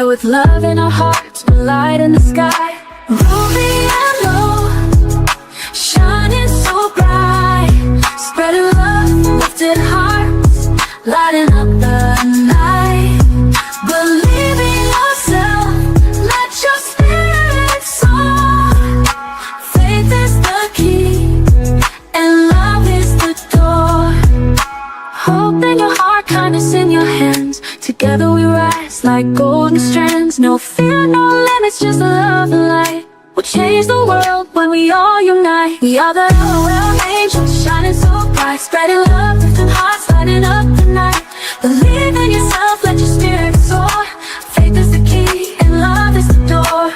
with love in our hearts, we're light in the sky. Ruby and low, shining so bright, spreading love, lifted hearts, lighting up the night. Believe in yourself, let your spirit soar. Faith is the key, and love is the door. Hope in your heart, kindness in your hands. Together we rise like golden strands. No fear, no limits, just love and light. We'll change the world when we all unite. We are the LOL angels, shining so bright, spreading love, lifting hearts, lighting up the night. Believe in yourself, let your spirit soar. Faith is the key, and love is the door.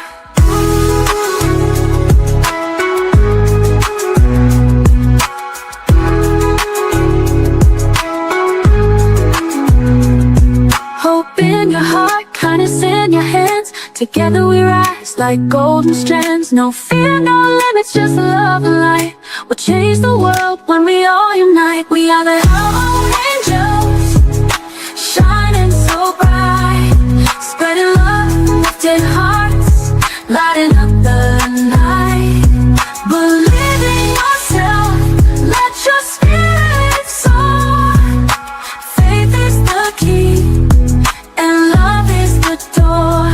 Hope in your heart, kindness in your hands. Together we rise like golden strands. No fear, no limits, just love and light. We'll change the world when we all unite. We are the LO angels, shining so bright, spreading love, lifted hearts, lighting up the night. Believe in yourself, let your spirit soar. Faith is the key, and love is the door.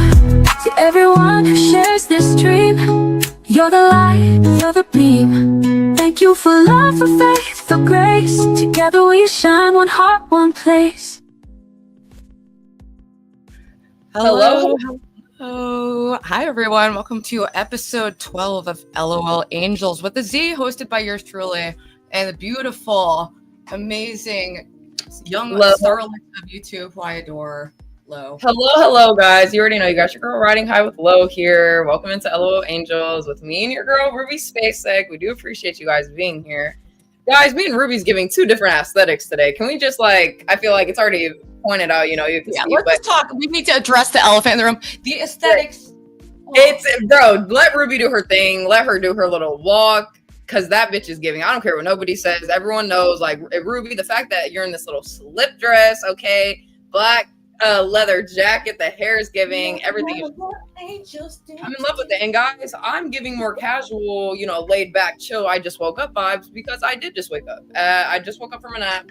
To everyone who shares this dream, you're the light, you're the beam. Thank you for love, for faith, for grace. Together we shine, one heart, one place. Hello. Hi, everyone. Welcome to episode 12 of LOL Angels with the Z, hosted by yours truly and the beautiful, amazing, young starlet of YouTube who I adore, Lo. Hello, guys. You already know you got your girl riding high with Lo here. Welcome into LOL Angels with me and your girl, Ruby Spacek. We do appreciate you guys being here. Guys, me and Ruby's giving two different aesthetics today. Can we just I feel like it's already pointed out, you can see, let's talk. We need to address the elephant in the room. The aesthetics. Let Ruby do her thing. Let her do her little walk. Because that bitch is giving. I don't care what nobody says. Everyone knows, Ruby, the fact that you're in this little slip dress, okay, black leather jacket, the hair is giving, everything is, I'm in love with it. And guys, I'm giving more casual, laid back, chill, I just woke up vibes, because I did just wake up. I just woke up from a nap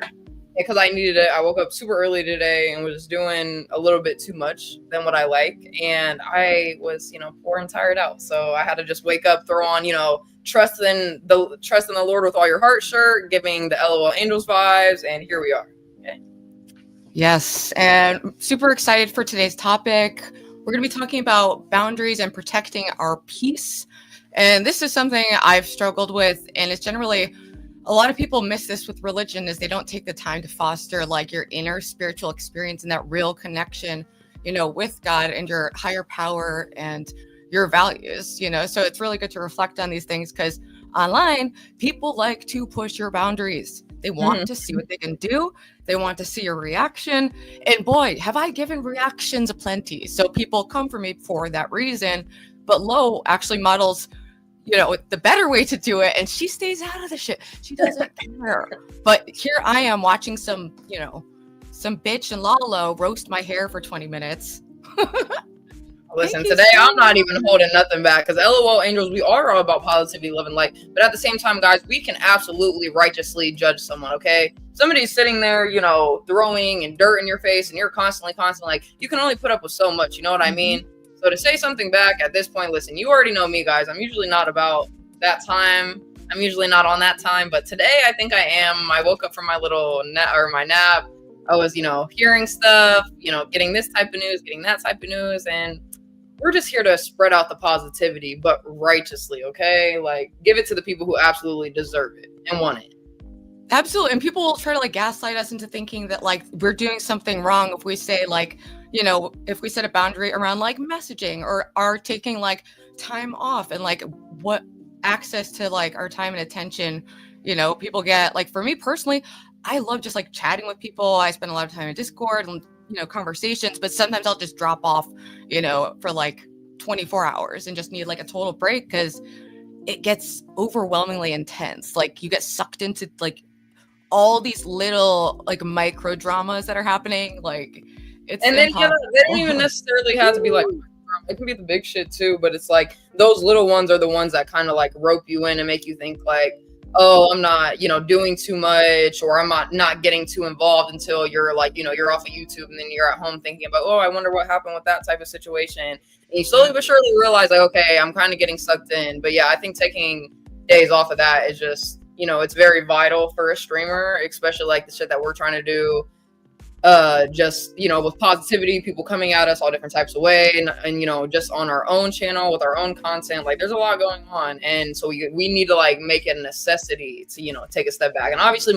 because I needed it. I woke up super early today and was doing a little bit too much than what I like. And I was, poor and tired out. So I had to just wake up, throw on, trust in the Lord with all your heart shirt, giving the LOL Angels vibes. And here we are. Okay. Yes, and super excited for today's topic. We're going to be talking about boundaries and protecting our peace. And this is something I've struggled with, and it's generally, a lot of people miss this with religion, is they don't take the time to foster your inner spiritual experience and that real connection, with God and your higher power and your values, So it's really good to reflect on these things, because online, people like to push your boundaries. They want to see what they can do. They want to see your reaction. And boy, have I given reactions aplenty. So people come for me for that reason. But Lo actually models, the better way to do it. And she stays out of the shit. She doesn't care. But here I am watching some bitch in Lolcow roast my hair for 20 minutes. Listen, today I'm not even holding nothing back, because LOL Angels, we are all about positivity, love, and light. But at the same time, guys, we can absolutely righteously judge someone, okay? Somebody's sitting there, throwing and dirt in your face, and you're constantly, you can only put up with so much, you know what I mean? So to say something back at this point, listen, you already know me, guys. I'm usually not about that time. I'm usually not on that time. But today, I think I am. I woke up from my little nap. I was, hearing stuff, getting this type of news, getting that type of news, and we're just here to spread out the positivity, but righteously, okay? Give it to the people who absolutely deserve it and want it. Absolutely. And people will try to gaslight us into thinking that we're doing something wrong if we say if we set a boundary around messaging or are taking time off and what access to our time and attention, people get. For me personally, I love just chatting with people. I spend a lot of time in Discord and conversations, but sometimes I'll just drop off, for 24 hours and just need a total break, because it gets overwhelmingly intense. You get sucked into all these little micro dramas that are happening. It's And then impossible. they don't even necessarily have to be like, it can be the big shit too, but it's like those little ones are the ones that kind of like rope you in and make you think like, oh, I'm not, doing too much, or I'm not getting too involved until you're like, you're off of YouTube and then you're at home thinking about, oh, I wonder what happened with that type of situation. And you slowly but surely realize like, okay, I'm kind of getting sucked in. But yeah, I think taking days off of that is just, it's very vital for a streamer, especially like the shit that we're trying to do. Just with positivity, people coming at us all different types of way, and just on our own channel with our own content, like there's a lot going on, and so we need to like make it a necessity to take a step back. And obviously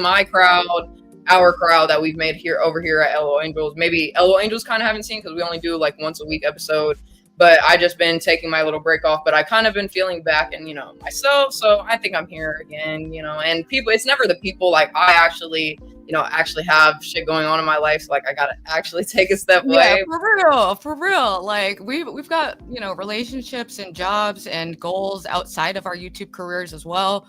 our crowd that we've made over here at LO Angels, maybe LO Angels kind of haven't seen because we only do like once a week episode, but I just been taking my little break off, but I kind of been feeling back in myself, so I think I'm here again. And people, it's never the people, like I actually have shit going on in my life, so like I gotta actually take a step away. For real. Like we've got relationships and jobs and goals outside of our YouTube careers as well.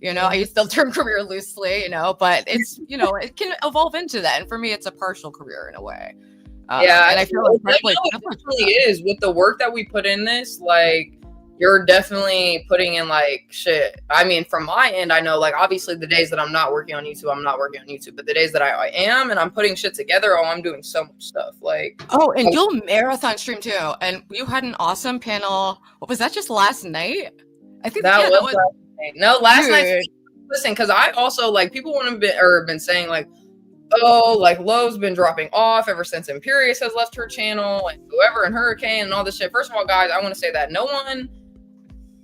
I use the term career loosely, but it's it can evolve into that. And for me, it's a partial career in a way. And I feel like it definitely is with the work that we put in this. Like you're definitely putting in like shit. I mean, from my end, I know like obviously the days that I'm not working on YouTube, I'm not working on YouTube. But the days that I am and I'm putting shit together, I'm doing so much stuff. Like and you'll marathon stream too. And you had an awesome panel. What was that? Just last night? I think that was last night. No, last night. Listen, because I also like people have been saying like, oh, like Lowe's been dropping off ever since Imperious has left her channel and whoever and Hurricane and all this shit. First of all, guys, I want to say that no one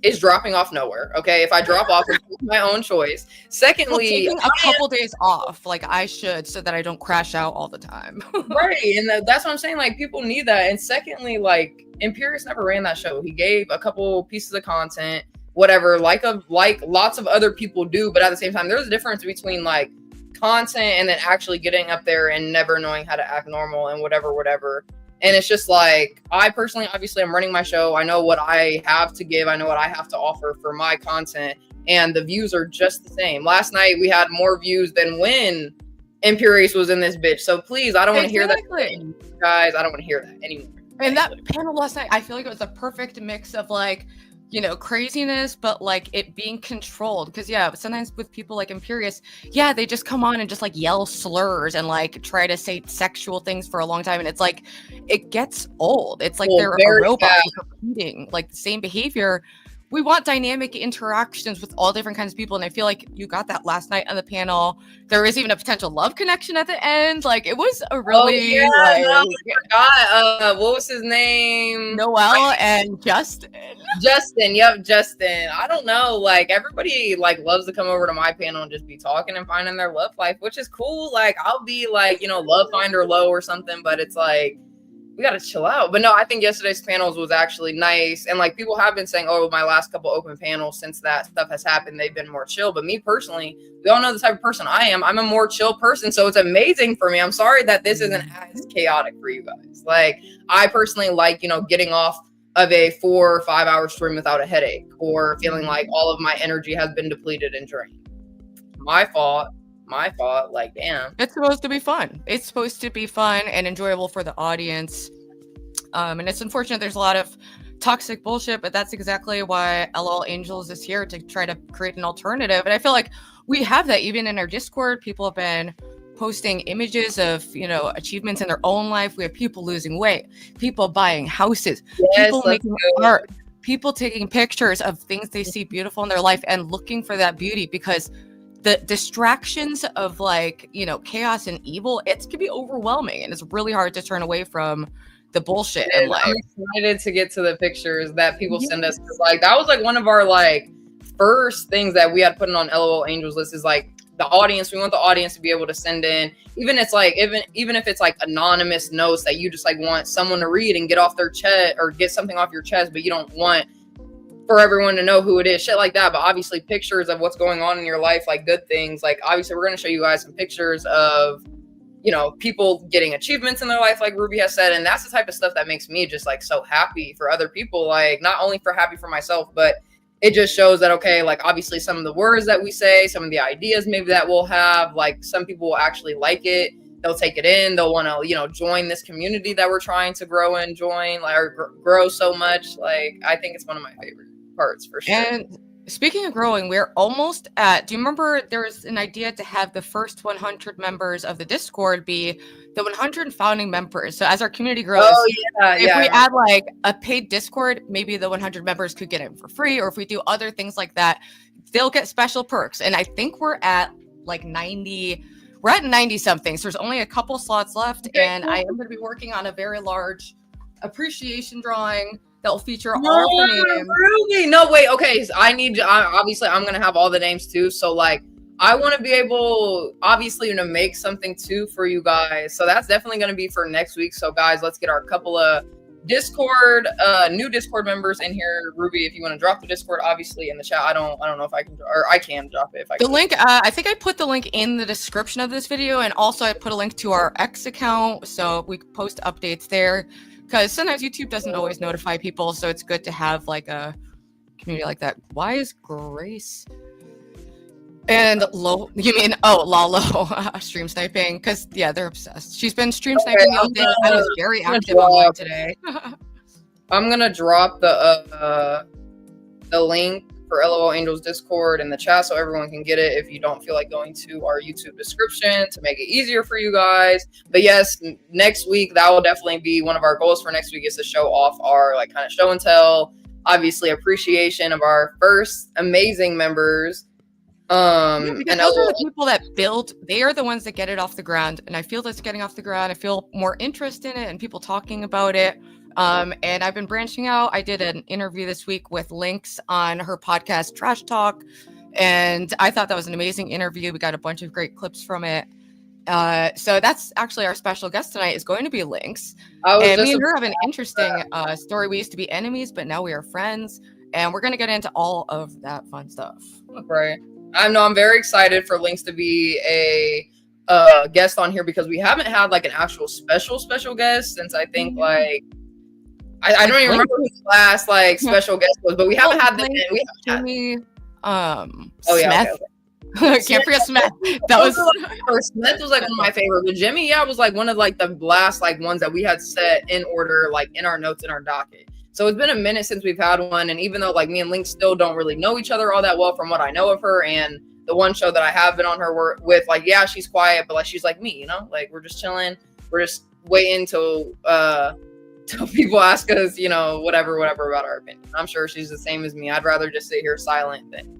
is dropping off nowhere. Okay, if I drop off, it's my own choice. Secondly, taking a couple days off, like I should, so that I don't crash out all the time. Right, and that's what I'm saying. Like people need that. And secondly, like Imperious never ran that show. He gave a couple pieces of content, whatever, like lots of other people do. But at the same time, there's a difference between like content and then actually getting up there and never knowing how to act normal and whatever. And it's just like, I personally, obviously I'm running my show. I know what I have to give. I know what I have to offer for my content, and the views are just the same. Last night we had more views than when Imperious was in this bitch. So please, I don't want to hear that anymore, guys. I don't want to hear that anymore. And that panel last night, I feel like it was a perfect mix of like, craziness, but like it being controlled. Because sometimes with people like Imperious, they just come on and just like yell slurs and like try to say sexual things for a long time, and it's like it gets old. It's like they're a robot repeating like the same behavior. We want dynamic interactions with all different kinds of people, and I feel like you got that last night on the panel. There was even a potential love connection at the end. Like it was a really I forgot what was his name? Noel and Justin. Justin. I don't know. Like everybody like loves to come over to my panel and just be talking and finding their love life, which is cool. Like I'll be like, love finder low or something, but it's like we gotta chill out. But no, I think yesterday's panels was actually nice. And like people have been saying, oh, my last couple open panels since that stuff has happened, they've been more chill. But me personally, we all know the type of person I am. I'm a more chill person. So it's amazing for me. I'm sorry that this isn't as chaotic for you guys. Like I personally like, getting off of a 4 or 5 hour stream without a headache or feeling like all of my energy has been depleted and drained. My fault. Like, damn. It's supposed to be fun. It's supposed to be fun and enjoyable for the audience. And it's unfortunate there's a lot of toxic bullshit, but that's exactly why LL Angels is here, to try to create an alternative. And I feel like we have that even in our Discord. People have been posting images of, achievements in their own life. We have people losing weight, people buying houses, people making art, people taking pictures of things they see beautiful in their life and looking for that beauty, because the distractions of like, chaos and evil, it can be overwhelming, and it's really hard to turn away from the bullshit. And like, I'm excited to get to the pictures that people send us. Like that was like one of our like first things that we had put on LOL Angels list is like the audience. We want the audience to be able to send in, even if it's like anonymous notes that you just like want someone to read and get off their chest or get something off your chest, but you don't want for everyone to know who it is, shit like that. But obviously pictures of what's going on in your life, like good things. Like obviously we're going to show you guys some pictures of, people getting achievements in their life, like Ruby has said. And that's the type of stuff that makes me just like so happy for other people. Like not only happy for myself, but it just shows that, okay, like obviously some of the words that we say, some of the ideas maybe that we'll have, like some people will actually like it. they'll take it in. They'll want to, you know, join this community that we're trying to grow and join, like, or grow so much. Like, I think it's one of my favorite parts for sure. And speaking of growing, we're almost at, do you remember there was an idea to have the first 100 members of the Discord be the 100 founding members? So as our community grows, if we add like a paid Discord, maybe the 100 members could get it for free, or if we do other things like that, they'll get special perks. And I think we're at like 90, we're at 90 something. So there's only a couple slots left. Okay, and I am going to be working on a very large appreciation drawing that will feature all the names. Really? No, wait. Okay, so obviously I'm gonna have all the names too. So like, I want to be able, obviously, to make something too for you guys. So that's definitely gonna be for next week. So guys, let's get our couple of Discord, new Discord members in here. Ruby, if you want to drop the Discord, obviously in the chat. I don't know if I can, or I can drop it if I can. The link, I think I put the link in the description of this video, and also I put a link to our X account, so we post updates there. Because sometimes YouTube doesn't always notify people, so it's good to have like a community like that. Why is Grace and Lolo stream sniping? Because yeah, they're obsessed. She's been stream sniping the whole day. I was very active online today. I'm gonna drop the link for LOL Angelz Discord in the chat so everyone can get it if you don't feel like going to our YouTube description to make it easier for you guys. But yes, next week, that will definitely be one of our goals for next week, is to show off our like kind of show and tell, obviously appreciation of our first amazing members. And those are the people that build, they are the ones that get it off the ground. And I feel that's getting off the ground. I feel more interest in it and people talking about it. And I've been branching out. I did an interview this week with Lynx on her podcast, Trash Talk. And I thought that was an amazing interview. We got a bunch of great clips from it. So that's actually our special guest tonight is going to be Lynx. And me and her have an interesting story. We used to be enemies, but now we are friends. And we're going to get into all of that fun stuff. Right. I'm very excited for Lynx to be a guest on here, because we haven't had like an actual special guest since I think like I don't even remember who the last like special guest was, but we haven't had them. Jimmy, Smith. Can't forget Smith. That was Smith was like one of my favorite. But Jimmy, was like one of like the last like ones that we had set in order, like in our notes in our docket. So it's been a minute since we've had one, and even though like me and Lynx still don't really know each other all that well from what I know of her, and the one show that I have been on her with, like, yeah, she's quiet, but like she's like me, you know, like we're just chilling, we're just waiting till people ask us, you know, whatever about our opinion. I'm sure she's the same as me. I'd rather just sit here silent than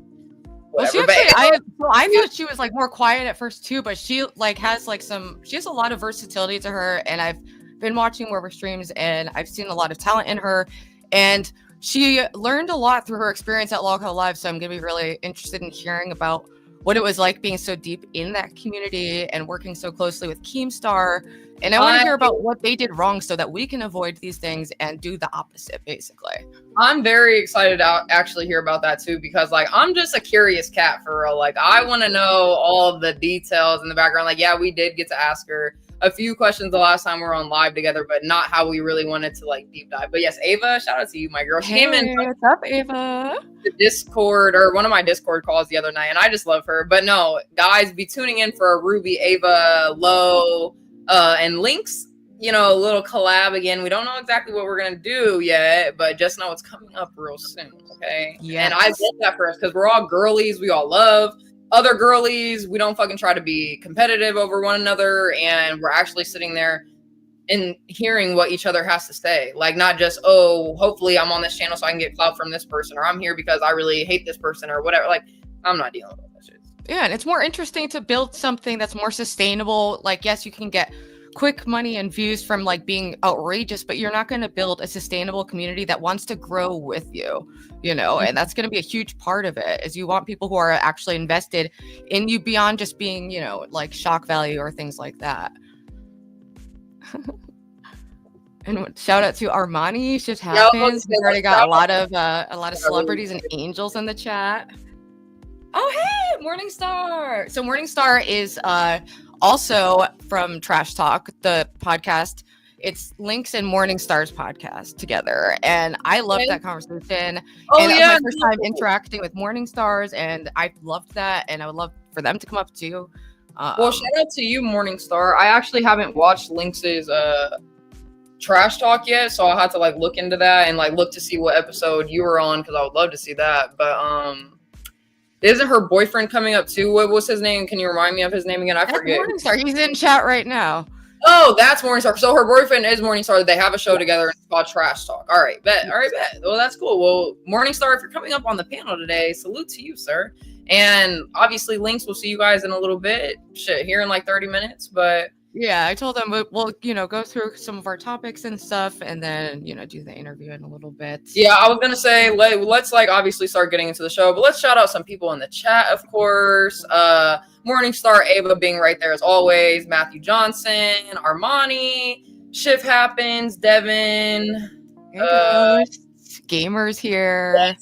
whatever. Well, I thought she was like more quiet at first too, but she like has like she has a lot of versatility to her, and I've been watching more of her streams and I've seen a lot of talent in her, and she learned a lot through her experience at Lolcow Live. So I'm gonna be really interested in hearing about what it was like being so deep in that community and working so closely with Keemstar. And I want to hear about what they did wrong so that we can avoid these things and do the opposite, basically. I'm very excited to actually hear about that too, because like I'm just a curious cat for real. Like I want to know all the details in the background. Like, yeah, we did get to ask her a few questions the last time we were on live together, but not how we really wanted to like deep dive. But yes, Ava, shout out to you, my girl. She came in. What's up, Ava? The Discord, or one of my Discord calls the other night, and I just love her. But no, guys, be tuning in for a Ruby, Ava, Lo, and Links, you know, a little collab again. We don't know exactly what we're gonna do yet, but just know it's coming up real soon. Okay. Yeah. And I love that for us because we're all girlies. We all love other girlies. We don't fucking try to be competitive over one another, and we're actually sitting there and hearing what each other has to say. Like, not just, oh, hopefully I'm on this channel so I can get clout from this person, or I'm here because I really hate this person, or whatever. Like, I'm not dealing with that shit. Yeah, and it's more interesting to build something that's more sustainable. Like, yes, you can get quick money and views from like being outrageous, but you're not going to build a sustainable community that wants to grow with you, you know, and that's going to be a huge part of it, is you want people who are actually invested in you beyond just being, you know, like shock value or things like that. And shout out to Armani. Shit happens. We've already got a lot of celebrities and angels in the chat. Oh, hey, Morningstar. So Morningstar is also from Trash Talk, the podcast. It's Lynx and Morningstar's podcast together, and I loved that conversation. Oh, and yeah, that was my first time interacting with Morningstars, and I loved that, and I would love for them to come up too. Well, shout out to you, Morningstar. I actually haven't watched Lynx's trash talk yet, so I'll have to like look into that and like look to see what episode you were on, because I would love to see that. But isn't her boyfriend coming up too? What was his name? Can you remind me of his name again? I forget. Morningstar. He's in chat right now. Oh, that's Morningstar. So her boyfriend is Morningstar. They have a show together and it's called Trash Talk. All right, bet. All right, bet. Well, that's cool. Well, Morningstar, if you're coming up on the panel today, salute to you, sir. And obviously, Lynx, we'll see you guys in a little bit. Shit, here in like 30 minutes. But yeah, I told them we'll go through some of our topics and stuff, and then do the interview in a little bit. Yeah, I was gonna say let's like obviously start getting into the show, but let's shout out some people in the chat, of course. Morningstar Ava being right there as always, Matthew Johnson, Armani, Shift Happens, Devin, Gamers here.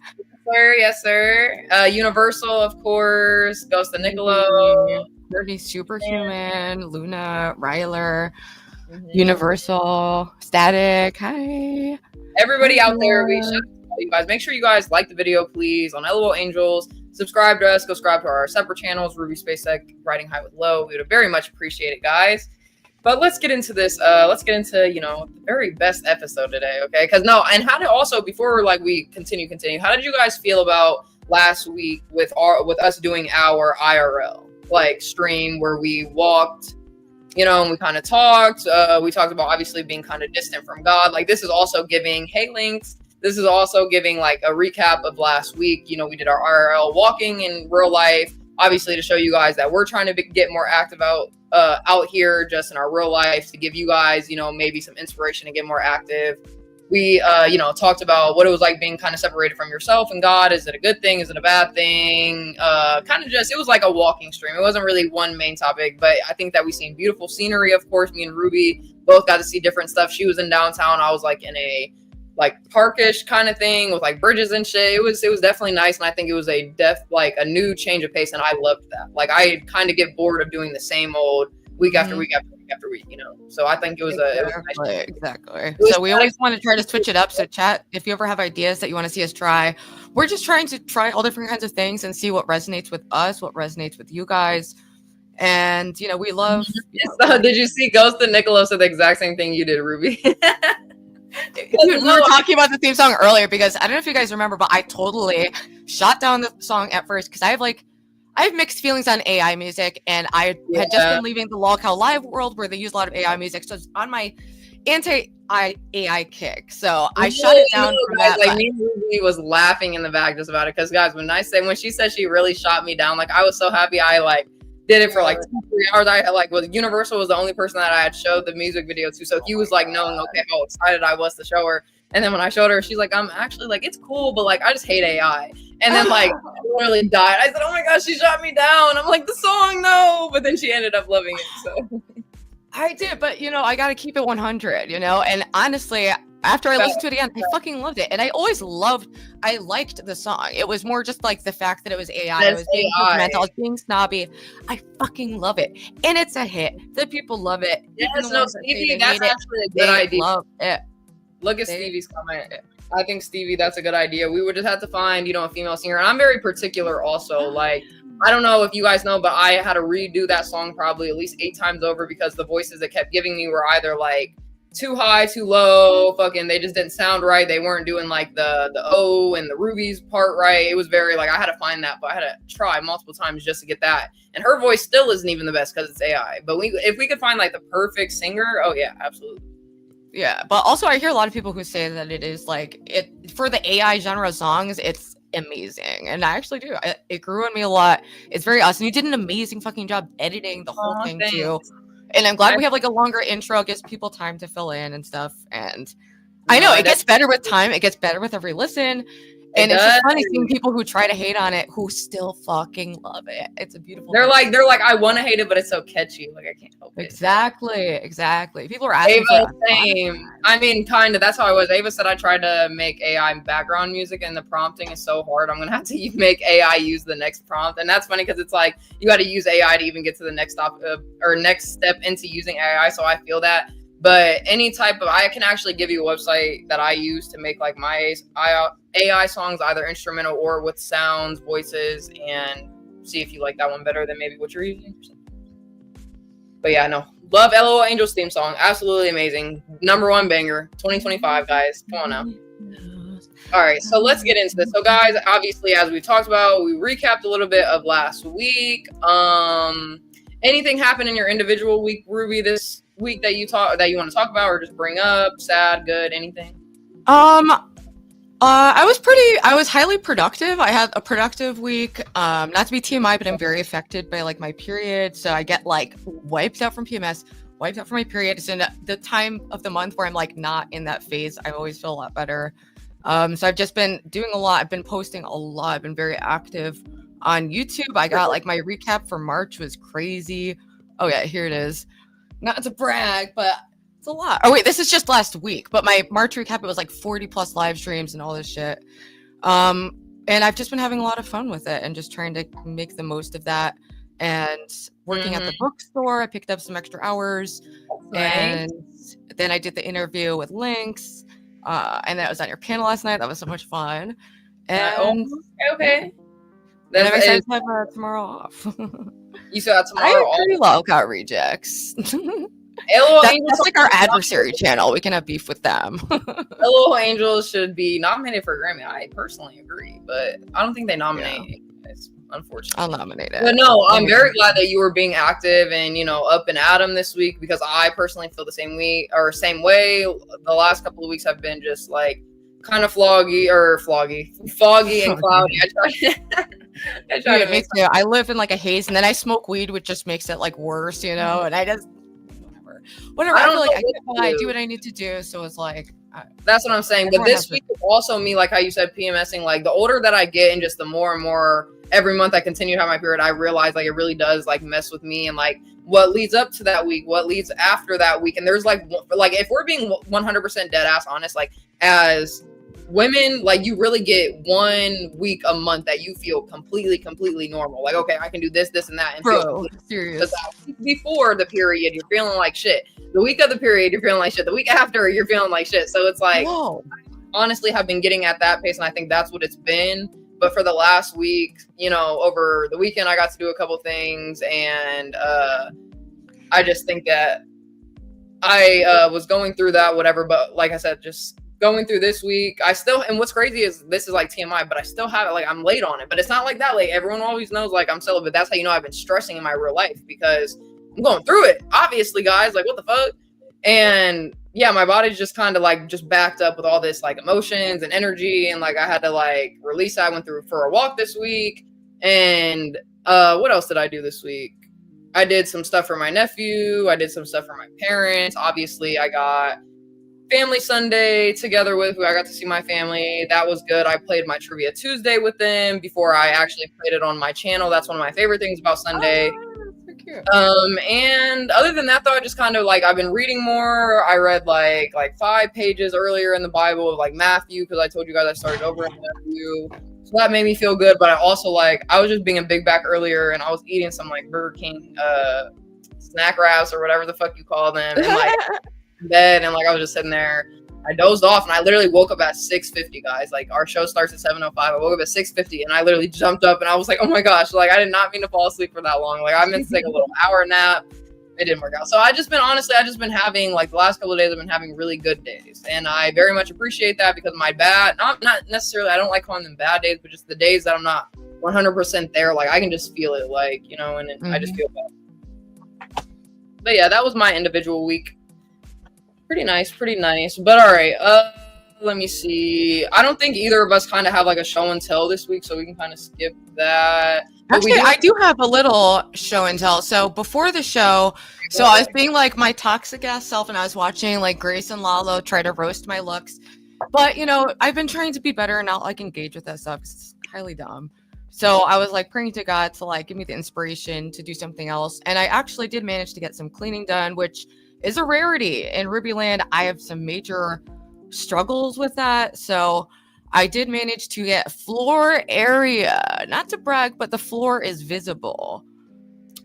Yes, sir. Universal, of course, Ghost of Nicolo, Courtney Superhuman, Luna, Ryler, Universal, Static. Hi. Everybody out there, we shout out to you guys. Make sure you guys like the video, please, on LOL Angels. Subscribe to us. Go subscribe to our separate channels, Ruby Space Tech, Riding High with Low. We would very much appreciate it, guys. But let's get into this. Let's get into, the very best episode today, okay? Because how did also, before we continue, how did you guys feel about last week with us doing our IRL stream where we walked, and we kind of talked. We talked about obviously being kind of distant from God. This is also giving, hey Linx, this is also giving a recap of last week. We did our IRL walking in real life, obviously to show you guys that we're trying to get more active out here just in our real life, to give you guys, maybe some inspiration to get more active. We, talked about what it was like being kind of separated from yourself and God. Is it a good thing? Is it a bad thing? It was like a walking stream. It wasn't really one main topic, but I think that we seen beautiful scenery. Of course, me and Ruby both got to see different stuff. She was in downtown. I was in a parkish kind of thing with bridges and shit. It was definitely nice, and I think it was a new change of pace, and I loved that. I kind of get bored of doing the same old week after week after week after week, So I think it was a nice exactly. So we always want to try to switch it up. So chat, if you ever have ideas that you want to see us try, we're just trying to try all different kinds of things and see what resonates with us, what resonates with you guys. And we love. So, did you see Ghost of Nicolo said the exact same thing you did, Ruby? We were talking about the theme song earlier because I don't know if you guys remember, but I totally shot down the song at first because I have mixed feelings on AI music, and I had just been leaving the Lolcow live world where they use a lot of AI music, so it's on my anti-AI kick. So I shut it down from that. Me and Ruby was laughing in the back just about it because, guys, when she said she really shot me down, I was so happy I did it for 2-3 hours. I Universal was the only person that I had showed the music video to, so he was knowing how excited I was to show her. And then when I showed her, she's like, I'm actually it's cool, but I just hate AI. And then I literally died. I said, oh my gosh, she shot me down. I'm the song, no. But then she ended up loving it. So I did, but I gotta keep it 100, and honestly, after I listened to it again, I fucking loved it. And I liked the song. It was more just the fact that it was AI. I was being judgmental, I was being snobby. I fucking love it. And it's a hit. The people love it. Yes, Stevie, that's actually a good idea. Love it. Look at Stevie's comment. I think, Stevie, that's a good idea. We would just have to find, a female singer. And I'm very particular also. I don't know if you guys know, but I had to redo that song probably at least 8 times over because the voices it kept giving me were either too high, too low, they just didn't sound right. They weren't doing the O and the Ruby's part right. It was very I had to find that, but I had to try multiple times just to get that. And her voice still isn't even the best because it's AI. But if we could find the perfect singer, oh yeah, absolutely. Yeah, but also I hear a lot of people who say that it is it for the AI genre songs, it's amazing, and I actually do. It grew on me a lot. It's very awesome. You did an amazing fucking job editing the whole thing thanks. Too. And I'm glad we have a longer intro, gives people time to fill in and stuff. And I know it gets better with time. It gets better with every listen. And it's just funny seeing people who try to hate on it who still fucking love it. It's a beautiful thing. They're I want to hate it, but it's so catchy. I can't help it. Exactly. People are asking Ava, same. I mean, kind of. That's how I was. Ava said I tried to make AI background music, and the prompting is so hard. I'm going to have to make AI use the next prompt. And that's funny because it's you got to use AI to even get to the next next step into using AI. So I feel that. But any type of, I can actually give you a website that I use to make my AI songs, either instrumental or with sounds, voices, and see if you like that one better than maybe what you're using. But yeah, no, love LOL Angelz theme song. Absolutely amazing. #1 banger. 2025, guys. Come on now. All right, so let's get into this. So, guys, obviously, as we talked about, we recapped a little bit of last week. Anything happened in your individual week, Ruby, this week that you want to talk about or just bring up? Sad, good, anything? I was highly productive. I had a productive week. Not to be TMI, but I'm very affected by like my period. So I get like wiped out from PMS, wiped out from my period. It's in the time of the month where I'm like not in that phase. I always feel a lot better. So I've just been doing a lot. I've been posting a lot. I've been very active on YouTube. I got like my recap for March was crazy. Oh yeah, here it is. Not to brag, but it's a lot. Oh wait, this is just last week, but my March recap, it was like 40 plus live streams and all this shit. And I've just been having a lot of fun with it and just trying to make the most of that and working at the bookstore. I picked up some extra hours and then I did the interview with Lynx. And then I was on your panel last night. That was so much fun. And okay. Then I'm excited to have tomorrow off. You still have tomorrow off? I love Lolcow rejects. That's like our adversary channel. We can have beef with them. LOL Angelz should be nominated for a Grammy. I personally agree, but I don't think they nominate guys, unfortunately. I'll nominate it. But no, I'm very glad that you were being active and, you know, up and at 'em this week, because I personally feel the same way. The last couple of weeks have been just like kind of foggy and cloudy. I live in like a haze, and then I smoke weed, which just makes it like worse, you know. And I just whatever. I feel like I do what I need to do, so it's like that's what I'm saying. But this week is also me, like how you said, PMSing. Like the older that I get, and just the more and more every month I continue to have my period, I realize like it really does like mess with me, and like what leads up to that week, what leads after that week. And there's like if we're being 100% dead ass honest, like as women, like you really get 1 week a month that you feel completely normal. Like, okay, I can do this and that. And bro, serious. Before the period, you're feeling like shit. The week of the period, you're feeling like shit. The week after, you're feeling like shit. So it's like, I honestly have been getting at that pace, and I think that's what it's been. But for the last week, you know, over the weekend, I got to do a couple things, and I just think that I was going through that, whatever. But like I said, just going through this week, and what's crazy is this is like TMI, but I still have it. Like I'm late on it, but it's not like that. Like everyone always knows, like I'm celibate. That's how you know I've been stressing in my real life, because I'm going through it. Obviously, guys, like what the fuck? And yeah, my body's just kind of like just backed up with all this like emotions and energy, and like I had to like release. I went through for a walk this week, and what else did I do this week? I did some stuff for my nephew. I did some stuff for my parents. Obviously, I got Family Sunday together with who I got to see my family. That was good. I played my Trivia Tuesday with them before I actually played it on my channel. That's one of my favorite things about Sunday. So cute. And other than that, though, I just kind of like I've been reading more. I read like 5 pages earlier in the Bible of like Matthew, because I told you guys I started over in Matthew. So that made me feel good. But I also I was just being a big back earlier, and I was eating some like Burger King snack wraps or whatever the fuck you call them, and like bed, and like I was just sitting there. I dozed off, and I literally woke up at 6:50, guys. Like our show starts at 7:05. I woke up at 6:50, and I literally jumped up, and I was like, oh my gosh, like I did not mean to fall asleep for that long. Like I meant to take a little hour nap. It didn't work out. So I just been having like the last couple of days, I've been having really good days, and I very much appreciate that, because my not necessarily, I don't like calling them bad days, but just the days that I'm not 100% there, like I can just feel it, like, you know, and I just feel bad. But yeah, that was my individual week. Pretty nice. But all right, let me see. I don't think either of us kind of have like a show and tell this week, so we can kind of skip that. Actually, I do have a little show and tell. So before the show, so I was being like my toxic ass self, and I was watching like Grace and Lalo try to roast my looks. But, you know, I've been trying to be better and not like engage with that stuff, because it's highly dumb. So I was like praying to God to like give me the inspiration to do something else. And I actually did manage to get some cleaning done, which is a rarity in Rubyland. I have some major struggles with that. So I did manage to get floor area. Not to brag, but the floor is visible.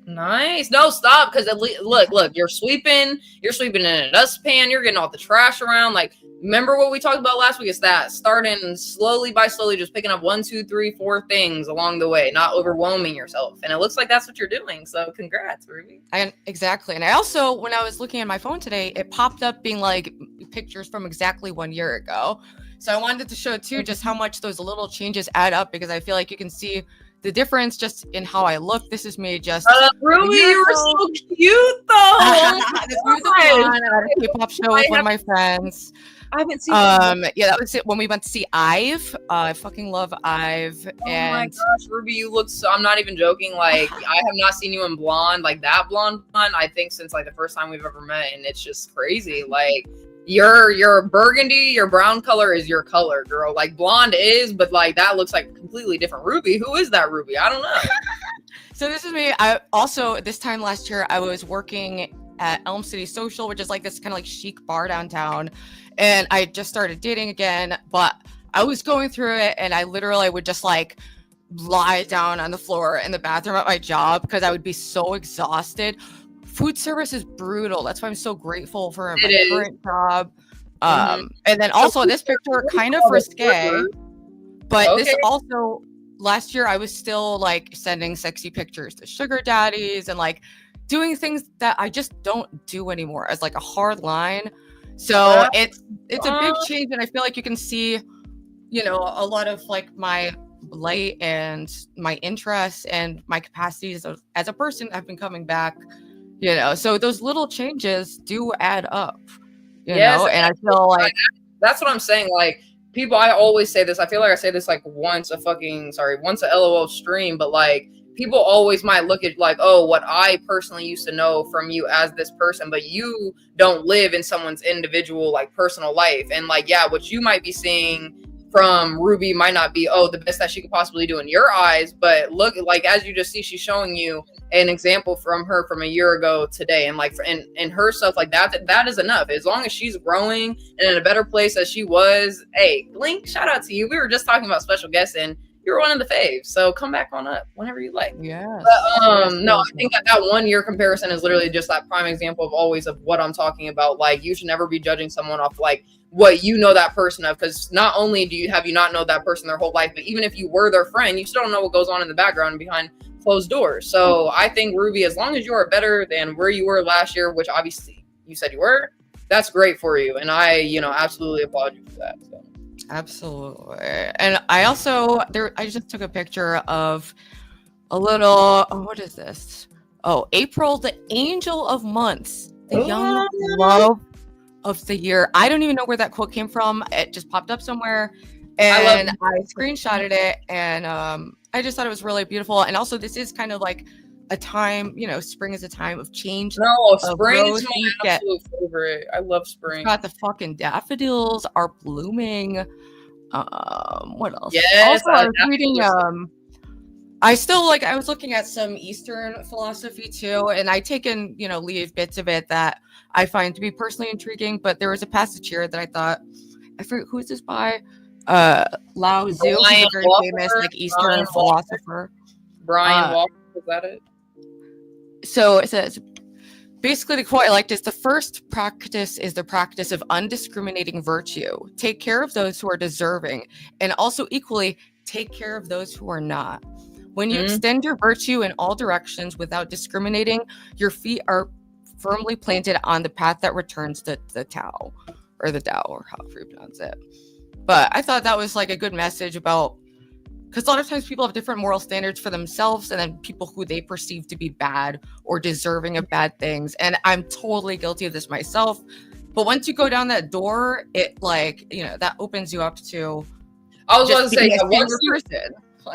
Nice. No, stop. Because look, you're sweeping in a dustpan. You're getting all the trash around. Like, remember what we talked about last week? It's that starting slowly by slowly, just picking up 1, 2, 3, 4 things along the way, not overwhelming yourself. And it looks like that's what you're doing. So congrats, Ruby. Exactly. And I also, when I was looking at my phone today, it popped up being like pictures from exactly 1 year ago. So I wanted to show too just how much those little changes add up, because I feel like you can see the difference just in how I look. This is me just Ruby, you were so cute though. This was at a K-pop show with one of my friends. I haven't seen yeah, that was it when we went to see IVE. I fucking love IVE. Oh my gosh, Ruby, you look so, I'm not even joking, like I have not seen you in blonde, like that blonde one, I think since like the first time we've ever met, and it's just crazy. Like your burgundy, your brown color is your color, girl. Like blonde is, but like that looks like completely different Ruby. Who is that Ruby? I don't know. So this is me. I also, this time last year, I was working at Elm City Social, which is like this kind of like chic bar downtown. And I just started dating again, but I was going through it, and I literally would just like lie down on the floor in the bathroom at my job because I would be so exhausted. Food service is brutal. That's why I'm so grateful for my current job. And then also this picture, kind of risque, but this also, last year I was still like sending sexy pictures to sugar daddies and like doing things that I just don't do anymore as like a hard line. So it's a big change, and I feel like you can see, you know, a lot of like my light and my interests and my capacities as a person have been coming back, you know. So those little changes do add up, you know, and I feel like that's what I'm saying. Like people, I always say this. I feel like I say this like once a LOL stream, but like people always might look at like, oh, what I personally used to know from you as this person, but you don't live in someone's individual like personal life. And like, yeah, what you might be seeing from Ruby might not be, oh, the best that she could possibly do in your eyes, but look, like as you just see, she's showing you an example from her from a year ago today, and like and her stuff like that is enough. As long as she's growing and in a better place as she was. Hey, Link, shout out to you. We were just talking about special guests, and you're one of the faves, so come back on up whenever you like. Yeah. But no, I think that 1 year comparison is literally just that prime example of what I'm talking about. Like you should never be judging someone off like what you know that person of, because not only have you not known that person their whole life, but even if you were their friend, you still don't know what goes on in the background behind closed doors. So I think Ruby, as long as you are better than where you were last year, which obviously you said you were, that's great for you, and I, you know, absolutely applaud you for that. So. Absolutely. And I also I just took a picture of a little, what is this? Oh, April, the angel of months, the young love of the year. I don't even know where that quote came from. It just popped up somewhere, and I screenshotted it, and I just thought it was really beautiful. And also this is kind of like a time, you know, spring is a time of change. No, spring is my absolute favorite. I love spring. Got the fucking daffodils are blooming. What else? Yes, also, I was reading. I was looking at some Eastern philosophy too, and I taken, you know, leave bits of it that I find to be personally intriguing. But there was a passage here that I thought, I forget who is this by? Lao Tzu, who's a very famous like Eastern philosopher. Brian Walker, is that it? So it says, basically the quote I liked is, the first practice is the practice of undiscriminating virtue. Take care of those who are deserving, and also equally take care of those who are not. When you extend your virtue in all directions without discriminating, your feet are firmly planted on the path that returns to the Tao, or the Tao, or however you pronounce it. But I thought that was like a good message about, because a lot of times people have different moral standards for themselves, and then people who they perceive to be bad or deserving of bad things. And I'm totally guilty of this myself. But once you go down that door, it like, you know, that opens you up to. I was going to say,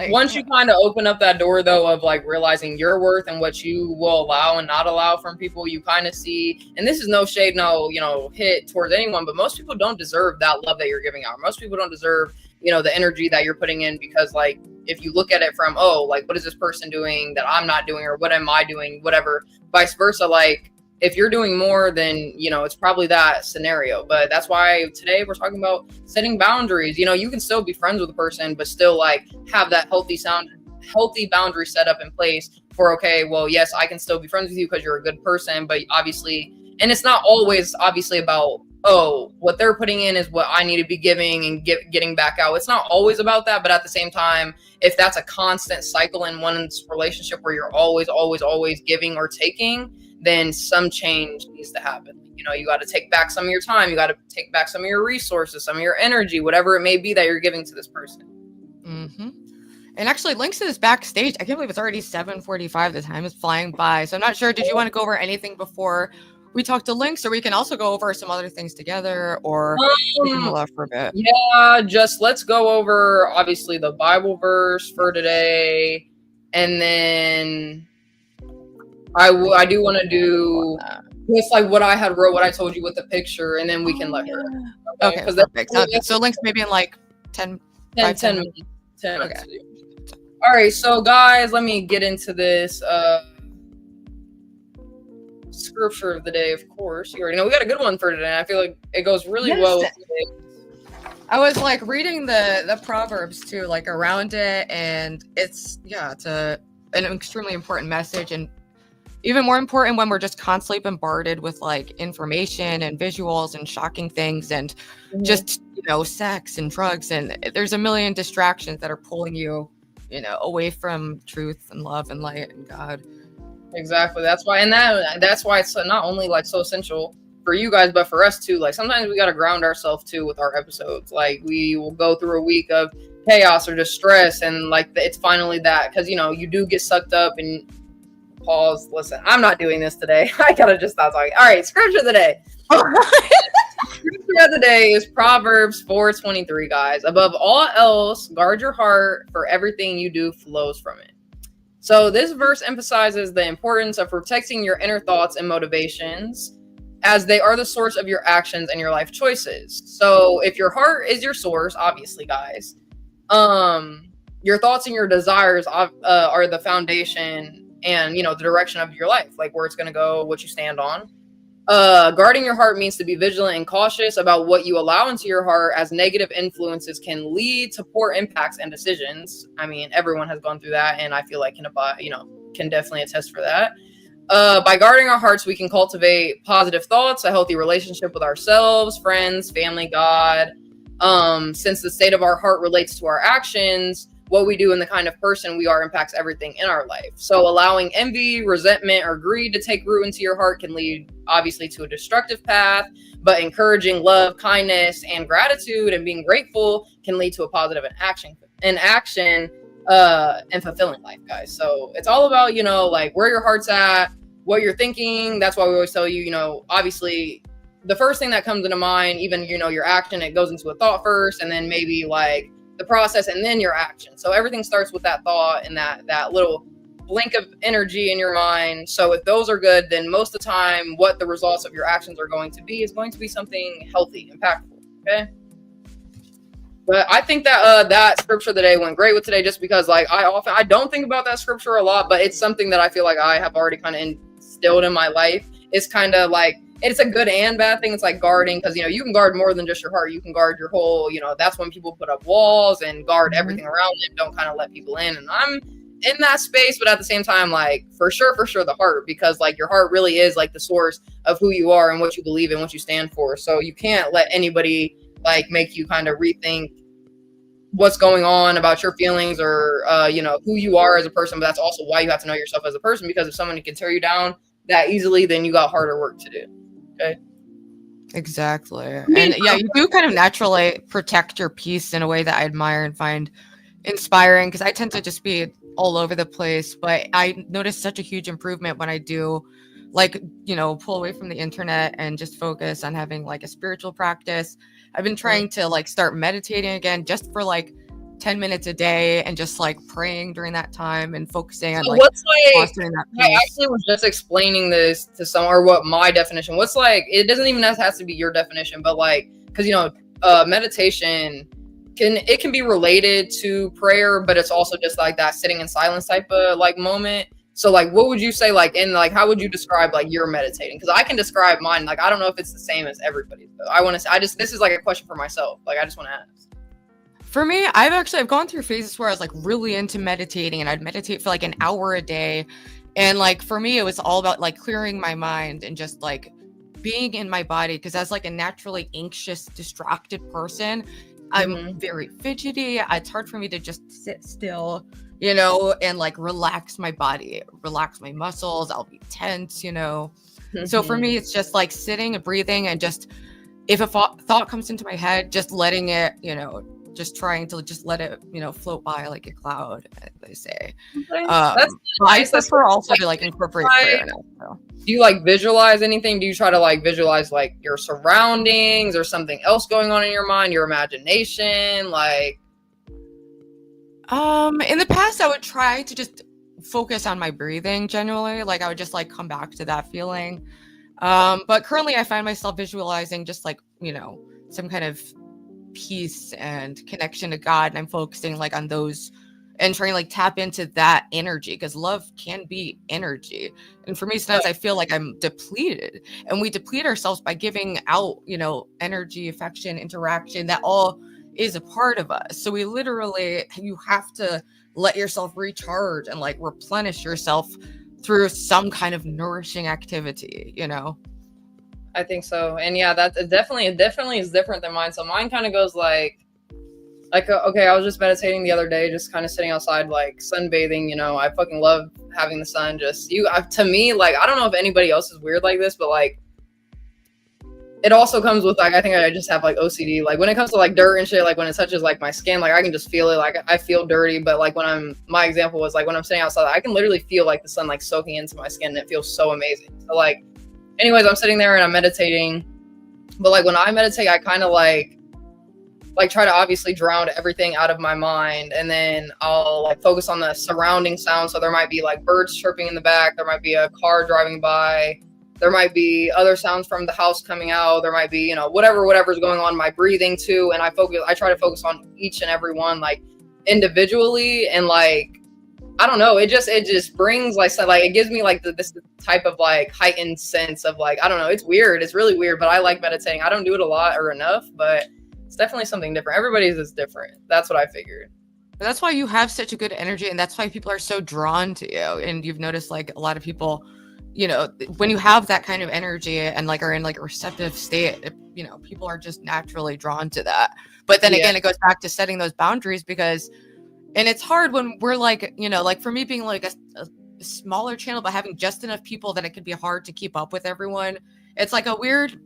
once you kind of open up that door though of like realizing your worth and what you will allow and not allow from people, you kind of see, and this is no shade, no, you know, hit towards anyone, but most people don't deserve that love that you're giving out. Most people don't deserve, you know, the energy that you're putting in, because like if you look at it from, oh, like what is this person doing that I'm not doing, or what am I doing, whatever, vice versa, like if you're doing more, then, you know, it's probably that scenario. But that's why today we're talking about setting boundaries. You know, you can still be friends with a person, but still like have that healthy healthy boundary set up in place for, okay, well, yes, I can still be friends with you because you're a good person, but obviously, and it's not always obviously about, oh, what they're putting in is what I need to be giving and getting back out. It's not always about that, but at the same time, if that's a constant cycle in one's relationship where you're always giving or taking, then some change needs to happen. You know, you got to take back some of your time. You got to take back some of your resources, some of your energy, whatever it may be that you're giving to this person. Mm-hmm. And actually, Lynx is backstage. I can't believe it's already 7:45. The time is flying by. So I'm not sure. Did you want to go over anything before we talk to Lynx, or we can also go over some other things together, or we can hold off for a bit? Yeah, just let's go over obviously the Bible verse for today, and then I do want to do just like what I had wrote, what I told you with the picture, and then we can let her. Okay, perfect. So Lynx maybe in like 10 minutes. 10 minutes. Okay. All right, so guys, let me get into this scripture of the day. Of course, you already know we got a good one for today. I feel like it goes really well with today. I was like reading the Proverbs too, like around it, and it's an extremely important message, and even more important when we're just constantly bombarded with like information and visuals and shocking things and just, you know, sex and drugs, and there's a million distractions that are pulling you, you know, away from truth and love and light and God. Exactly. That's why, and that's why it's not only like so essential for you guys, but for us too. Like sometimes we got to ground ourselves too with our episodes. Like we will go through a week of chaos or distress, and like it's finally that, because you know you do get sucked up and pause. Listen, I'm not doing this today. I gotta just stop talking. All right, scripture of the day. Scripture of the day is Proverbs 4:23, guys. Above all else, guard your heart, for everything you do flows from it. So this verse emphasizes the importance of protecting your inner thoughts and motivations, as they are the source of your actions and your life choices. So if your heart is your source, obviously, guys, your thoughts and your desires are the foundation and, you know, the direction of your life, like where it's going to go, what you stand on. Guarding your heart means to be vigilant and cautious about what you allow into your heart, as negative influences can lead to poor impacts and decisions. I mean, everyone has gone through that, and I feel like can definitely attest for that. By guarding our hearts, we can cultivate positive thoughts, a healthy relationship with ourselves, friends, family, God. Since the state of our heart relates to our actions, what we do and the kind of person we are impacts everything in our life. So allowing envy, resentment, or greed to take root into your heart can lead obviously to a destructive path, but encouraging love, kindness, and gratitude and being grateful can lead to a positive action and fulfilling life, guys. So it's all about, you know, like where your heart's at, what you're thinking. That's why we always tell you, you know, obviously the first thing that comes into mind, even, you know, your action, it goes into a thought first, and then maybe like the process, and then your action. So everything starts with that thought and that little blink of energy in your mind. So if those are good, then most of the time what the results of your actions are going to be is going to be something healthy, impactful. Okay. But I think that that scripture of the day went great with today, just because like I don't think about that scripture a lot, but it's something that I feel like I have already kind of instilled in my life. It's kind of like, it's a good and bad thing. It's like guarding, because, you know, you can guard more than just your heart. You can guard your whole, you know, that's when people put up walls and guard everything around them. Don't kind of let people in. And I'm in that space, but at the same time, like for sure, the heart, because like your heart really is like the source of who you are and what you believe in, what you stand for. So you can't let anybody like make you kind of rethink what's going on about your feelings or, you know, who you are as a person. But that's also why you have to know yourself as a person, because if someone can tear you down that easily, then you got harder work to do. Okay. Exactly. And yeah, you do kind of naturally protect your peace in a way that I admire and find inspiring, because I tend to just be all over the place, but I notice such a huge improvement when I do, like, you know, pull away from the internet and just focus on having like a spiritual practice. I've been trying to like start meditating again, just for like 10 minutes a day, and just like praying during that time and focusing on fostering that peace. I actually was just explaining this to someone, or what my definition, what's like, it doesn't even have to be your definition, but like, because, you know, meditation can be related to prayer, but it's also just like that sitting in silence type of like moment. So like, what would you say, like, in like, how would you describe like your meditating? Because I can describe mine. Like, I don't know if it's the same as everybody's, but this is like a question for myself. Like, I just want to ask. For me, I've gone through phases where I was like really into meditating, and I'd meditate for like an hour a day. And like for me, it was all about like clearing my mind and just like being in my body. Because as like a naturally anxious, distracted person, I'm very fidgety. It's hard for me to just sit still, you know, and like relax my body, relax my muscles. I'll be tense, you know. So for me, it's just like sitting and breathing, and just if a thought comes into my head, just letting it, you know, just trying to just let it, you know, float by like a cloud, as they say. That's I nice. prefer also to like incorporate prayer now. So. Do you like visualize anything? Do you try to like visualize like your surroundings or something else going on in your mind, your imagination? Like, In the past, I would try to just focus on my breathing generally. Like I would just like come back to that feeling. But currently I find myself visualizing just like, you know, some kind of peace and connection to God. And I'm focusing like on those and trying to like tap into that energy, because love can be energy. And for me, sometimes I feel like I'm depleted, and we deplete ourselves by giving out, you know, energy, affection, interaction, that all is a part of us. So we literally, you have to let yourself recharge and like replenish yourself through some kind of nourishing activity, you know? I think so. And yeah, it definitely is different than mine. So mine kind of goes like, okay, I was just meditating the other day, just kind of sitting outside, like sunbathing, you know. I fucking love having the sun just, to me, like, I don't know if anybody else is weird like this, but like, it also comes with like, I think I just have like OCD. Like when it comes to like dirt and shit, like when it touches like my skin, like I can just feel it. Like I feel dirty, but like my example was like when I'm sitting outside, I can literally feel like the sun like soaking into my skin, and it feels so amazing. So like, anyways, I'm sitting there and I'm meditating, but like when I meditate, I kind of like try to obviously drown everything out of my mind, and then I'll like focus on the surrounding sounds. So there might be like birds chirping in the back, there might be a car driving by, there might be other sounds from the house coming out, there might be, you know, whatever's going on, my breathing too. And I try to focus on each and every one like individually, and like I don't know, it just brings like it gives me like this type of like heightened sense of like, I don't know, it's weird, it's really weird, but I like meditating. I don't do it a lot or enough, but it's definitely something different. Everybody's is different. That's what I figured. But that's why you have such a good energy, and that's why people are so drawn to you. And you've noticed like a lot of people, you know, when you have that kind of energy and like are in like a receptive state, you know, people are just naturally drawn to that. But then again, it goes back to setting those boundaries, because, and it's hard when we're like, you know, like for me being like a smaller channel, but having just enough people that it can be hard to keep up with everyone. It's like a weird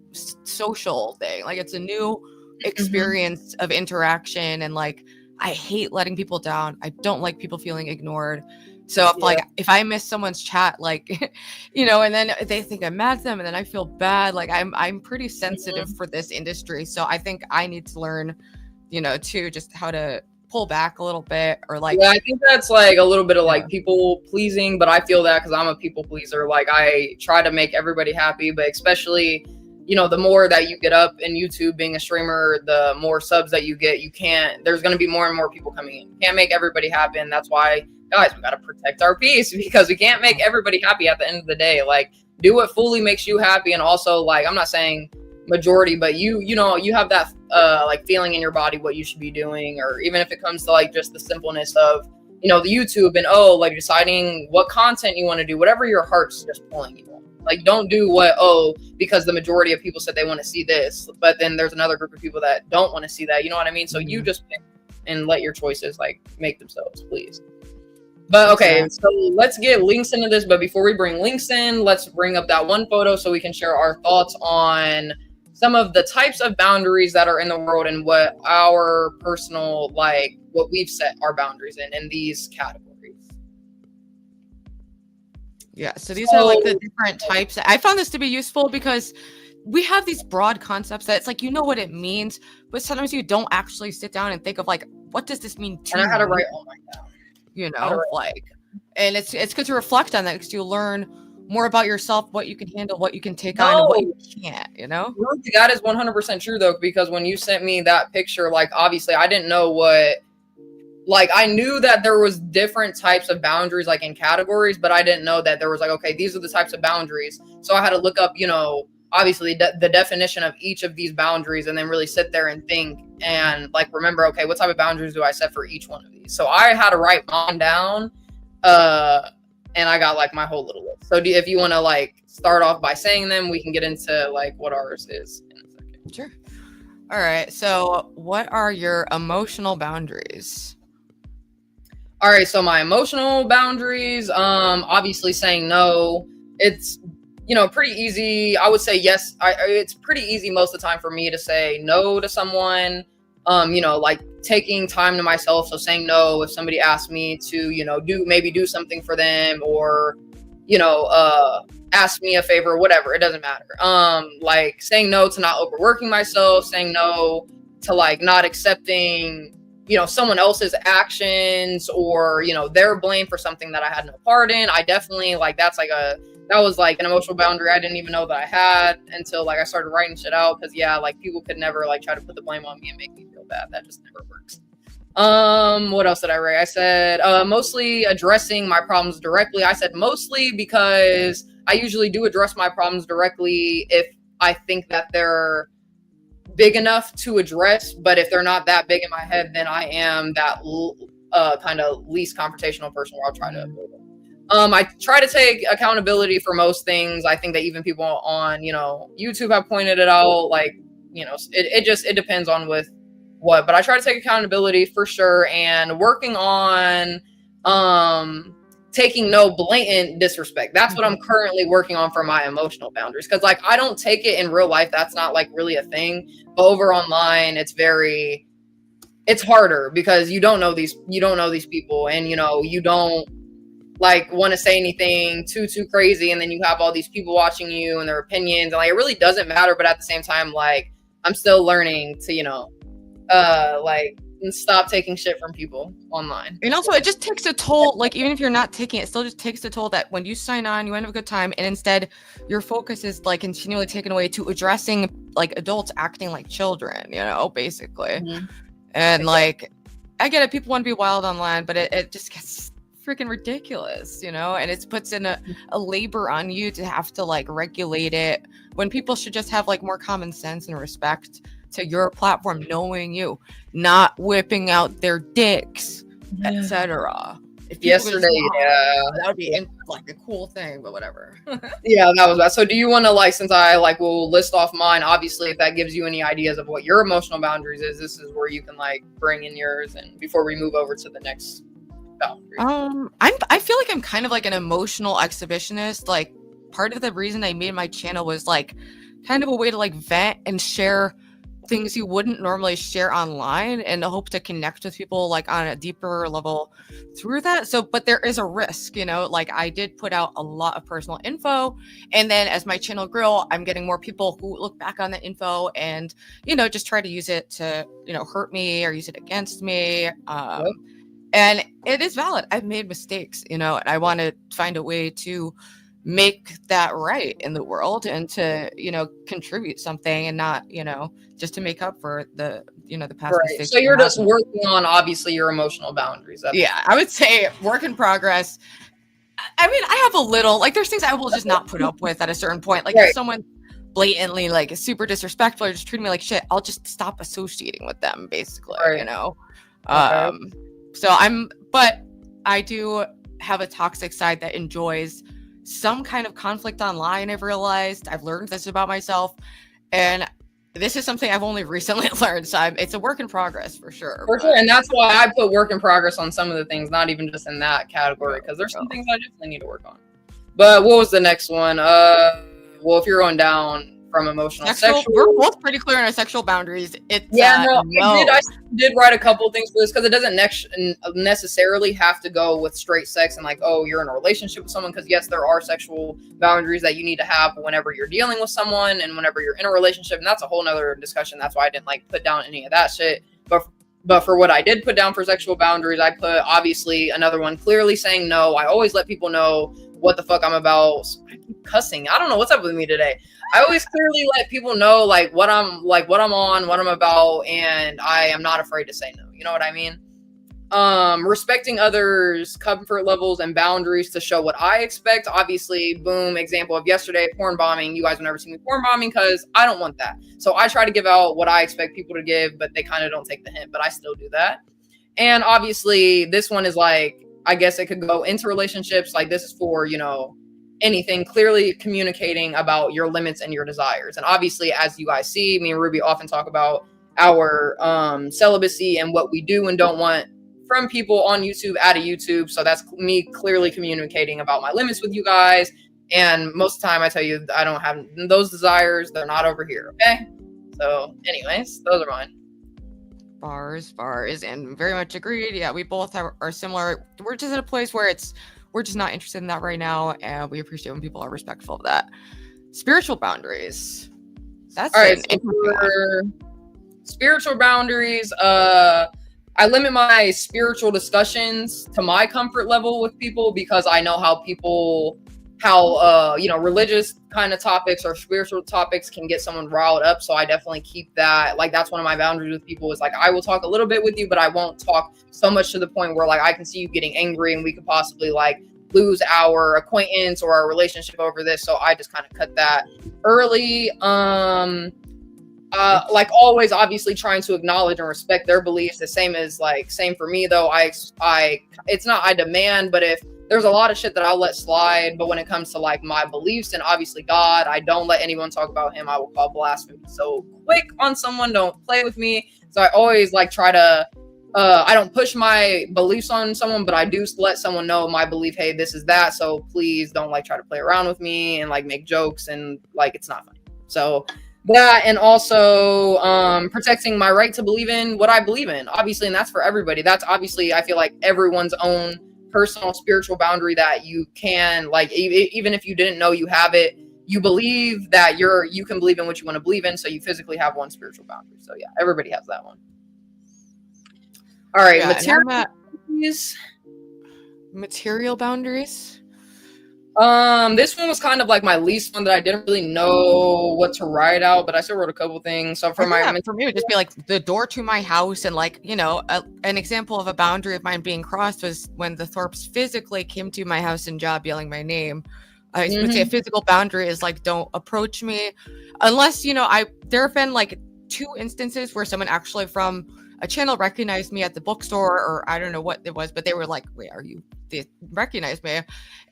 social thing. Like it's a new experience of interaction, and like I hate letting people down. I don't like people feeling ignored. So if I miss someone's chat, like, you know, and then they think I'm mad at them, and then I feel bad. Like I'm pretty sensitive for this industry. So I think I need to learn, you know, too, just how to pull back a little bit, or like, I think that's like a little bit of like people pleasing, but I feel that because I'm a people pleaser. Like I try to make everybody happy, but especially, you know, the more that you get up in YouTube being a streamer, the more subs that you get, there's going to be more and more people coming in. You can't make everybody happy. And that's why, guys, we got to protect our peace, because we can't make everybody happy at the end of the day. Like do what fully makes you happy. And also like, I'm not saying majority, but you know, you have that like feeling in your body, what you should be doing, or even if it comes to like just the simpleness of, you know, the YouTube and like deciding what content you want to do, whatever your heart's just pulling you on. Like, don't do because the majority of people said they want to see this, but then there's another group of people that don't want to see that. You know what I mean? So you just pick and let your choices like make themselves, please. But okay, so let's get Lynx into this. But before we bring Lynx in, let's bring up that one photo so we can share our thoughts on some of the types of boundaries that are in the world, and what our personal, like what we've set our boundaries in these categories. Yeah, so these are like the different types. I found this to be useful because we have these broad concepts that it's like, you know what it means, but sometimes you don't actually sit down and think of like, what does this mean to you? And I had to write all mine down. You know, like, and it's good to reflect on that, because you learn more about yourself, what you can handle, what you can take on, and what you can't, you know? That is 100% true though, because when you sent me that picture, like obviously I didn't know like I knew that there was different types of boundaries like in categories, but I didn't know that there was like, okay, these are the types of boundaries. So I had to look up, you know, obviously the definition of each of these boundaries, and then really sit there and think and like remember, okay, what type of boundaries do I set for each one of these? So I had to write mine down, and I got like my whole little list. So if you want to like start off by saying them, we can get into like what ours is in a second. Sure. All right. So what are your emotional boundaries? All right. So my emotional boundaries, obviously saying no. It's, pretty easy. I would say yes. It's pretty easy most of the time for me to say no to someone. Like taking time to myself. So saying no if somebody asks me to, do something for them, or, ask me a favor, whatever. It doesn't matter. Like saying no to not overworking myself, saying no to like not accepting, someone else's actions, or, their blame for something that I had no part in. I definitely like, that was like an emotional boundary I didn't even know that I had until like I started writing shit out. Cause yeah, like people could never like try to put the blame on me and make me feel bad. That just never works. What else did I write? I said, mostly addressing my problems directly. I said mostly because I usually do address my problems directly if I think that they're big enough to address. But if they're not that big in my head, then I am that kind of least confrontational person where I'll try to avoid it. I try to take accountability for most things. I think that even people on, YouTube have pointed it out. Like, it depends on with what, but I try to take accountability for sure, and working on taking no blatant disrespect. That's what I'm currently working on for my emotional boundaries. Cause like I don't take it in real life. That's not like really a thing. But over online, it's harder because you don't know these people, and you don't like want to say anything too crazy, and then you have all these people watching you and their opinions, and like it really doesn't matter. But at the same time, like I'm still learning to like stop taking shit from people online. And also it just takes a toll. Like even if you're not taking it, still just takes a toll that when you sign on, you end up a good time, and instead your focus is like continually taken away to addressing like adults acting like children, basically. Mm-hmm. And like I get it, people want to be wild online, but it just gets freaking ridiculous, and it puts in a labor on you to have to like regulate it, when people should just have like more common sense and respect to your platform, knowing you, not whipping out their dicks, etc. Yesterday, that would be like a cool thing, but whatever. Yeah, that was bad. So do you want to like, since I like will list off mine, obviously if that gives you any ideas of what your emotional boundaries is, this is where you can like bring in yours, and before we move over to the next boundary. I feel like I'm kind of like an emotional exhibitionist. Like part of the reason I made my channel was like kind of a way to like vent and share things you wouldn't normally share online, and hope to connect with people like on a deeper level through that. So, but there is a risk, like I did put out a lot of personal info, and then as my channel grew, I'm getting more people who look back on the info and, just try to use it to, hurt me or use it against me. And it is valid. I've made mistakes, and I want to find a way to make that right in the world, and to, contribute something, and not, just to make up for the, the past mistakes. So you're just working on obviously your emotional boundaries. Yeah, I would say work in progress. I mean, I have a little, like there's things I will just not put up with at a certain point. Like if someone blatantly like is super disrespectful or just treating me like shit, I'll just stop associating with them, basically, but I do have a toxic side that enjoys some kind of conflict online. I've realized, I've learned this about myself, and this is something I've only recently learned. So it's a work in progress for sure. For sure. And that's why I put work in progress on some of the things, not even just in that category, because there's some things I definitely need to work on. But what was the next one? Well, if you're going down from emotional, sexual, we're both pretty clear on our sexual boundaries. It's I did write a couple things for this, because it doesn't necessarily have to go with straight sex and like, oh, you're in a relationship with someone, because yes, there are sexual boundaries that you need to have whenever you're dealing with someone and whenever you're in a relationship, and that's a whole nother discussion. That's why I didn't like put down any of that shit. But for what I did put down for sexual boundaries, I put obviously another one, clearly saying no. I always let people know what the fuck I'm about. I keep cussing. I don't know what's up with me today. I always clearly let people know like what I'm on, what I'm about, and I am not afraid to say no. You know what I mean? respecting others' comfort levels and boundaries to show what I expect. Obviously, boom, example of yesterday, porn bombing. You guys will never see me porn bombing because I don't want that. So I try to give out what I expect people to give, but they kind of don't take the hint, but I still do that. And obviously, this one is like, I guess it could go into relationships. Like, this is for, you know, anything, clearly communicating about your limits and your desires. And obviously, as you guys see, me and Ruby often talk about our celibacy and what we do and don't want from people on YouTube, out of YouTube. So that's me clearly communicating about my limits with you guys. And most of the time I tell you I don't have those desires. They're not over here. Okay. So anyways, those are mine. Bars, and very much agreed. Yeah, we both are similar. We're just at a place where we're just not interested in that right now. And we appreciate when people are respectful of that. Spiritual boundaries. That's all right. So for spiritual boundaries, I limit my spiritual discussions to my comfort level with people because I know how religious kind of topics or spiritual topics can get someone riled up. So I definitely keep that. Like, that's one of my boundaries with people is like, I will talk a little bit with you, but I won't talk so much to the point where like I can see you getting angry and we could possibly like lose our acquaintance or our relationship over this. So I just kind of cut that early. Like always, obviously trying to acknowledge and respect their beliefs. The same for me though. It's not I demand, but if there's a lot of shit that I'll let slide, but when it comes to like my beliefs and obviously God, I don't let anyone talk about him. I will call blasphemy so quick on someone. Don't play with me. So I always like try to, I don't push my beliefs on someone, but I do let someone know my belief. Hey, this is that. So please don't like try to play around with me and like make jokes and like, it's not funny. So that, and also protecting my right to believe in what I believe in, obviously, and that's for everybody. That's obviously, I feel like everyone's own personal spiritual boundary that you can, like, even if you didn't know you have it, you believe that you can believe in what you want to believe in, so you physically have one spiritual boundary. So yeah, everybody has that one. All right, yeah, material boundaries. This one was kind of like my least one that I didn't really know what to write out, but I still wrote a couple things. So for me, it would just be like the door to my house, and like, you know, an example of a boundary of mine being crossed was when the Thorpes physically came to my house and job yelling my name. I would say a physical boundary is like, don't approach me unless, you know, there have been like 2 instances where someone actually from a channel recognized me at the bookstore, or I don't know what it was, but they were like, wait, they recognized me.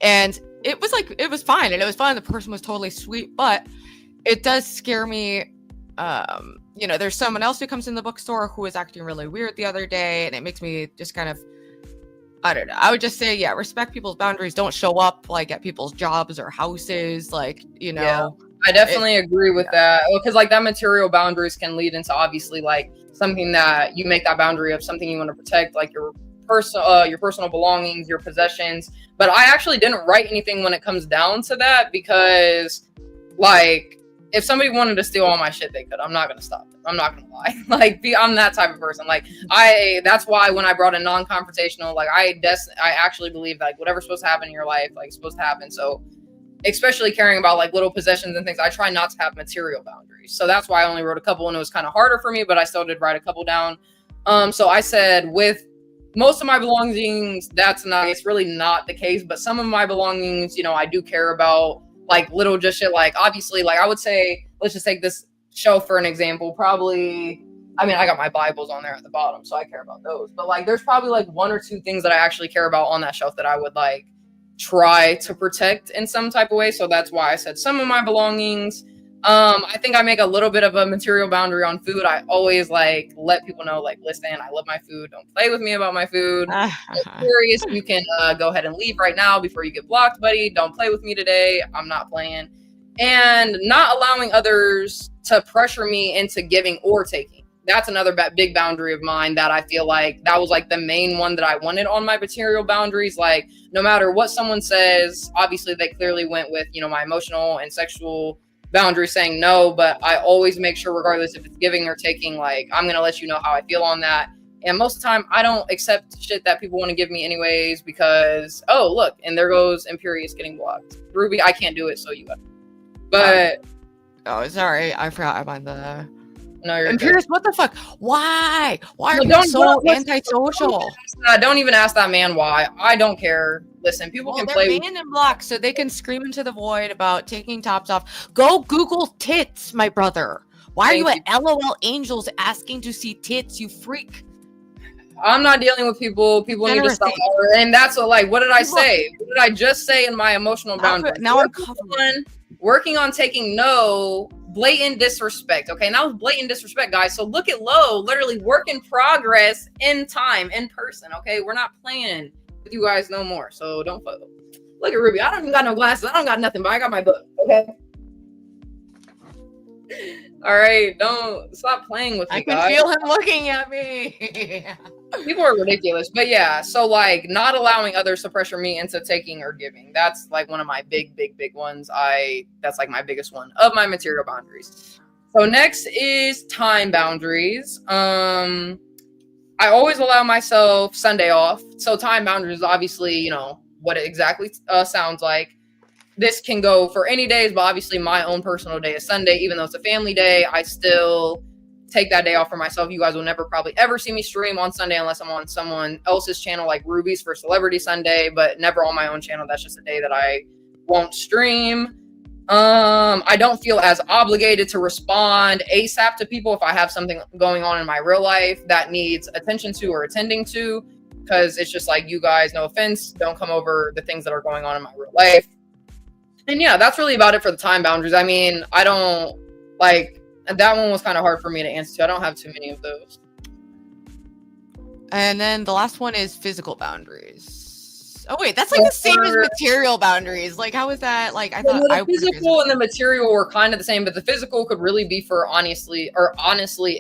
And it was fine. And it was fine. The person was totally sweet, but it does scare me. You know, there's someone else who comes in the bookstore who was acting really weird the other day. And it makes me just kind of, I don't know. I would just say, yeah, respect people's boundaries. Don't show up like at people's jobs or houses. Like, you know. Yeah, I definitely agree with that. Because like that material boundaries can lead into obviously like something that you make that boundary of something you want to protect, like your personal belongings, your possessions. But I actually didn't write anything when it comes down to that because like if somebody wanted to steal all my shit, they could. I'm not going to stop them. I'm not going to lie. Like, I'm that type of person. Like, that's why when I brought a non-confrontational, like, I actually believe that, like, whatever's supposed to happen in your life, like, it's supposed to happen. So, especially caring about, like, little possessions and things, I try not to have material boundaries. So that's why I only wrote a couple, and it was kind of harder for me, but I still did write a couple down. So I said, with most of my belongings, it's really not the case, but some of my belongings, you know, I do care about, like little just shit. Like obviously, like I would say, let's just take this shelf for an example. Probably, I mean, I got my Bibles on there at the bottom, so I care about those. But like, there's probably like 1 or 2 things that I actually care about on that shelf that I would like try to protect in some type of way. So that's why I said some of my belongings. I think I make a little bit of a material boundary on food. I always like let people know, like, listen, I love my food. Don't play with me about my food. If you're curious, you can go ahead and leave right now before you get blocked, buddy. Don't play with me today. I'm not playing. And not allowing others to pressure me into giving or taking. That's another big boundary of mine that I feel like that was like the main one that I wanted on my material boundaries. Like no matter what someone says, obviously they clearly went with, you know, my emotional and sexual boundary saying no, but I always make sure regardless if it's giving or taking, like I'm going to let you know how I feel on that. And most of the time I don't accept shit that people want to give me anyways because, oh, look, and there goes Imperious getting blocked. Ruby, I can't do it, so you got it. But oh, sorry, I forgot about the No, you're And good. Pierce, what the fuck? Why? Why are No, you don't- so don't- antisocial? Don't even ask that man why. I don't care. Listen, people Well, can they're play with banned and blocked, so they can scream into the void about taking tops off. Go Google tits, my brother. Why are you Thank at LOL Angels asking to see tits, you freak? I'm not dealing with people. People need to Generous stop. thing. And that's what, like, what did I Look. say? What did I just say in my emotional boundaries? Now I'm covering. Working on taking no blatant disrespect. Okay, now it's blatant disrespect, guys. So look at low, literally work in progress in time, in person. Okay, we're not playing with you guys no more. So don't fuck. Look at Ruby. I don't even got no glasses. I don't got nothing, but I got my book. Okay. All right, don't stop playing with me, I can guys. feel him looking at me. People are ridiculous, but yeah, so like not allowing others to pressure me into taking or giving, that's like one of my big ones. That's like my biggest one of my material boundaries. So next is time boundaries. I always allow myself Sunday off. So time boundaries is obviously, you know, what it exactly sounds like. This can go for any days, but obviously my own personal day is Sunday. Even though it's a family day, I still take that day off for myself. You guys will never probably ever see me stream on Sunday unless I'm on someone else's channel, like Ruby's for Celebrity Sunday, but never on my own channel. That's just a day that I won't stream. I don't feel as obligated to respond ASAP to people if I have something going on in my real life that needs attention to or attending to, because it's just like, you guys, no offense, don't come over the things that are going on in my real life. And yeah, that's really about it for the time boundaries. I mean, I don't like, that one was kind of hard for me to answer to. I don't have too many of those. And then the last one is physical boundaries. Oh wait, that's like the same as material boundaries. Like, how is that? Like, I thought the physical and the material were kind of the same, but the physical could really be for honestly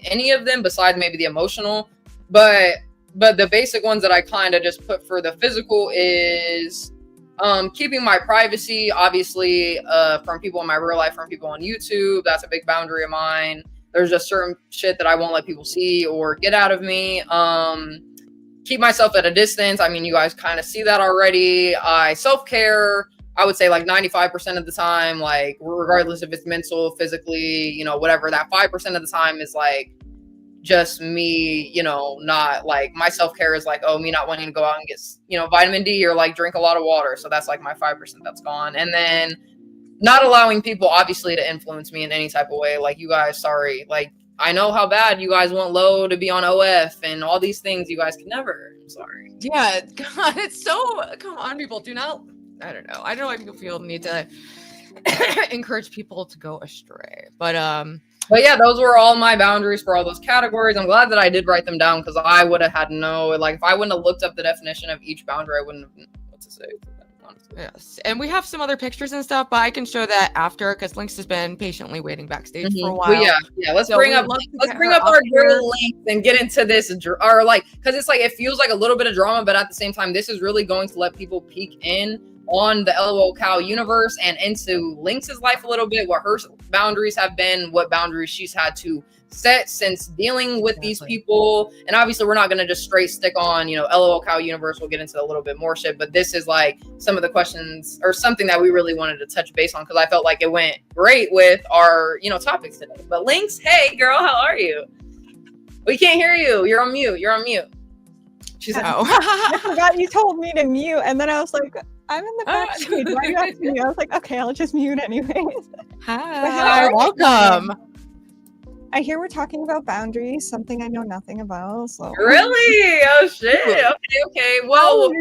any of them besides maybe the emotional. But the basic ones that I kind of just put for the physical is keeping my privacy, obviously, from people in my real life, from people on YouTube. That's a big boundary of mine. There's just certain shit that I won't let people see or get out of me. Keep myself at a distance. I mean, you guys kind of see that already. I self-care, I would say like 95% of the time, like regardless if it's mental, physically, you know, whatever, that 5% of the time is like just me, you know, not like, my self-care is like, oh, me not wanting to go out and get, you know, vitamin D or like drink a lot of water. So that's like my 5% that's gone. And then not allowing people obviously to influence me in any type of way. Like, you guys, sorry, like, I know how bad you guys want Low to be on OF and all these things. You guys can never. I'm sorry. Yeah, God, it's so, come on, people, do not, I don't know why people feel the need to encourage people to go astray. But yeah, those were all my boundaries for all those categories. I'm glad that I did write them down, because I would have had no, like, if I wouldn't have looked up the definition of each boundary, I wouldn't have known what to say. Yes, and we have some other pictures and stuff, but I can show that after, because Lynx has been patiently waiting backstage for a while. Well, yeah. Let's bring up our girl Lynx and get into this, or like, because it's like, it feels like a little bit of drama, but at the same time, this is really going to let people peek in on the Lolcow universe and into Lynx's life a little bit, what her boundaries have been, what boundaries she's had to set since dealing with these people. And obviously we're not going to just straight stick on, you know, Lolcow universe. We'll get into a little bit more shit, but this is like some of the questions or something that we really wanted to touch base on, because I felt like it went great with our, you know, topics today. But Lynx, hey girl, how are you? We can't hear you. You're on mute. She's like, oh. I forgot you told me to mute, and then I was like, I'm in the backstage. Why are you asking me? I was like, okay, I'll just mute anyways. Hi, welcome. I hear we're talking about boundaries, something I know nothing about. So really? Oh shit. Okay. Well,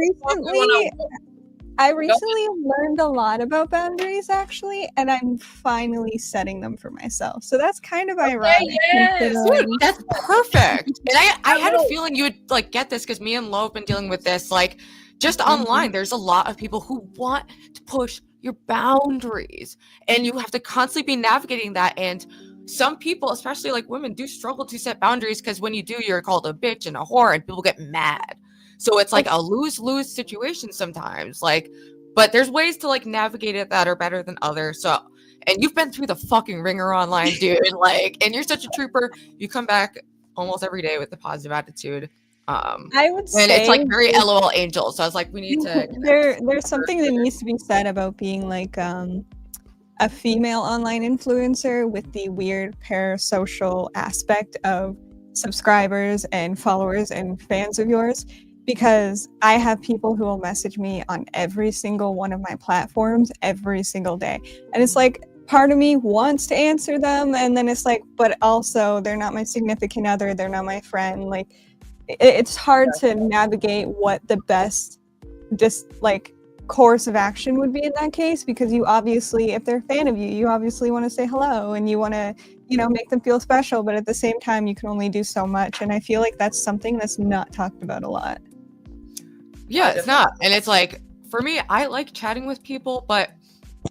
I recently learned a lot about boundaries, actually, and I'm finally setting them for myself. So that's kind of ironic. Yes. Dude, that's perfect. And I had a feeling you would like get this, because me and Lo have been dealing with this, like, just online. There's a lot of people who want to push your boundaries, and you have to constantly be navigating that. And some people, especially like women, do struggle to set boundaries, because when you do, you're called a bitch and a whore, and people get mad. So it's like a lose-lose situation sometimes. Like, but there's ways to like navigate it that are better than others. So, and you've been through the fucking ringer online, dude. Like, and you're such a trooper. You come back almost every day with a positive attitude. I would say, and it's like very LOL Angel. So I was like, we need to. There's something that needs to be said about being like a female online influencer with the weird parasocial aspect of subscribers and followers and fans of yours, because I have people who will message me on every single one of my platforms every single day. And it's like, part of me wants to answer them, and then it's like, but also they're not my significant other, they're not my friend. Like, it's hard to navigate what the best course of action would be in that case, because you obviously, if they're a fan of you, you obviously want to say hello and you want to, make them feel special, but at the same time you can only do so much. And I feel like that's something that's not talked about a lot. Yeah, it's not. And it's like, for me, I like chatting with people, but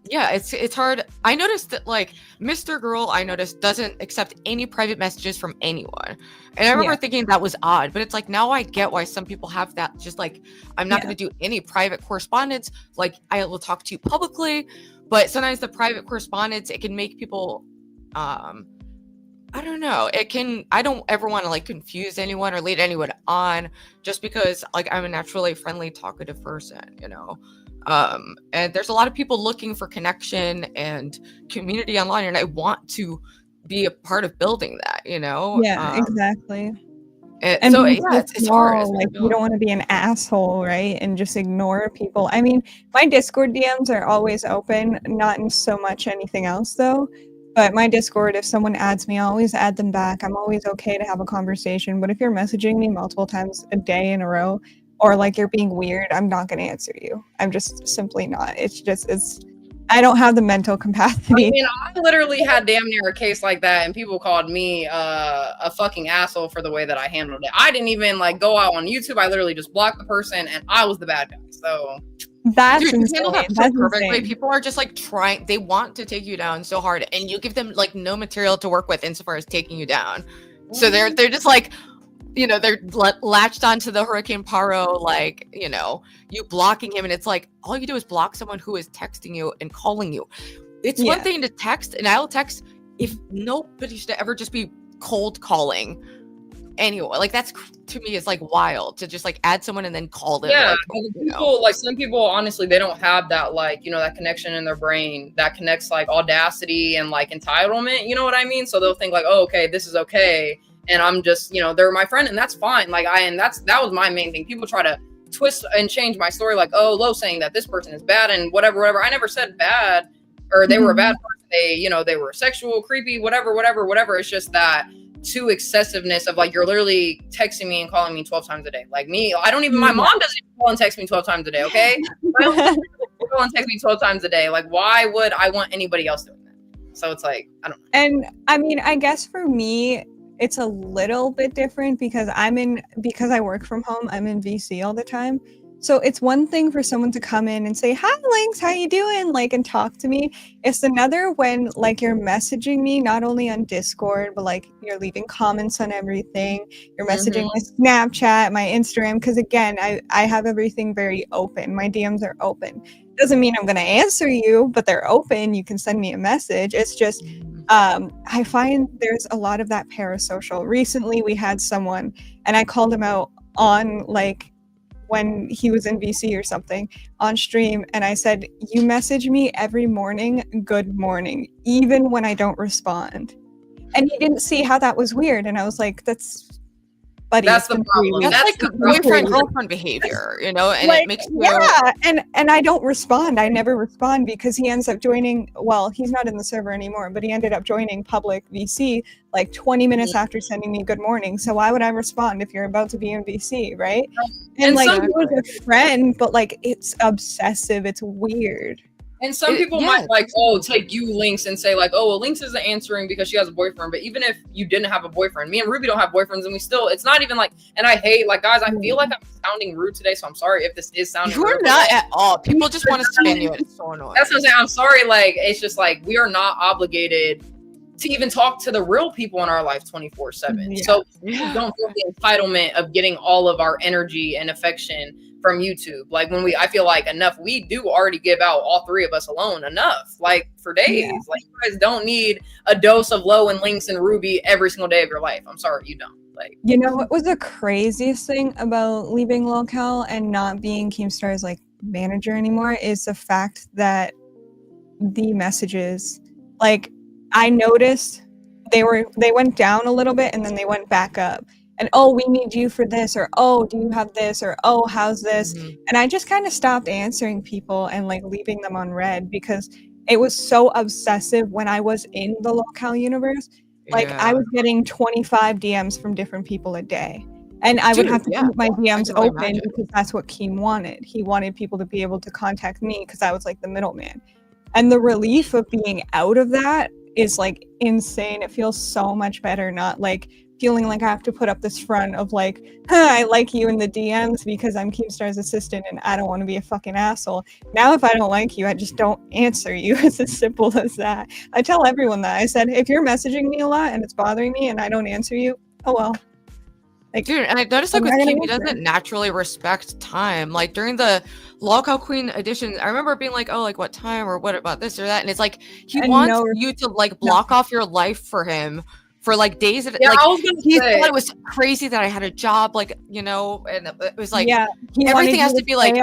yeah, it's hard. I noticed that, like, Mr. Girl, I noticed, doesn't accept any private messages from anyone. And I remember thinking that was odd, but it's like, now I get why some people have that. Just like, I'm not going to do any private correspondence. Like, I will talk to you publicly, but sometimes the private correspondence, it can make people, I don't know. I don't ever want to, like, confuse anyone or lead anyone on, just because, like, I'm a naturally friendly, talkative person, and there's a lot of people looking for connection and community online, and I want to be a part of building that, Yeah, exactly. And so it's hard. Like, you don't want to be an asshole, right? And just ignore people. I mean, my Discord DMs are always open, not in so much anything else though. But my Discord, if someone adds me, I always add them back. I'm always okay to have a conversation. But if you're messaging me multiple times a day in a row, or like you're being weird, I'm not going to answer you. I'm just simply not. I don't have the mental capacity. I mean, I literally had damn near a case like that, and people called me a fucking asshole for the way that I handled it. I didn't even, like, go out on YouTube. I literally just blocked the person, and I was the bad guy. So that's Dude, insane. you handle that so That's perfectly. insane. People are just, like, trying. They want to take you down so hard, and you give them, like, no material to work with insofar as taking you down. So they're just like, they're latched onto the Hurricane Paro, like, you blocking him, and it's like, all you do is block someone who is texting you and calling you. It's one thing to text, and I'll text if nobody should ever just be cold calling anyone. Like, that's, to me, is like wild to just, like, add someone and then call them. yeah, like, like, some people, honestly, they don't have that, like, that connection in their brain that connects, like, audacity and, like, entitlement, you know what I mean? So they'll think, like, oh, okay, this is okay, and I'm just, they're my friend, and that's fine. Like, that was my main thing. People try to twist and change my story, like, oh, Lo saying that this person is bad and whatever. I never said bad, or they were a bad person. They were sexual, creepy, whatever. It's just that too excessiveness of, like, you're literally texting me and calling me 12 times a day. Like, me, I don't even, my mom doesn't even call and text me 12 times a day, okay? My mom doesn't call and text me 12 times a day. Like, why would I want anybody else doing that? So it's like, I don't know. And I mean, I guess for me, it's a little bit different because because I work from home, I'm in VC all the time. So it's one thing for someone to come in and say, "Hi, Lynx, how you doing?" Like, and talk to me. It's another when, like, you're messaging me, not only on Discord, but, like, you're leaving comments on everything. You're messaging my Snapchat, my Instagram, because, again, I have everything very open. My DMs are open. Doesn't mean I'm going to answer you, but they're open. You can send me a message. It's just, I find there's a lot of that parasocial. Recently, we had someone, and I called him out on, like, when he was in VC or something on stream, and I said, "You message me every morning, good morning, even when I don't respond." And he didn't see how that was weird, and I was like, "That's buddy. That's the problem. That's like the boyfriend girlfriend behavior, and like, it makes you and I don't respond. I never respond because he ends up joining. Well, he's not in the server anymore, but he ended up joining public VC like 20 minutes after sending me good morning. So why would I respond if you're about to be in VC, right? And like, he was a friend, but like, it's obsessive. It's weird. And some people might like, take you Lynx and say like, oh, well, Lynx isn't answering because she has a boyfriend. But even if you didn't have a boyfriend, me and Ruby don't have boyfriends, and we still, it's not even like, and I hate, like, guys, I feel like I'm sounding rude today, so I'm sorry if this is sounding rude. You're not at all. People just want to spin you. It's so annoying. That's what I'm saying. I'm sorry. Like, it's just like, we are not obligated to even talk to the real people in our life 24/7. So we don't feel the entitlement of getting all of our energy and affection from YouTube. Like, I feel like enough, we do already give out, all three of us alone, enough, like, for days. Like, you guys don't need a dose of Lo and Lynx and Ruby every single day of your life. I'm sorry, you don't. Like, you know what was the craziest thing about leaving Lolcow and not being Keemstar's like manager anymore is the fact that the messages. Like, I noticed they went down a little bit and then they went back up. And, oh, we need you for this, or, oh, do you have this, or, oh, how's this? And I just kind of stopped answering people and like leaving them on red because it was so obsessive when I was in the Lolcow universe. Like, I was getting 25 DMs from different people a day. And I would have to keep my DMs open because that's what Keem wanted. He wanted people to be able to contact me because I was like the middleman. And the relief of being out of that is like insane. It feels so much better, not like feeling like I have to put up this front of like, I like you in the DMs because I'm Keemstar's assistant and I don't want to be a fucking asshole. Now, if I don't like you, I just don't answer you. It's as simple as that. I tell everyone that. I said, if you're messaging me a lot and it's bothering me and I don't answer you, oh well. Like, dude, and I noticed like with Keem, he doesn't naturally respect time. Like during the Lolcow Queen edition, I remember being like, oh, like what time or what about this or that? And it's like he wants you to like block off your life for him for like days. Like, I was gonna he say. thought it was crazy that I had a job, like, you know, and it was like, he everything has to be like, he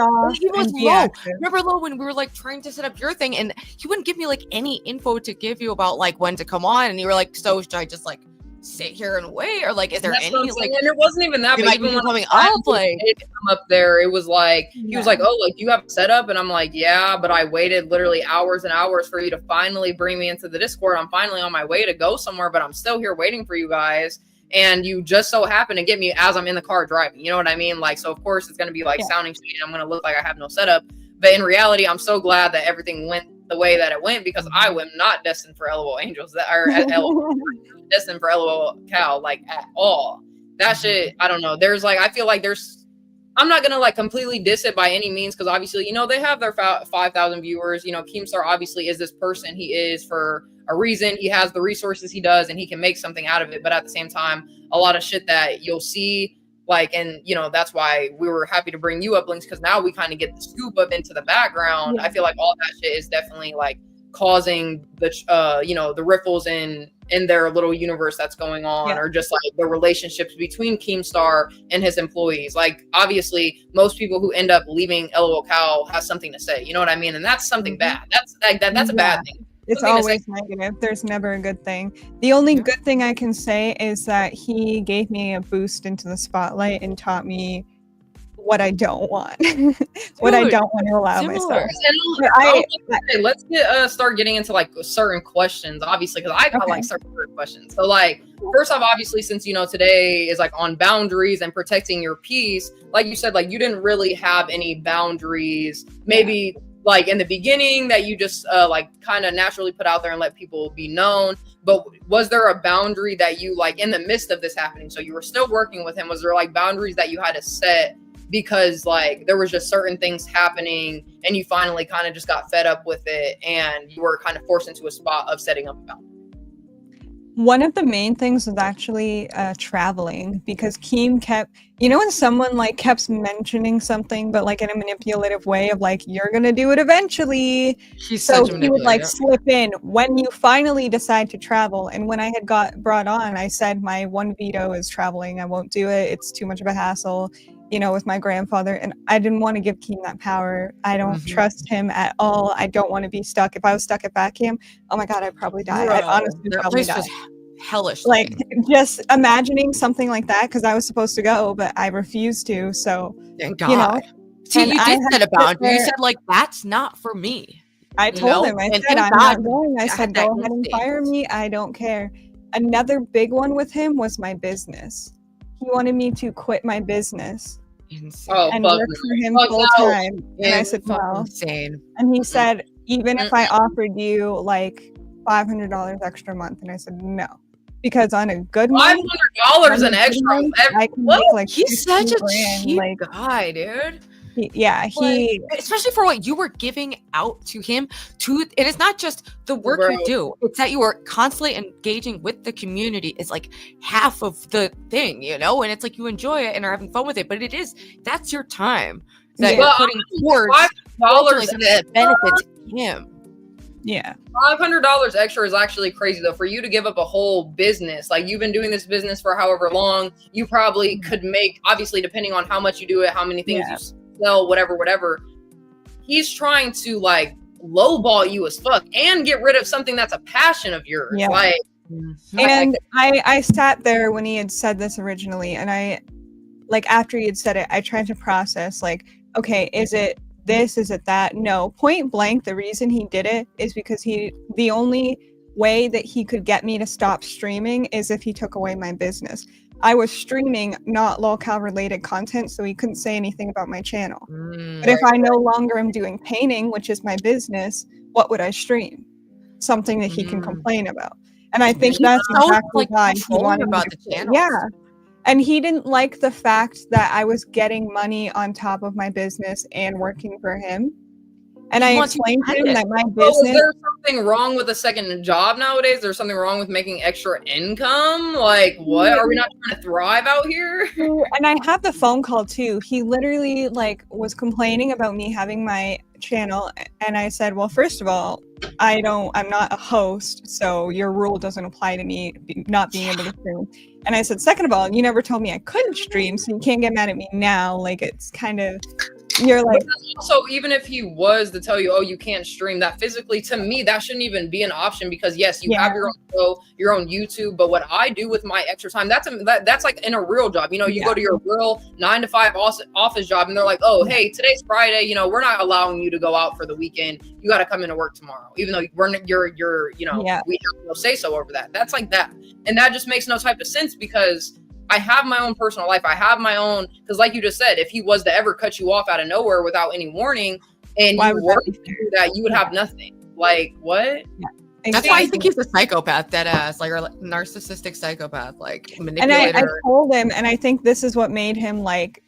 was low. active. Remember, Lo, when we were like trying to set up your thing and he wouldn't give me like any info to give you about like when to come on. And you were like, so should I just like sit here and wait, or like is there any like, and it wasn't even that, but even when coming up, like come up there, it was like he was like, oh, like you have it set up, and I'm like, yeah, but I waited literally hours and hours for you to finally bring me into the Discord. I'm finally on my way to go somewhere, but I'm still here waiting for you guys, and you just so happen to get me as I'm in the car driving, you know what I mean? Like, so of course it's going to be like sounding shitty, I'm going to look like I have no setup, but in reality I'm so glad that everything went the way that it went, because I am not destined for LOL Angels destined for Lolcow like at all. That shit, I don't know. There's like, I feel like I'm not gonna like completely diss it by any means, because obviously, you know, they have their 5,000 viewers. You know, Keemstar obviously is this person he is for a reason. He has the resources he does, and he can make something out of it. But at the same time, a lot of shit that you'll see, like, and you know, that's why we were happy to bring you up, Links, because now we kind of get the scoop up into the background. I feel like all that shit is definitely like causing the you know, the ripples in their little universe that's going on, or just like the relationships between Keemstar and his employees. Like, obviously most people who end up leaving Lolcow has something to say, you know what I mean? And that's something bad. That's like that's a bad thing. It's always negative. There's never a good thing. The only good thing I can say is that he gave me a boost into the spotlight and taught me what I don't want, what I don't want to allow myself. Let's start getting into like certain questions, obviously, because I got like certain questions. So like, first off, obviously, since you know today is like on boundaries and protecting your peace, like you said, like you didn't really have any boundaries, maybe like in the beginning that you just like kind of naturally put out there and let people be known. But was there a boundary that you like in the midst of this happening? So you were still working with him. Was there like boundaries that you had to set because like there was just certain things happening and you finally kind of just got fed up with it and you were kind of forced into a spot of setting up a boundary? One of the main things was actually traveling, because Keem kept, you know, when someone like kept mentioning something, but like in a manipulative way of like, you're going to do it eventually. So he would like slip in when you finally decide to travel. And when I had got brought on, I said, my one veto is traveling. I won't do it. It's too much of a hassle, you know, with my grandfather. And I didn't want to give Keem that power. I don't trust him at all. I don't want to be stuck. If I was stuck at Backham, oh my God, I'd probably die. I'd honestly probably die. Hellish. Like just imagining something like that, because I was supposed to go, but I refused to. So, thank God. You know, see, you did set a boundary. You said like, that's not for me. I told him, I said, I'm not going. I said, go ahead and fire me. I don't care. Another big one with him was my business. He wanted me to quit my business and work for him full time. And I said, well, insane. And he said, even if I offered you like $500 extra a month, and I said no, because on a good month, $500 an extra month, I can make like he's such a cheap like, guy, dude. Especially for what you were giving out to him, and it's not just the work you do, it's that you are constantly engaging with the community. It's like half of the thing, you know, and it's like you enjoy it and are having fun with it, but that's your time that you're putting towards $5 that benefits him. Yeah, $500 extra is actually crazy though. For you to give up a whole business, like you've been doing this business for however long, you probably could make, obviously depending on how much you do it, how many things you sell, whatever. He's trying to like lowball you as fuck and get rid of something that's a passion of yours. Yeah. Like, And I sat there when he had said this originally, and I, like, after he had said it, I tried to process, like, okay, is it this? Is it that? No, point blank, the reason he did it is because the only way that he could get me to stop streaming is if he took away my business. I was streaming not Lolcow related content, so he couldn't say anything about my channel. But if I no longer am doing painting, which is my business, what would I stream? Something that he can complain about. And I think that's exactly why he wanted about me the to. channels. Yeah. And he didn't like the fact that I was getting money on top of my business and working for him. And I explained to him that my business... is there something wrong with a second job nowadays? There's something wrong with making extra income? Like, what? Are we not trying to thrive out here? And I have the phone call too. He literally like was complaining about me having my channel. And I said, well, first of all, I'm not a host, so your rule doesn't apply to me not being able to stream. And I said, second of all, you never told me I couldn't stream, so you can't get mad at me now. Like, it's kind of... You're like, so even if he was to tell you, oh, you can't stream, that physically, to me, that shouldn't even be an option, because yes, you have your own show, your own YouTube, but what I do with my extra time, that's like in a real job. You know, you go to your real 9-to-5 office job, and they're like, oh, hey, today's Friday, you know, we're not allowing you to go out for the weekend. You got to come into work tomorrow, even though you're you know, we have no say so over that. That's like that, and that just makes no type of sense, because I have my own personal life. I have my own, because like you just said, if he was to ever cut you off out of nowhere without any warning, and you were to do that, you would have nothing. Like, what? Yeah. That's why I think he's a psychopath, dead ass, like, or like narcissistic psychopath, like manipulator. And I told him, and I think this is what made him like,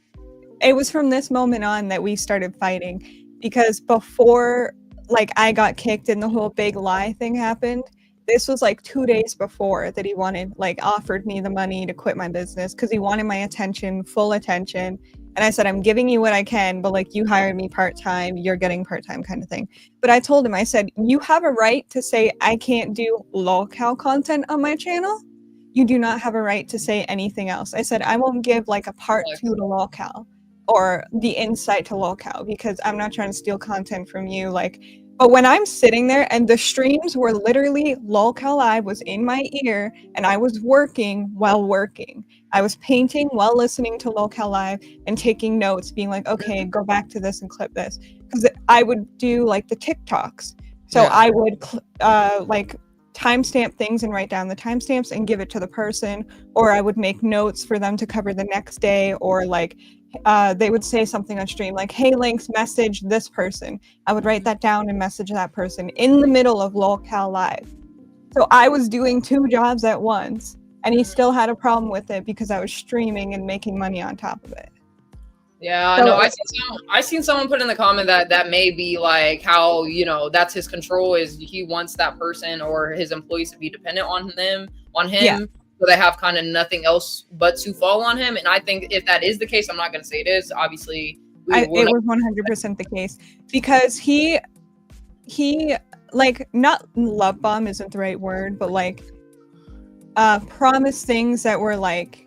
it was from this moment on that we started fighting, because before like I got kicked and the whole big lie thing happened, this was like 2 days before that he offered me the money to quit my business because he wanted my attention, full attention. And I said, I'm giving you what I can, but like, you hired me part-time, you're getting part-time kind of thing. But I told him, I said, you have a right to say I can't do Lolcow content on my channel. You do not have a right to say anything else. I said, I won't give like a part 2 to Lolcow or the insight to Lolcow, because I'm not trying to steal content from you. Like, but when I'm sitting there and the streams were literally Lolcow Live was in my ear and I was working while working. I was painting while listening to Lolcow Live and taking notes, being like, okay, go back to this and clip this. Because I would do like the TikToks. So I would like timestamp things and write down the timestamps and give it to the person, or I would make notes for them to cover the next day, or like they would say something on stream like, hey, Lynx, message this person. I would write that down and message that person in the middle of Lolcow Live. So I was doing 2 jobs at once, and he still had a problem with it because I was streaming and making money on top of it. Yeah, so, no, I seen someone put in the comment that may be like how, you know, that's his control, is he wants that person or his employees to be dependent on him. So they have kind of nothing else but to fall on him. And I think if that is the case, I'm not going to say it is. Obviously, it was 100% the case, because he like, not love bomb isn't the right word, but like promised things that were like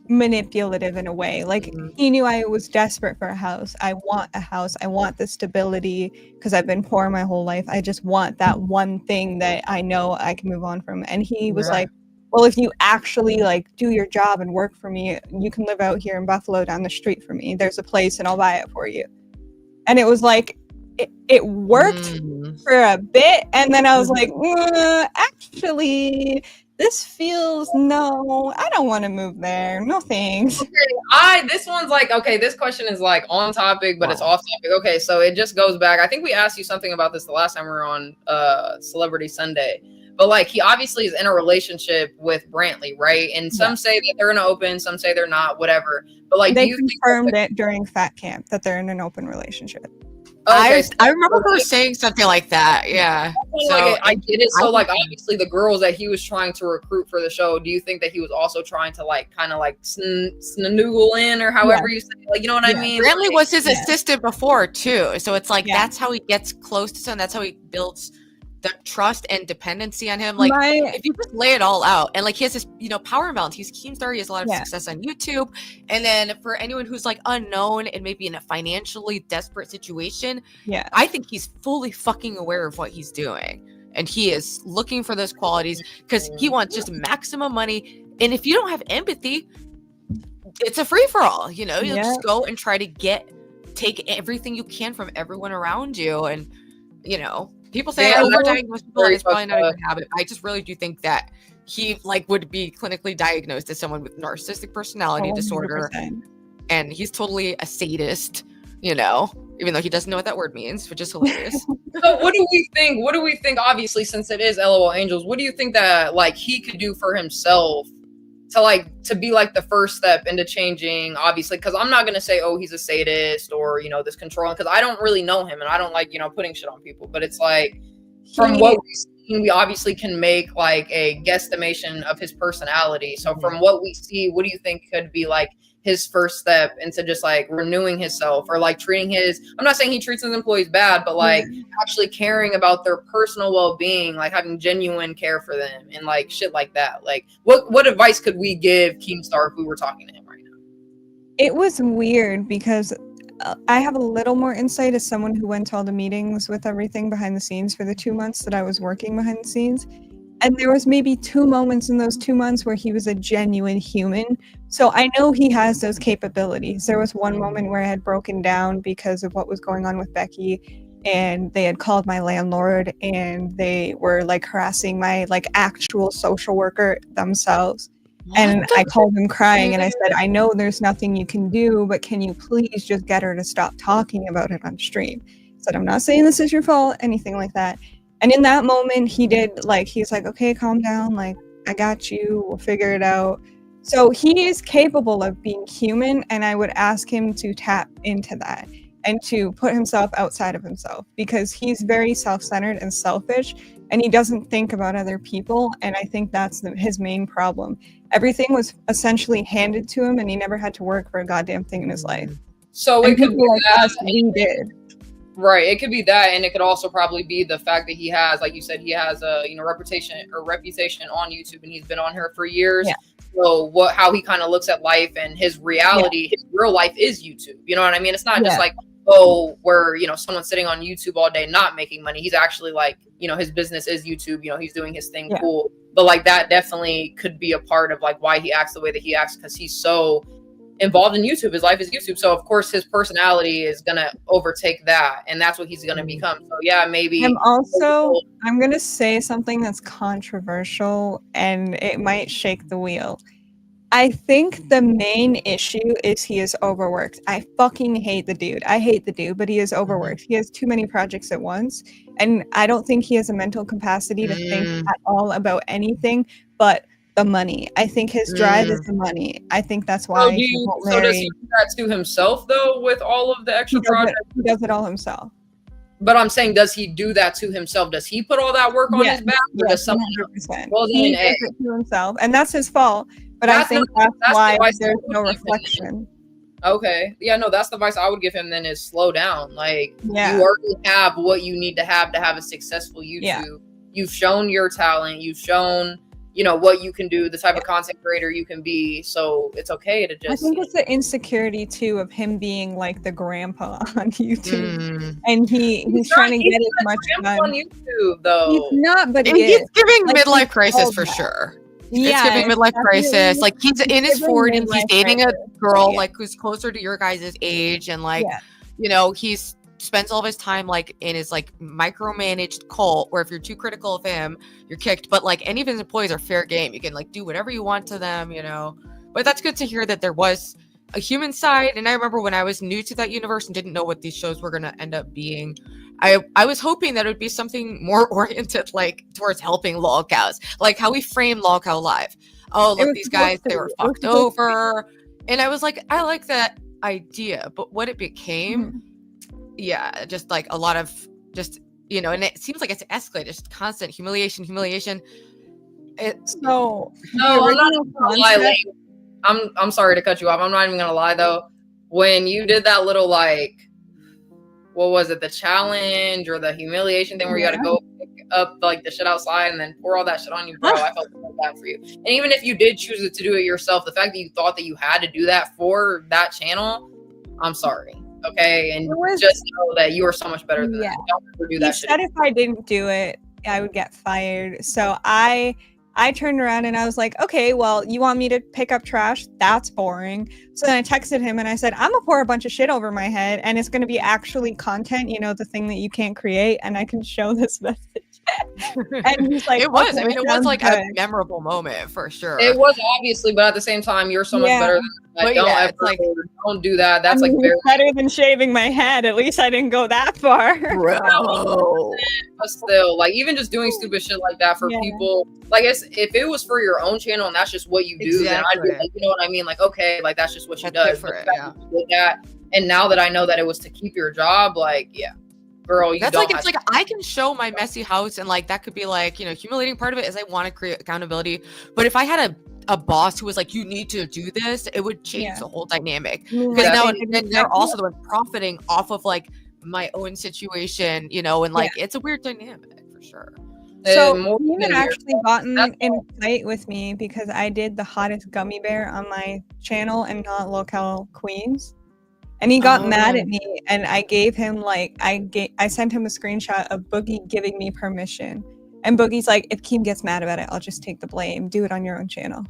manipulative in a way. Like, he knew I was desperate for a house. I want a house. I want the stability because I've been poor my whole life. I just want that one thing that I know I can move on from. And he was like, well, if you actually like do your job and work for me, you can live out here in Buffalo down the street from me. There's a place and I'll buy it for you. And it was like, it worked for a bit. And then I was like, actually, this feels, no, I don't want to move there. No thanks. Okay, this one's like, okay, this question is like on topic, but it's off topic. Okay, so it just goes back. I think we asked you something about this the last time we were on Celebrity Sunday. But like, he obviously is in a relationship with Brantley, right? And some say that they're gonna open, some say they're not, whatever. But like, they confirmed it during Fat Camp that they're in an open relationship. Okay, I remember her saying something like that. Yeah. So like, I get it. So like, obviously the girls that he was trying to recruit for the show, do you think that he was also trying to like kind of like snoogle in, or however you say it? Like, you know what I mean? Brantley was his assistant before too. So it's like, that's how he gets close to someone. That's how he builds the trust and dependency on him. Like, if you just lay it all out, and like he has this, you know, power imbalance. He's Keemstar. He has a lot of success on YouTube. And then for anyone who's like unknown and maybe in a financially desperate situation, I think he's fully fucking aware of what he's doing. And he is looking for those qualities because he wants just maximum money. And if you don't have empathy, it's a free for all. You know, you'll just go and try to take everything you can from everyone around you. And, you know, people say overdiagnosed people, and it's probably not a good habit. I just really do think that he like would be clinically diagnosed as someone with narcissistic personality disorder. And he's totally a sadist, you know, even though he doesn't know what that word means, which is hilarious. So what do we think? What do we think, obviously, since it is LOL Angelz, what do you think that like he could do for himself to be like the first step into changing, obviously? Because I'm not going to say, oh, he's a sadist or, you know, this controlling, because I don't really know him and I don't like, you know, putting shit on people. But it's like, from what we've seen, we obviously can make like a guesstimation of his personality. So from what we see, what do you think could be like his first step into just like renewing himself, or like treating I'm not saying he treats his employees bad, but like actually caring about their personal well-being, like having genuine care for them and like shit like that? Like what advice could we give Keemstar if we were talking to him right now? It was weird because I have a little more insight as someone who went to all the meetings with everything behind the scenes for the 2 months that I was working behind the scenes. And there was maybe 2 moments in those 2 months where he was a genuine human. So I know he has those capabilities. There was one moment where I had broken down because of what was going on with Becky, and they had called my landlord and they were like harassing my like actual social worker themselves. And I called him crying and I said, I know there's nothing you can do, but can you please just get her to stop talking about it on stream? I said, I'm not saying this is your fault, anything like that. And in that moment, he's like, okay, calm down. Like, I got you. We'll figure it out. So he is capable of being human. And I would ask him to tap into that and to put himself outside of himself, because he's very self-centered and selfish and he doesn't think about other people. And I think that's his main problem. Everything was essentially handed to him and he never had to work for a goddamn thing in his life. So it could be like us, we did. Right, it could be that, and it could also probably be the fact that he has, like you said, he has a reputation on YouTube, and he's been on here for years. Yeah. So how he kind of looks at life and his reality, his real life is YouTube. You know what I mean? It's not just like, oh, where someone's sitting on YouTube all day not making money. He's actually like, his business is YouTube. He's doing his thing, cool. But like that definitely could be a part of like why he acts the way that he acts, because he's so involved in YouTube. His life is YouTube. So of course his personality is gonna overtake that, and that's what he's gonna become. So yeah, maybe I'm gonna say something that's controversial and it might shake the wheel. I think the main issue is he is overworked. I fucking hate the dude. I hate the dude, but he is overworked. He has too many projects at once, and I don't think he has a mental capacity to think at all about anything but the money. I think his drive is the money. I think that's why he won't marry. So does he do that to himself though, with all of the extra projects? He does it all himself. But I'm saying, does he do that to himself? Does he put all that work on his back? Or does someone 100%. Well, he does it to himself, and that's his fault. But I think that's why there's no reflection. Okay. Yeah, no, that's the advice I would give him then, is slow down. Like, you already have what you need to have a successful YouTube. Yeah. You've shown your talent. You've shown, what you can do, the type of content creator you can be. So it's okay to just... I think it's the insecurity, too, of him being like the grandpa on YouTube. And he's trying to get as much done. On YouTube, though. He's not, but he's giving midlife crisis for sure. It's giving midlife crisis. Like, he's in his 40s, he's dating a girl like who's closer to your guys' age, and like, he's spends all of his time like in his like micromanaged cult, where if you're too critical of him, you're kicked. But like, any of his employees are fair game. You can like do whatever you want to them, But that's good to hear that there was a human side. And I remember when I was new to that universe and didn't know what these shows were going to end up being, I was hoping that it would be something more oriented like towards helping Lolcows, like how we framed Lolcow Live. Oh, look, these guys, they were fucked over. And I was like, I like that idea. But what it became, just like a lot of just, and it seems like it's escalated, just constant humiliation. No, I'm not gonna lie. I'm sorry to cut you off. I'm not even gonna lie though. When you did that little like, what was it, the challenge or the humiliation thing where you got to go up like the shit outside and then pour all that shit on you, bro. I felt so bad for you. And even if you did choose to do it yourself, the fact that you thought that you had to do that for that channel, I'm sorry. Okay, and just know that you are so much better than that. Don't ever do that shit. He said if I didn't do it, I would get fired. So I turned around and I was like, okay, well, you want me to pick up trash? That's boring. So then I texted him and I said, I'm gonna pour a bunch of shit over my head and it's gonna be actually content, you know, the thing that you can't create, and I can show this message. And he's like, it was. okay, I mean, it was like good. a memorable moment for sure. It was obviously, but at the same time, you're so much better than that. But Don't yeah, ever, like, don't do that. That's like it's better than shaving my head. At least I didn't go that far. Bro. But still, like, even just doing stupid shit like that for people, like, if it was for your own channel and that's just what you do, then I'd be like, you know what I mean? Like, okay, like that's just what she does. For it, that. And now that I know that it was to keep your job, like, yeah. Girl, you that's don't like, it's like I can show my messy house and like that could be like, you know, humiliating part of it is I want to create accountability. But if I had a boss who was like, you need to do this, it would change the whole dynamic. Because now they're also the one profiting off of like my own situation, you know, and like it's a weird dynamic for sure. So he even actually gotten in a fight with me because I did the hottest gummy bear on my channel and not Lolcow Queens. And he got mad at me, and I gave him like I sent him a screenshot of Boogie giving me permission, and Boogie's like, if Keem gets mad about it, I'll just take the blame. Do it on your own channel.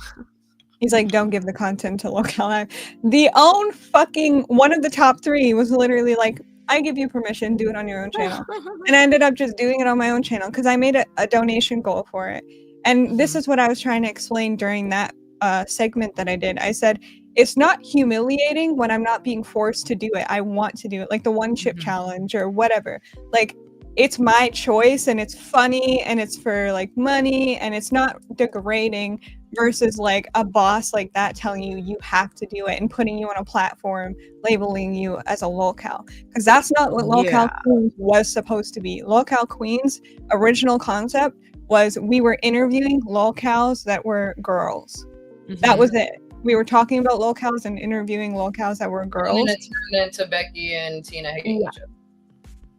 He's like, don't give the content to Lolcow. The own fucking one of the top 3 was literally like, I give you permission, do it on your own channel. And I ended up just doing it on my own channel because I made a donation goal for it. And this is what I was trying to explain during that segment that I did. I said, it's not humiliating when I'm not being forced to do it. I want to do it, like the one chip challenge or whatever. Like, it's my choice and it's funny and it's for like money and it's not degrading versus like a boss like that telling you you have to do it and putting you on a platform labeling you as a Lolcow, because that's not what Lolcow Queens was supposed to be. Lolcow Queens original concept was we were interviewing Lolcows that were girls. That was it. We were talking about Lolcows and interviewing Lolcows that were girls. And then it turned into Becky and Tina hating each other.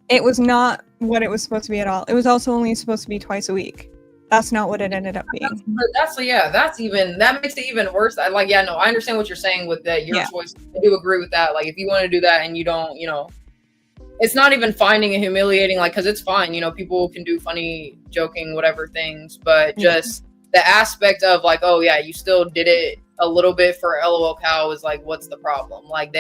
It was not what it was supposed to be at all. It was also only supposed to be twice a week. That's not what it ended up being. That makes it even worse. I understand what you're saying with that, your choice. I do agree with that. Like, if you want to do that and you don't, you know, it's not even finding it humiliating, like, because it's fine. You know, people can do funny, joking, whatever things, but just the aspect of like, oh yeah, you still did it a little bit for LOL Cow is like, what's the problem? Like,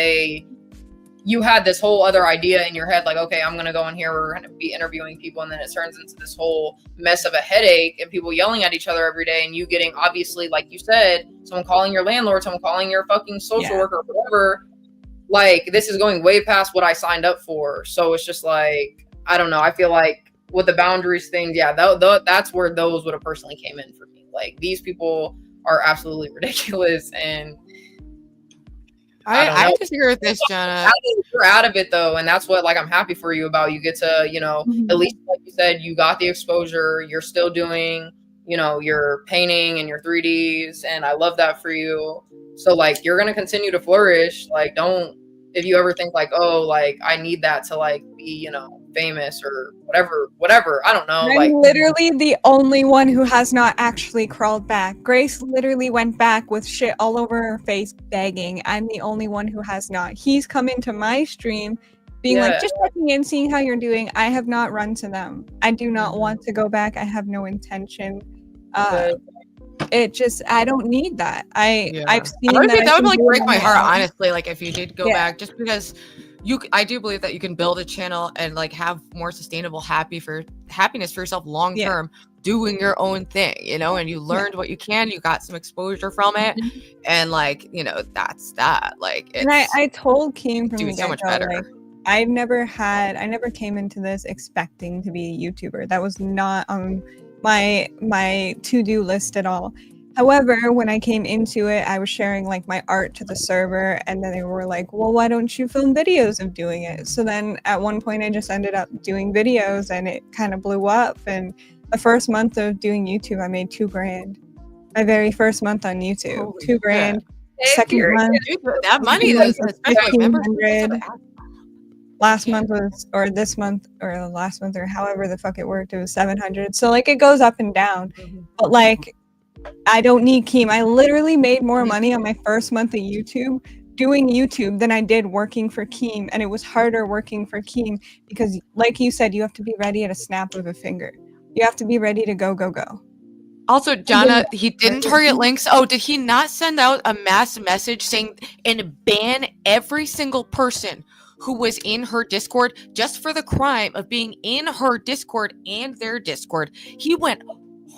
you had this whole other idea in your head, like, okay, I'm gonna go in here, we're gonna be interviewing people, and then it turns into this whole mess of a headache and people yelling at each other every day, and you getting, obviously, like you said, someone calling your landlord, someone calling your fucking social worker, whatever. Like, this is going way past what I signed up for. So it's just like, I don't know. I feel like with the boundaries things, that's where those would have personally came in for me. Like, these people are absolutely ridiculous, and I disagree with this, Jenna. You're out of it though, and that's what, like, I'm happy for you about. You get to, you know, at least, like you said, you got the exposure. You're still doing, you know, your painting and your 3Ds, and I love that for you. So, like, you're gonna continue to flourish. Like, don't, if you ever think like, oh, like, I need that to like be, you know, famous or whatever. I don't know. I'm literally the only one who has not actually crawled back. Grace literally went back with shit all over her face begging. I'm the only one who has not. He's come into my stream being like, just checking in, seeing how you're doing. I have not run to them. I do not want to go back. I have no intention. It just, I don't need that. I've seen that would like break my heart, honestly, like if you did go back, just because I do believe that you can build a channel and like have more sustainable happiness for yourself long term, doing your own thing, you know, and you learned what you can, you got some exposure from it, and like, you know, that's that. Like, it's, and I told Keem from doing the so much better. Like, I never came into this expecting to be a YouTuber. That was not on my to-do list at all. However, when I came into it, I was sharing like my art to the server, and then they were like, well, why don't you film videos of doing it? So then at one point I just ended up doing videos, and it kind of blew up. And the first month of doing YouTube, I made $2,000. My very first month on YouTube. Holy $2,000. Second month, that money, especially last month was, or this month, or last month, or however the fuck it worked, it was 700. So like it goes up and down. But like I don't need Keem. I literally made more money on my first month of YouTube doing YouTube than I did working for Keem, and it was harder working for Keem because, like you said, you have to be ready at a snap of a finger. You have to be ready to go. Also, Jana, he didn't target Linx. Oh, did he not send out a mass message saying and ban every single person who was in her Discord just for the crime of being in her Discord and their Discord? He went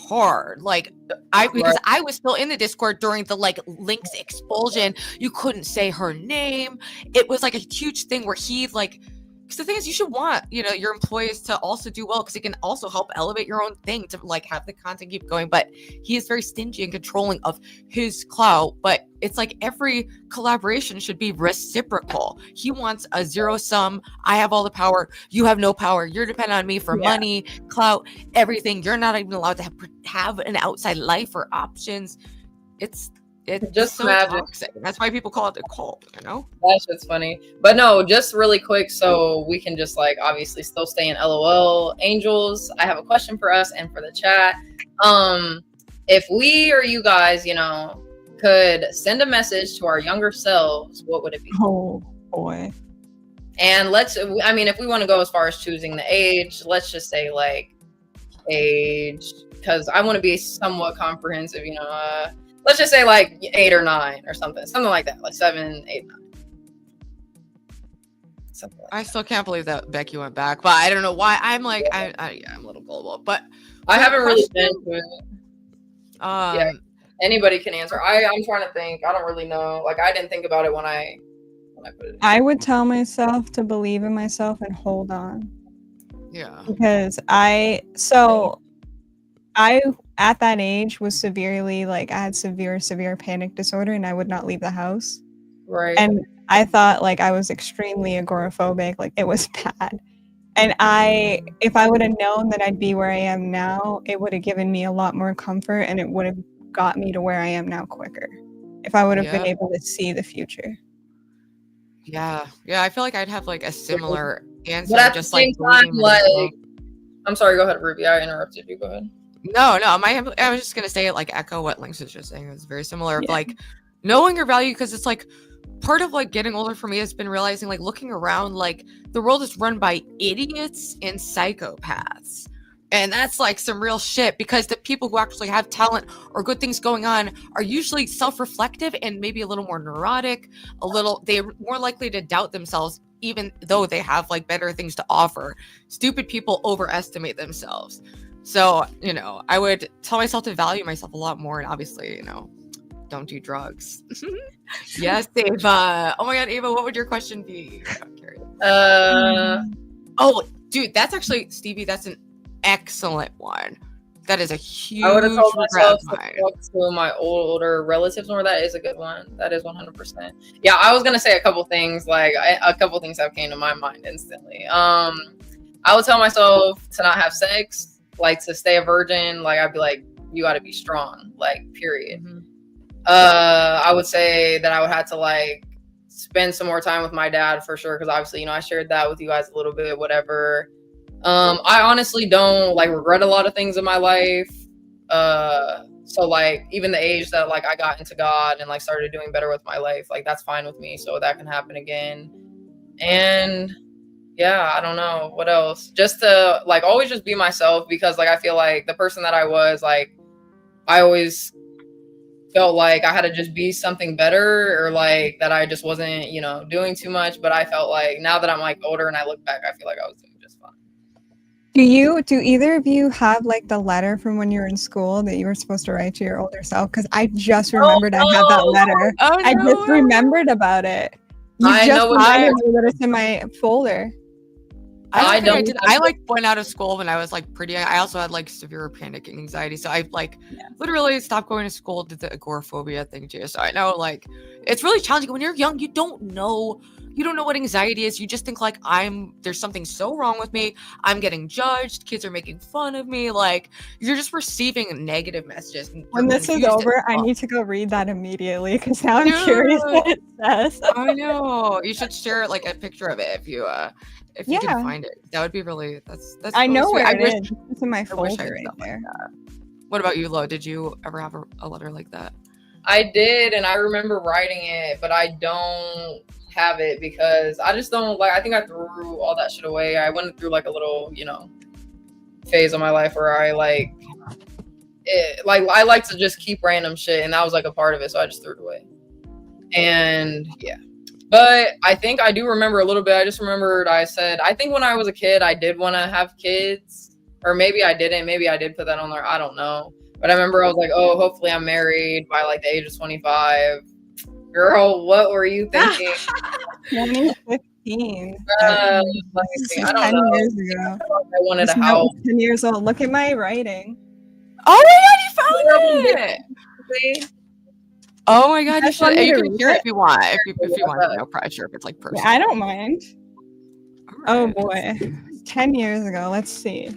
hard. Like because I was still in the Discord during the like Linx expulsion. You couldn't say her name. It was like a huge thing where he like, because the thing is, you should want, you know, your employees to also do well, because it can also help elevate your own thing to like have the content keep going. But he is very stingy and controlling of his clout. But it's like every collaboration should be reciprocal. He wants a zero sum. I have all the power. You have no power. You're dependent on me for money, clout, everything. You're not even allowed to have an outside life or options. It's just so magic. Toxic. That's why people call it a cult, you know? That shit's funny. But no, just really quick, so we can just like obviously still stay in LOL. Angelz, I have a question for us and for the chat. If we or you guys, you know, could send a message to our younger selves, what would it be? Oh boy. And I mean, if we want to go as far as choosing the age, let's just say like age, because I want to be somewhat comprehensive, you know. Let's just say like 8 or 9 or something like that, like 7, 8, 9. Something like I still can't believe that Becky went back, but I don't know why. I'm like, I'm a little gullible, but I haven't really been to it. Yeah, anybody can answer. I'm trying to think. I don't really know. Like I didn't think about it when I put it in. I would tell myself to believe in myself and hold on. Yeah. Because I at that age was severely like, I had severe panic disorder and I would not leave the house. Right. And I thought like I was extremely agoraphobic, like it was bad. And if I would have known that I'd be where I am now, it would have given me a lot more comfort and it would have got me to where I am now quicker. If I would have been able to see the future. Yeah. I feel like I'd have like a similar answer. But at just the same like, time, like, I'm sorry, go ahead, Ruby. I interrupted you. Go ahead. No. I was just gonna say it, like echo what Lynx was just saying. It's very similar of like knowing your value, because it's like part of like getting older for me has been realizing, like looking around, like the world is run by idiots and psychopaths. And that's like some real shit, because the people who actually have talent or good things going on are usually self-reflective and maybe a little more neurotic, they're more likely to doubt themselves, even though they have like better things to offer. Stupid people overestimate themselves. So, you know, I would tell myself to value myself a lot more, and obviously, you know, don't do drugs. Yes, Ava. Oh my God, Ava, what would your question be? I'm curious. Oh, dude, that's actually, Stevie, that's an excellent one. That is a huge I would have told myself to mine. talk to my older relatives more. That is a good one. That is 100%. Yeah, I was gonna say a couple things. Like a couple things that came to my mind instantly. I would tell myself to not have sex, like to stay a virgin. Like I'd be like, you got to be strong. Like period. Mm-hmm. I would say that I would have to like spend some more time with my dad for sure, because obviously, you know, I shared that with you guys a little bit. Whatever. I honestly don't like regret a lot of things in my life. So like even the age that like I got into God and like started doing better with my life, like that's fine with me. So that can happen again. And yeah, I don't know what else. Just to like always just be myself, because like I feel like the person that I was, like I always felt like I had to just be something better, or like that I just wasn't, you know, doing too much. But I felt like now that I'm like older and I look back, I feel like I was doing just fine. Do either of you have like the letter from when you were in school that you were supposed to write to your older self? Because I just remembered I have that letter. Oh, I just remembered about it. You I just know what reminded me that it's in my folder. I don't think I don't did. I like went out of school when I was like pretty. I also had like severe panic and anxiety, so I like literally stopped going to school. Did the agoraphobia thing too. So I know like it's really challenging when you're young. You don't know what anxiety is. You just think like there's something so wrong with me. I'm getting judged. Kids are making fun of me. Like you're just receiving negative messages. When this is over, I need to go read that immediately because now I'm curious what it says. I know. You should share like a picture of it if you can find it. That would be really that's I really know sweet. where it is. It's in my I wish I folder had right stuff like there. that. What about you, Lo? Did you ever have a letter like that? I did, and I remember writing it, but I don't have it because I just don't like. I think I threw all that shit away. I went through like a little, phase of my life where I like I like to just keep random shit, and that was like a part of it, so I just threw it away. And yeah. But I think I do remember a little bit. I just remembered I said, I think when I was a kid, I did want to have kids. Or maybe I didn't. Maybe I did put that on there. I don't know. But I remember I was like, oh, hopefully I'm married by like the age of 25. Girl, what were you thinking? 2015. Let me see. I don't 10 know. years ago. I wanted a Now house. 10 years old. Look at my writing. Oh my god, you found it! Oh my god, you should. You can hear it if you want. If you want, no pressure. If it's like personal. Yeah, I don't mind. All Oh right. boy. 10 years ago. Let's see.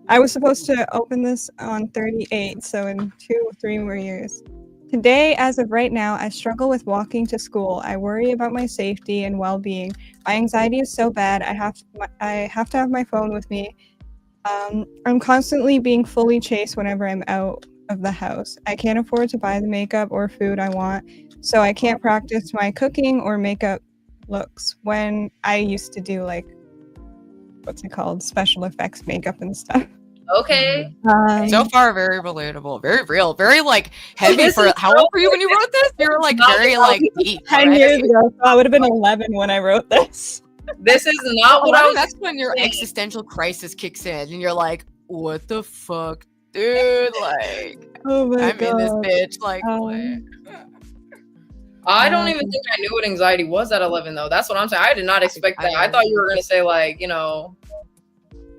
I was supposed to open this on 38, so in 3 more years. Today, as of right now, I struggle with walking to school. I worry about my safety and well-being. My anxiety is so bad. I have to have my phone with me. I'm constantly being fully chased whenever I'm out of the house. I can't afford to buy the makeup or food I want, so I can't practice my cooking or makeup looks when I used to do like, what's it called? Special effects makeup and stuff. Okay. So far, very relatable, very real, very like heavy for. How old were you when you wrote this? You were like very like deep. 10 years ago, so I would have been 11 when I wrote this. This is not what I was. That's when your existential crisis kicks in, and you're like, "What the fuck, dude? Like, Oh my I'm god. in this bitch. Like, what?" I don't even think I knew what anxiety was at 11, though. That's what I'm saying. I did not expect that. I thought you were gonna say like,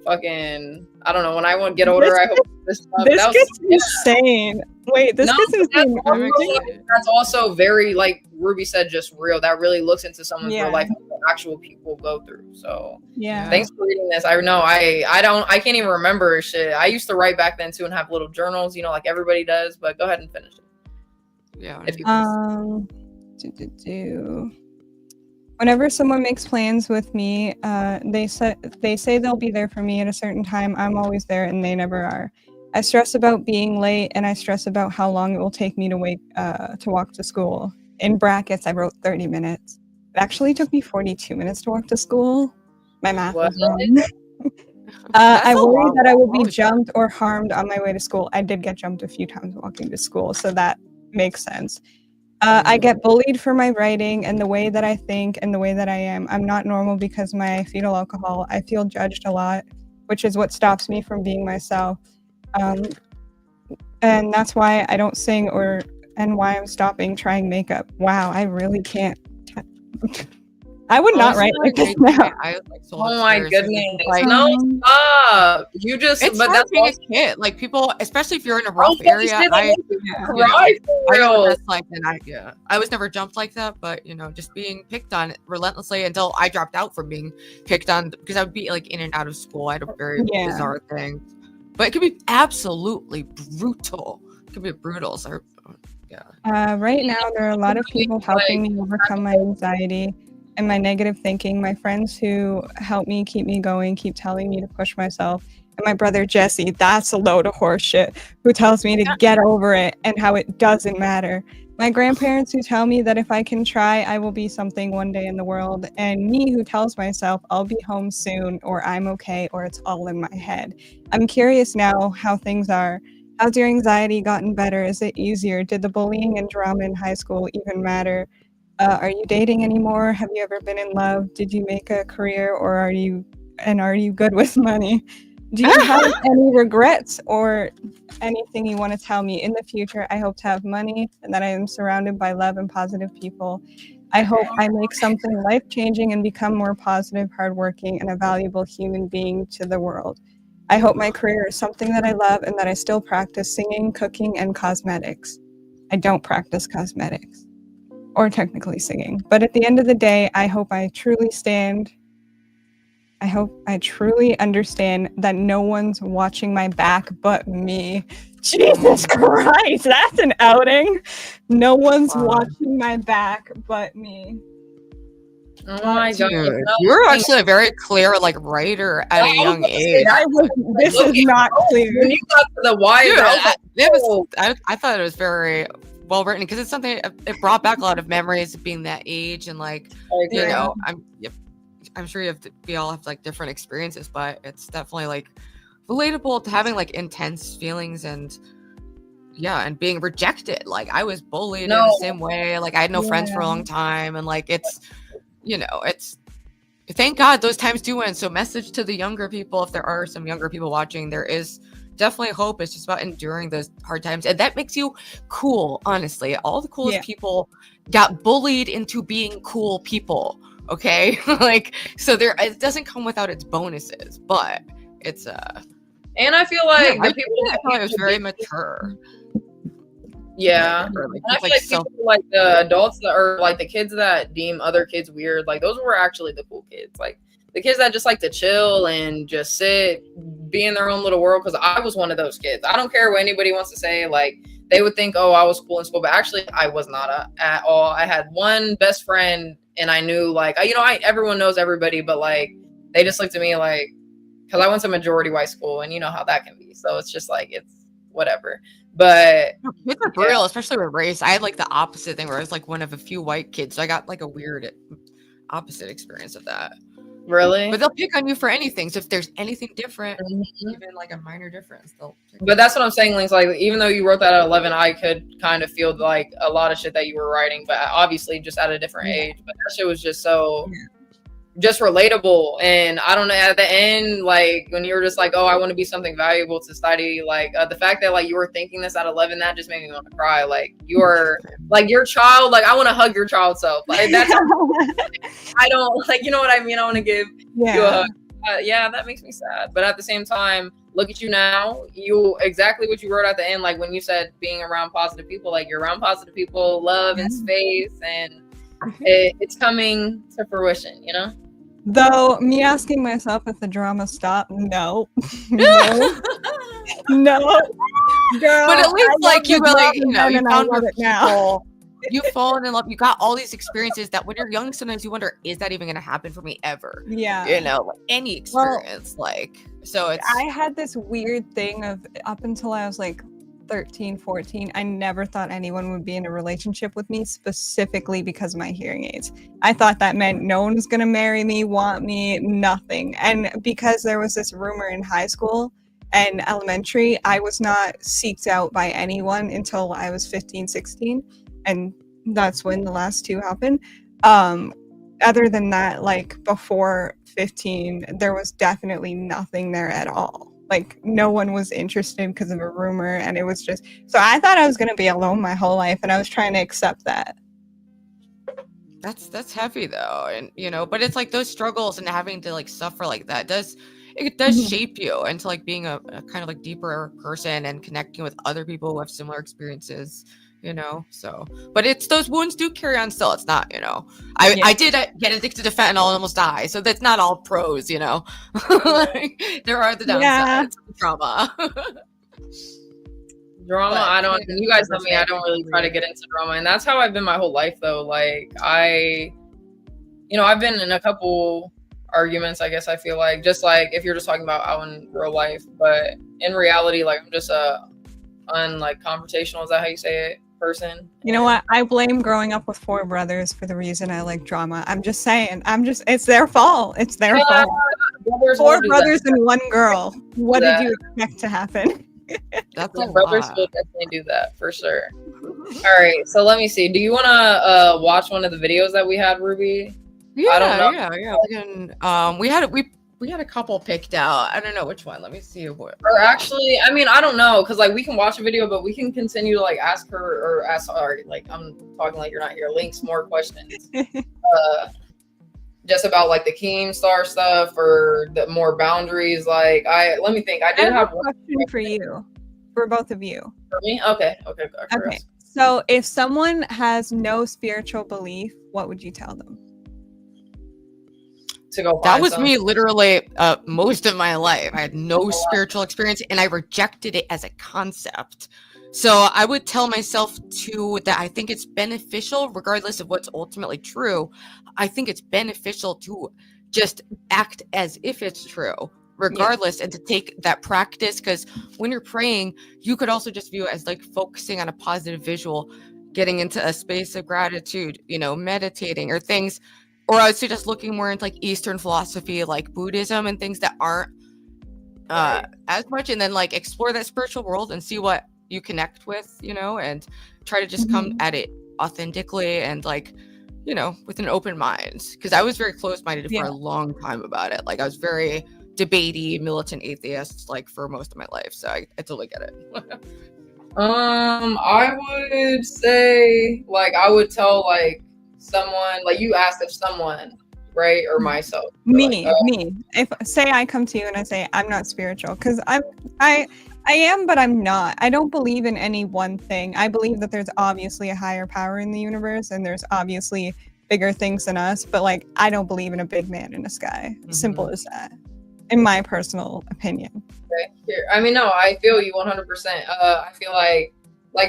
fucking, I don't know. When I want to get older, I hope this stuff. This gets insane. Wait, this gets insane. That's also very, like Ruby said, just real. That really looks into someone's real life, what actual people go through. So thanks for reading this. I know I can't even remember shit. I used to write back then too and have little journals, like everybody does. But go ahead and finish it. Yeah. If you Whenever someone makes plans with me, they say they'll be there for me at a certain time. I'm always there, and they never are. I stress about being late, and I stress about how long it will take me to walk to school. In brackets, I wrote 30 minutes. It actually took me 42 minutes to walk to school. My math was wrong. I worry that I will be jumped or harmed on my way to school. I did get jumped a few times walking to school, so that makes sense. I get bullied for my writing and the way that I think and the way that I am. I'm not normal because of my fetal alcohol. I feel judged a lot, which is what stops me from being myself. And that's why I don't sing and why I'm stopping trying makeup. Wow, I really can't. I would not write like this now. Oh my goodness. Like, no, stop. You just, it's but hard that's being also, a kid. Like people, especially if you're in a rough area. I was never jumped like that, but just being picked on relentlessly until I dropped out from being picked on because I would be like in and out of school. I had a very bizarre thing, but it could be absolutely brutal. It could be brutal. So, right now, there are a lot of people helping me overcome my anxiety and my negative thinking. My friends who help me keep me going, keep telling me to push myself. And my brother Jesse, that's a load of horse shit, who tells me to get over it and how it doesn't matter. My grandparents who tell me that if I can try, I will be something one day in the world. And me who tells myself I'll be home soon, or I'm okay, or it's all in my head. I'm curious now how things are. How's your anxiety gotten better? Is it easier? Did the bullying and drama in high school even matter? Are you dating anymore? Have you ever been in love? Did you make a career, or are you good with money? Do you have any regrets or anything you want to tell me? In the future, I hope to have money and that I am surrounded by love and positive people. I hope I make something life-changing and become more positive, hardworking, and a valuable human being to the world. I hope my career is something that I love and that I still practice singing, cooking, and cosmetics. I don't practice cosmetics or technically singing, but at the end of the day, I hope I truly understand that no one's watching my back but me. Jesus Christ, that's an outing. No one's watching my back but me. Oh my god, Dude, you're actually a very clear like writer at a young age. This is not clear. When you got to the wire, Dude, I I thought it was very well written because it's something it brought back a lot of memories of being that age and like you know I'm sure we all have like different experiences, but it's definitely like relatable to having like intense feelings and being rejected. Like I was bullied in the same way. Like I had no friends for a long time, and like it's thank God those times do end. So message to the younger people, if there are some younger people watching, there is definitely hope. It's just about enduring those hard times, and that makes you cool. Honestly, all the coolest people got bullied into being cool people. Okay, like so it doesn't come without its bonuses, but it's and I feel like the people I thought it was very mature. Yeah, like, and I feel like people like the adults that are like the kids that deem other kids weird, like those were actually the cool kids, like the kids that just like to chill and just sit, be in their own little world. Because I was one of those kids. I don't care what anybody wants to say. Like they would think, oh, I was cool in school, but actually I was not at all. I had one best friend, and I knew like everyone knows everybody, but like they just looked at me like, because I went to majority white school, and you know how that can be. So it's just like it's whatever. But kids are brutal, especially with race. I had like the opposite thing where I was like one of a few white kids, so I got like a weird opposite experience of that. Really? But they'll pick on you for anything. So if there's anything different, even like a minor difference, they'll pick But that's what I'm saying, Linx. Like, even though you wrote that at 11, I could kind of feel like a lot of shit that you were writing, but obviously just at a different age. But that shit was just so just relatable. And I don't know, at the end, like when you were just like, oh, I want to be something valuable to society, like the fact that like you were thinking this at 11, that just made me want to cry. Like you are like your child, like I want to hug your child self. Like that's I don't like, you know what I mean? I want to give you a hug. That makes me sad. But at the same time, look at you now. You exactly what you wrote at the end, like when you said being around positive people, like you're around positive people, love and space, and it's coming to fruition, you know? Though me asking myself if the drama stopped, no. No. No. Girl, but at least like you really, you found it now. You've fallen in love. You got all these experiences that when you're young, sometimes you wonder, is that even going to happen for me ever? Yeah. You know, like any experience. So I had this weird thing of up until I was like 13, 14, I never thought anyone would be in a relationship with me specifically because of my hearing aids. I thought that meant no one was going to marry me, want me, nothing. And because there was this rumor in high school and elementary, I was not seeked out by anyone until I was 15, 16. And that's when the last two happened. Other than that, like before 15, there was definitely nothing there at all. Like no one was interested because of a rumor, and it was just so I thought I was gonna be alone my whole life, and I was trying to accept that. That's heavy though, and you know, but it's like those struggles and having to like suffer like that does shape you into like being a kind of like deeper person and connecting with other people who have similar experiences. You know, so but it's those wounds do carry on still. It's not, you know, I did get addicted to fentanyl and almost die, so that's not all pros, you know. Like, there are the downsides of drama. I don't, you guys know me, I don't really try to get into drama, and that's how I've been my whole life though. Like I've been in a couple arguments, I guess. I feel like just like if you're just talking about out in real life, but in reality, like I'm just like confrontational, is that how you say it, person? You know what, I blame growing up with 4 brothers for the reason I like drama. I'm just saying, it's their fault. It's their fault. 4 brothers and 1 girl. What did you expect to happen? That's brothers will definitely do that for sure. All right, so let me see, do you want to watch one of the videos that we had, Ruby? I don't know. Yeah we we had a couple picked out. I don't know which one. Let me see what. Or actually, I mean, I don't know, because like we can watch a video, but we can continue to like ask her or ask. Sorry, like I'm talking like you're not here. Links more questions. Just about like the Keemstar stuff or the more boundaries. Like let me think. I did have a question for you, for both of you. For me? Okay. Okay. So if someone has no spiritual belief, what would you tell them? To go. That was me literally most of my life. I had no spiritual experience and I rejected it as a concept. So I would tell myself too that I think it's beneficial, regardless of what's ultimately true. I think it's beneficial to just act as if it's true, regardless, and to take that practice. Because when you're praying, you could also just view it as like focusing on a positive visual, getting into a space of gratitude, you know, meditating or things. Or I would say just looking more into like Eastern philosophy, like Buddhism and things that aren't as much, and then like explore that spiritual world and see what you connect with, you know, and try to just come at it authentically and like, you know, with an open mind. Because I was very close-minded for a long time about it. Like I was very debatey, militant atheist, like for most of my life. So I totally get it. I would say like I would tell like someone, like you asked if someone, right, or myself, or me. like, If say I come to you and I say I'm not spiritual, because I am, but I'm not. I don't believe in any one thing. I believe that there's obviously a higher power in the universe, and there's obviously bigger things than us. But like, I don't believe in a big man in the sky. Simple as that, in my personal opinion. Okay. Here, I mean, no, I feel you 100%. I feel like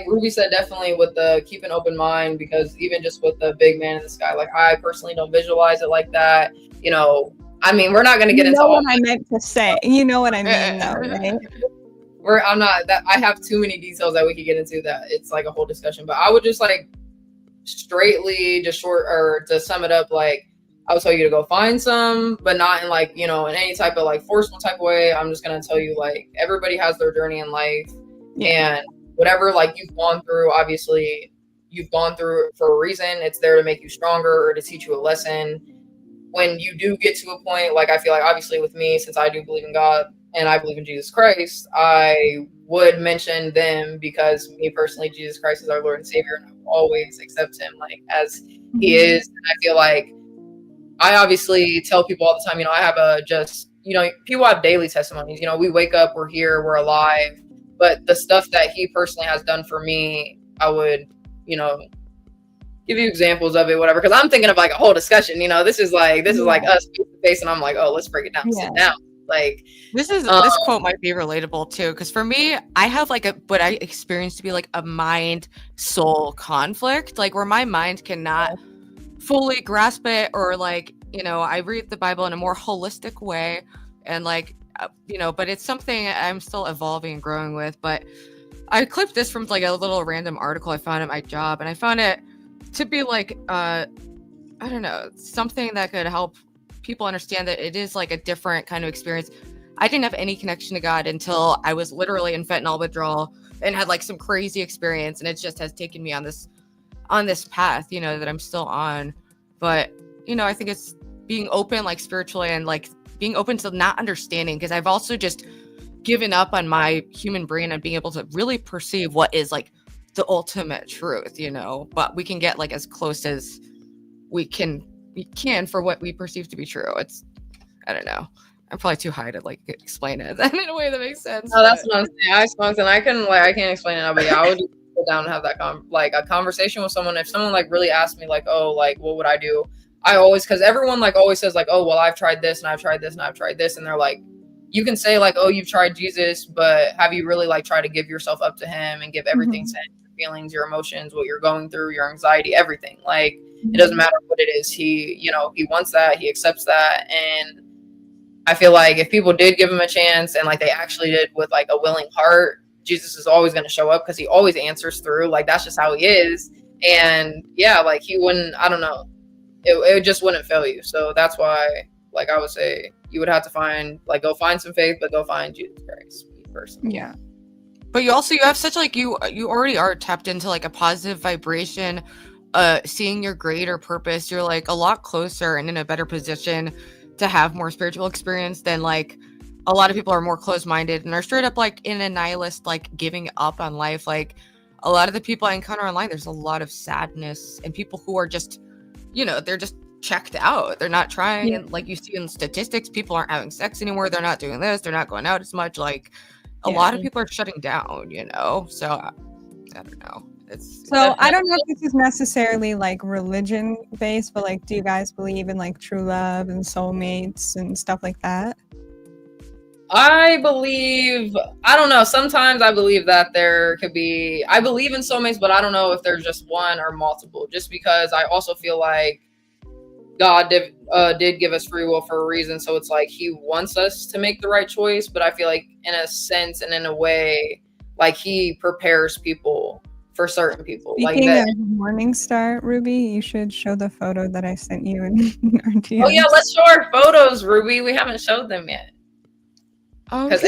Ruby said, definitely with the keep an open mind, because even just with the big man in the sky, like I personally don't visualize it like that. You know, I mean, we're not going to get into what I meant to say. You know what I mean, though, right? I'm not that. I have too many details that we could get into that it's like a whole discussion. But I would just like straightly, just short, or to sum it up, like I would tell you to go find some, but not in like, you know, in any type of like forceful type of way. I'm just gonna tell you like everybody has their journey in life, and whatever like you've gone through, obviously you've gone through it for a reason. It's there to make you stronger or to teach you a lesson. When you do get to a point, like I feel like obviously with me, since I do believe in God and I believe in Jesus Christ, I would mention them because me personally, Jesus Christ is our Lord and Savior, and I will always accept him like as he is. And I feel like I obviously tell people all the time, you know, I have you know, people have daily testimonies. You know, we wake up, we're here, we're alive. But the stuff that he personally has done for me, I would, you know, give you examples of it, whatever. Because I'm thinking of like a whole discussion. You know, this is like us face to face, and I'm like, oh, let's break it down, sit down. Like this quote might be relatable too, because for me, I have like what I experienced to be like a mind soul conflict, like where my mind cannot fully grasp it, or like, you know, I read the Bible in a more holistic way, and like, you know, but it's something I'm still evolving and growing with. But I clipped this from like a little random article I found at my job, and I found it to be like I don't know, something that could help people understand that it is like a different kind of experience. I didn't have any connection to God until I was literally in fentanyl withdrawal and had like some crazy experience, and it just has taken me on this path, you know, that I'm still on. But, you know, I think it's being open, like spiritually, and like being open to not understanding, because I've also just given up on my human brain and being able to really perceive what is like the ultimate truth, you know. But we can get like as close as we can for what we perceive to be true. It's, I don't know, I'm probably too high to like explain it in a way that makes sense. No, that's what I'm saying. I smoked, and I can't explain it now, but yeah, I would just sit down and have that a conversation with someone. If someone like really asked me like, oh, like what would I do, I always, because everyone like always says like, oh, well, I've tried this and I've tried this and I've tried this, and they're like, you can say like, oh, you've tried Jesus, but have you really like tried to give yourself up to him and give everything to him, your feelings, your emotions, what you're going through, your anxiety, everything? Like it doesn't matter what it is. He, you know, he wants that, he accepts that. And I feel like if people did give him a chance and like they actually did with like a willing heart, Jesus is always going to show up, because he always answers through. Like that's just how he is. And yeah, like he wouldn't, I don't know, it just wouldn't fail you. So that's why, like I would say, you would have to go find some faith, but go find Jesus Christ, me personally. Yeah. But you have such like, you already are tapped into like a positive vibration, seeing your greater purpose. You're like a lot closer and in a better position to have more spiritual experience than like a lot of people are more closed-minded and are straight up like in a nihilist, like giving up on life. Like a lot of the people I encounter online, there's a lot of sadness and people who are just, you know, they're just checked out. They're not trying. And like you see in statistics, people aren't having sex anymore. They're not doing this. They're not going out as much. Like a lot of people are shutting down, you know? So I don't know. So I don't know if this is necessarily like religion based, but like, do you guys believe in like true love and soulmates and stuff like that? I don't know. Sometimes I believe that there could be, I believe in soulmates, but I don't know if there's just one or multiple, just because I also feel like God did give us free will for a reason. So it's like he wants us to make the right choice. But I feel like in a sense and in a way, like he prepares people for certain people. Speaking like that. of Morningstar, Ruby, you should show the photo that I sent you in our DMs. Oh yeah, let's show our photos, Ruby. We haven't showed them yet. Because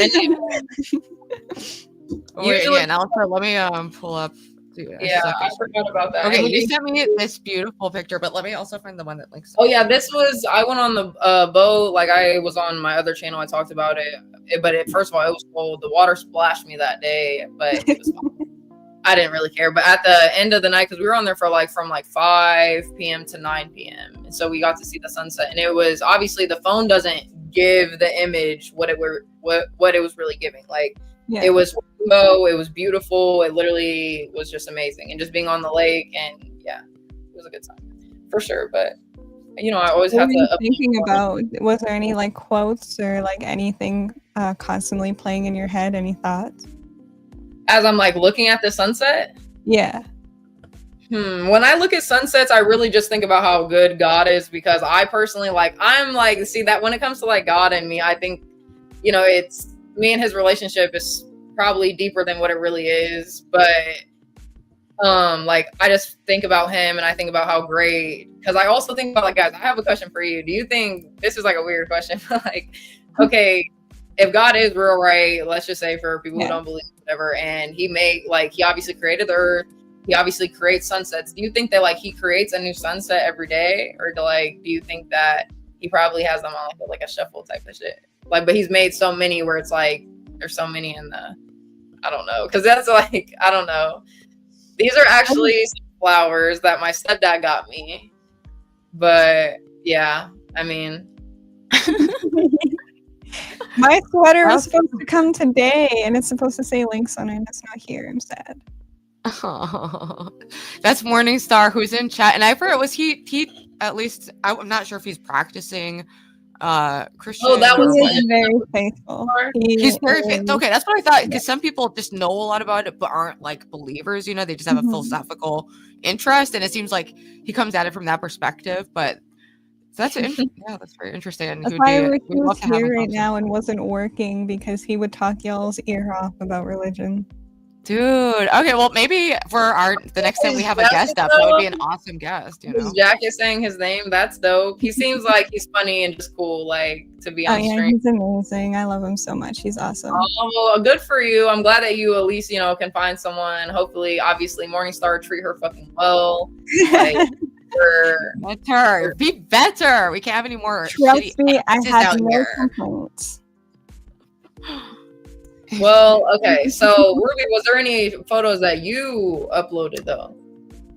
usually, and also let me pull up. Yeah, I forgot about that. Okay, you sent me this beautiful picture, but let me also find the one that links. Oh yeah, this was, I went on the boat. Like I was on my other channel, I talked about it, but first of all, it was cold. The water splashed me that day, but it was fine. I didn't really care. But at the end of the night, because we were on there for like from like 5 p.m. to 9 p.m. And so we got to see the sunset. And it was obviously the phone doesn't give the image what it was really giving. Like it was rainbow, it was beautiful, it literally was just amazing. And just being on the lake, and yeah, it was a good time for sure. But you know, I always have to thinking about, was there any like quotes or like anything constantly playing in your head? Any thoughts? As I'm like looking at the sunset? Yeah. When I look at sunsets, I really just think about how good God is, because I personally see that when it comes to like God and me, I think, you know, it's me and his relationship is probably deeper than what it really is. But like I just think about him and I think about how great, because I also think about like, guys, I have a question for you. Do you think, this is like a weird question, but like, okay, if God is real, right, let's just say for people who don't believe whatever, and he obviously created the earth, he obviously creates sunsets. Do you think that like he creates a new sunset every day, or do you think that he probably has them on like a shuffle type of shit? Like, but he's made so many where it's like there's so many in the, I don't know, because that's like, I don't know. These are actually flowers that my stepdad got me, but yeah, I mean. My sweater was supposed to come today, and it's supposed to say Lynx on it, and it's not here. I'm sad. Oh, that's Morningstar, who's in chat, and I forget, was he at least, I'm not sure if he's practicing Christian. Oh, that was very faithful. He's very faithful. Okay, that's what I thought, because some people just know a lot about it but aren't like believers, you know, they just have a philosophical interest, and it seems like he comes at it from that perspective. But that's that's very interesting. That's why I wish he was here right now and wasn't working, because he would talk y'all's ear off about religion. Dude, okay, well, maybe for the next time we have a guest up, that would be an awesome guest, you know? Jack is saying his name. That's dope. He seems like he's funny and just cool, like, to be on stream. He's amazing. I love him so much. He's awesome. Oh, well, good for you. I'm glad that you at least, you know, can find someone. Hopefully, obviously, Morningstar, treat her fucking well. Like, better. Be better. We can't have any more. Trust me, I have no complaints. Well, okay. So, Ruby, was there any photos that you uploaded though?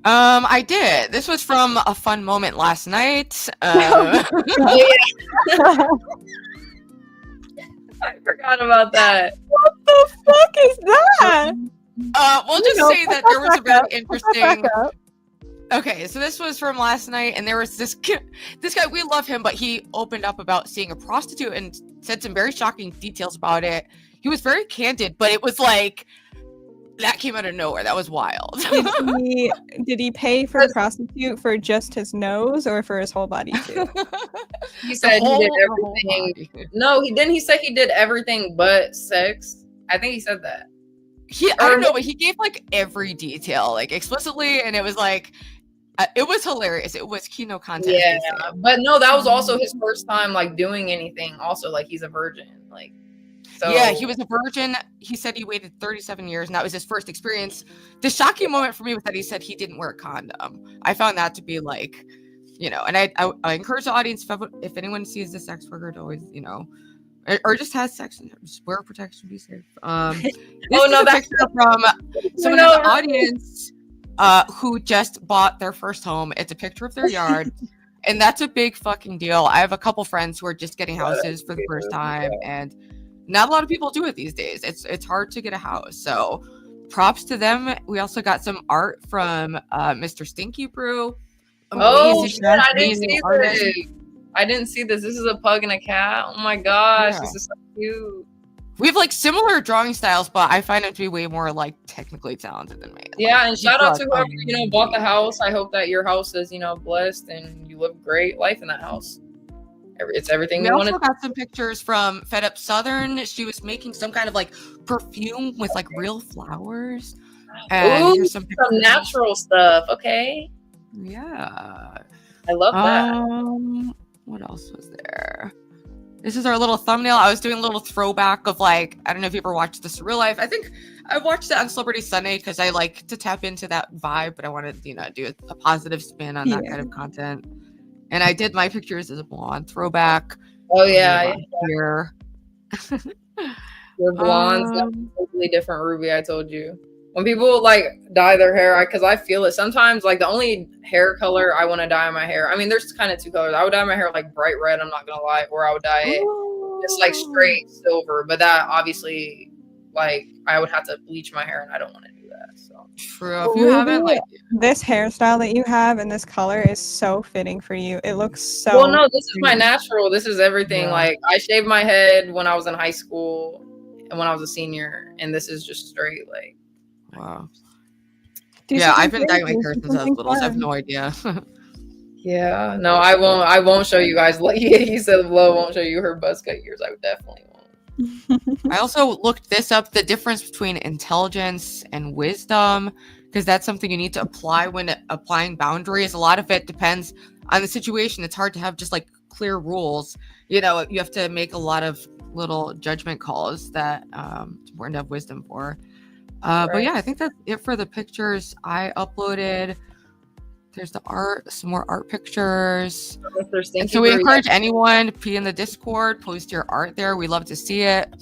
I did. This was from a fun moment last night. I forgot about that. What the fuck is that? We'll just say that there was a very interesting. Okay, so this was from last night, and there was this guy, we love him, but he opened up about seeing a prostitute and said some very shocking details about it. He was very candid, but it was like, that came out of nowhere. That was wild. Did he pay for a prostitute for just his nose or for his whole body too? He said he did everything. No, he didn't. He said he did everything but sex. I think he said that. I don't know, but he gave like every detail, like explicitly, and it was like, it was hilarious. It was Kino content. Yeah, but no, that was also his first time like doing anything. Also, like he's a virgin, like. So. Yeah, he was a virgin. He said he waited 37 years, and that was his first experience. The shocking moment for me was that he said he didn't wear a condom. I found that to be like, And I encourage the audience, if anyone sees a sex worker, to always, or just has sex, just wear protection, be safe. This is a picture from someone in the audience who just bought their first home. It's a picture of their yard. And that's a big fucking deal. I have a couple friends who are just getting houses for the first time, and not a lot of people do it these days. It's hard to get a house. So props to them. We also got some art from Mr. Stinky Brew. Amazing, I didn't see this. This is a pug and a cat. Oh my gosh, This is so cute. We have like similar drawing styles, but I find him to be way more like technically talented than me. Yeah, and shout out to whoever bought the house. I hope that your house is blessed and you live a great life in that house. It's everything we wanted. We also got some pictures from Fed Up Southern. She was making some kind of like perfume with like real flowers. And here's some natural stuff. Okay. Yeah. I love that. What else was there? This is our little thumbnail. I was doing a little throwback of like, I don't know if you ever watched This Real Life. I think I watched it on Celebrity Sunday because I like to tap into that vibe, but I wanted to, do a positive spin on that kind of content. And I did my pictures as a blonde throwback. Oh, yeah. Here. Your blonde's totally different, Ruby, I told you. When people like dye their hair, because I feel it sometimes, like the only hair color I want to dye my hair, I mean, there's kind of two colors. I would dye my hair like bright red, I'm not gonna lie, or I would dye it just like straight silver. But that obviously, like, I would have to bleach my hair, and I don't want to do that. So true. If you haven't, like, this hairstyle that you have and this color is so fitting for you. It looks so. Well, no, this is my natural. This is everything. Yeah. Like, I shaved my head when I was in high school and when I was a senior, and this is just straight like. Wow. Yeah, I've been dyeing my hair since I was little, so I have no idea. Yeah, no, I won't show you guys. Like you said, Lo won't show you her buzz cut years. I definitely won't. I also looked this up, the difference between intelligence and wisdom, because that's something you need to apply when applying boundaries. A lot of it depends on the situation. It's hard to have just like clear rules. You have to make a lot of little judgment calls that it's important to have wisdom for. Right. But yeah, I think that's it for the pictures I uploaded. There's the art, some more art pictures. And so we encourage anyone to be in the Discord, post your art there. We love to see it.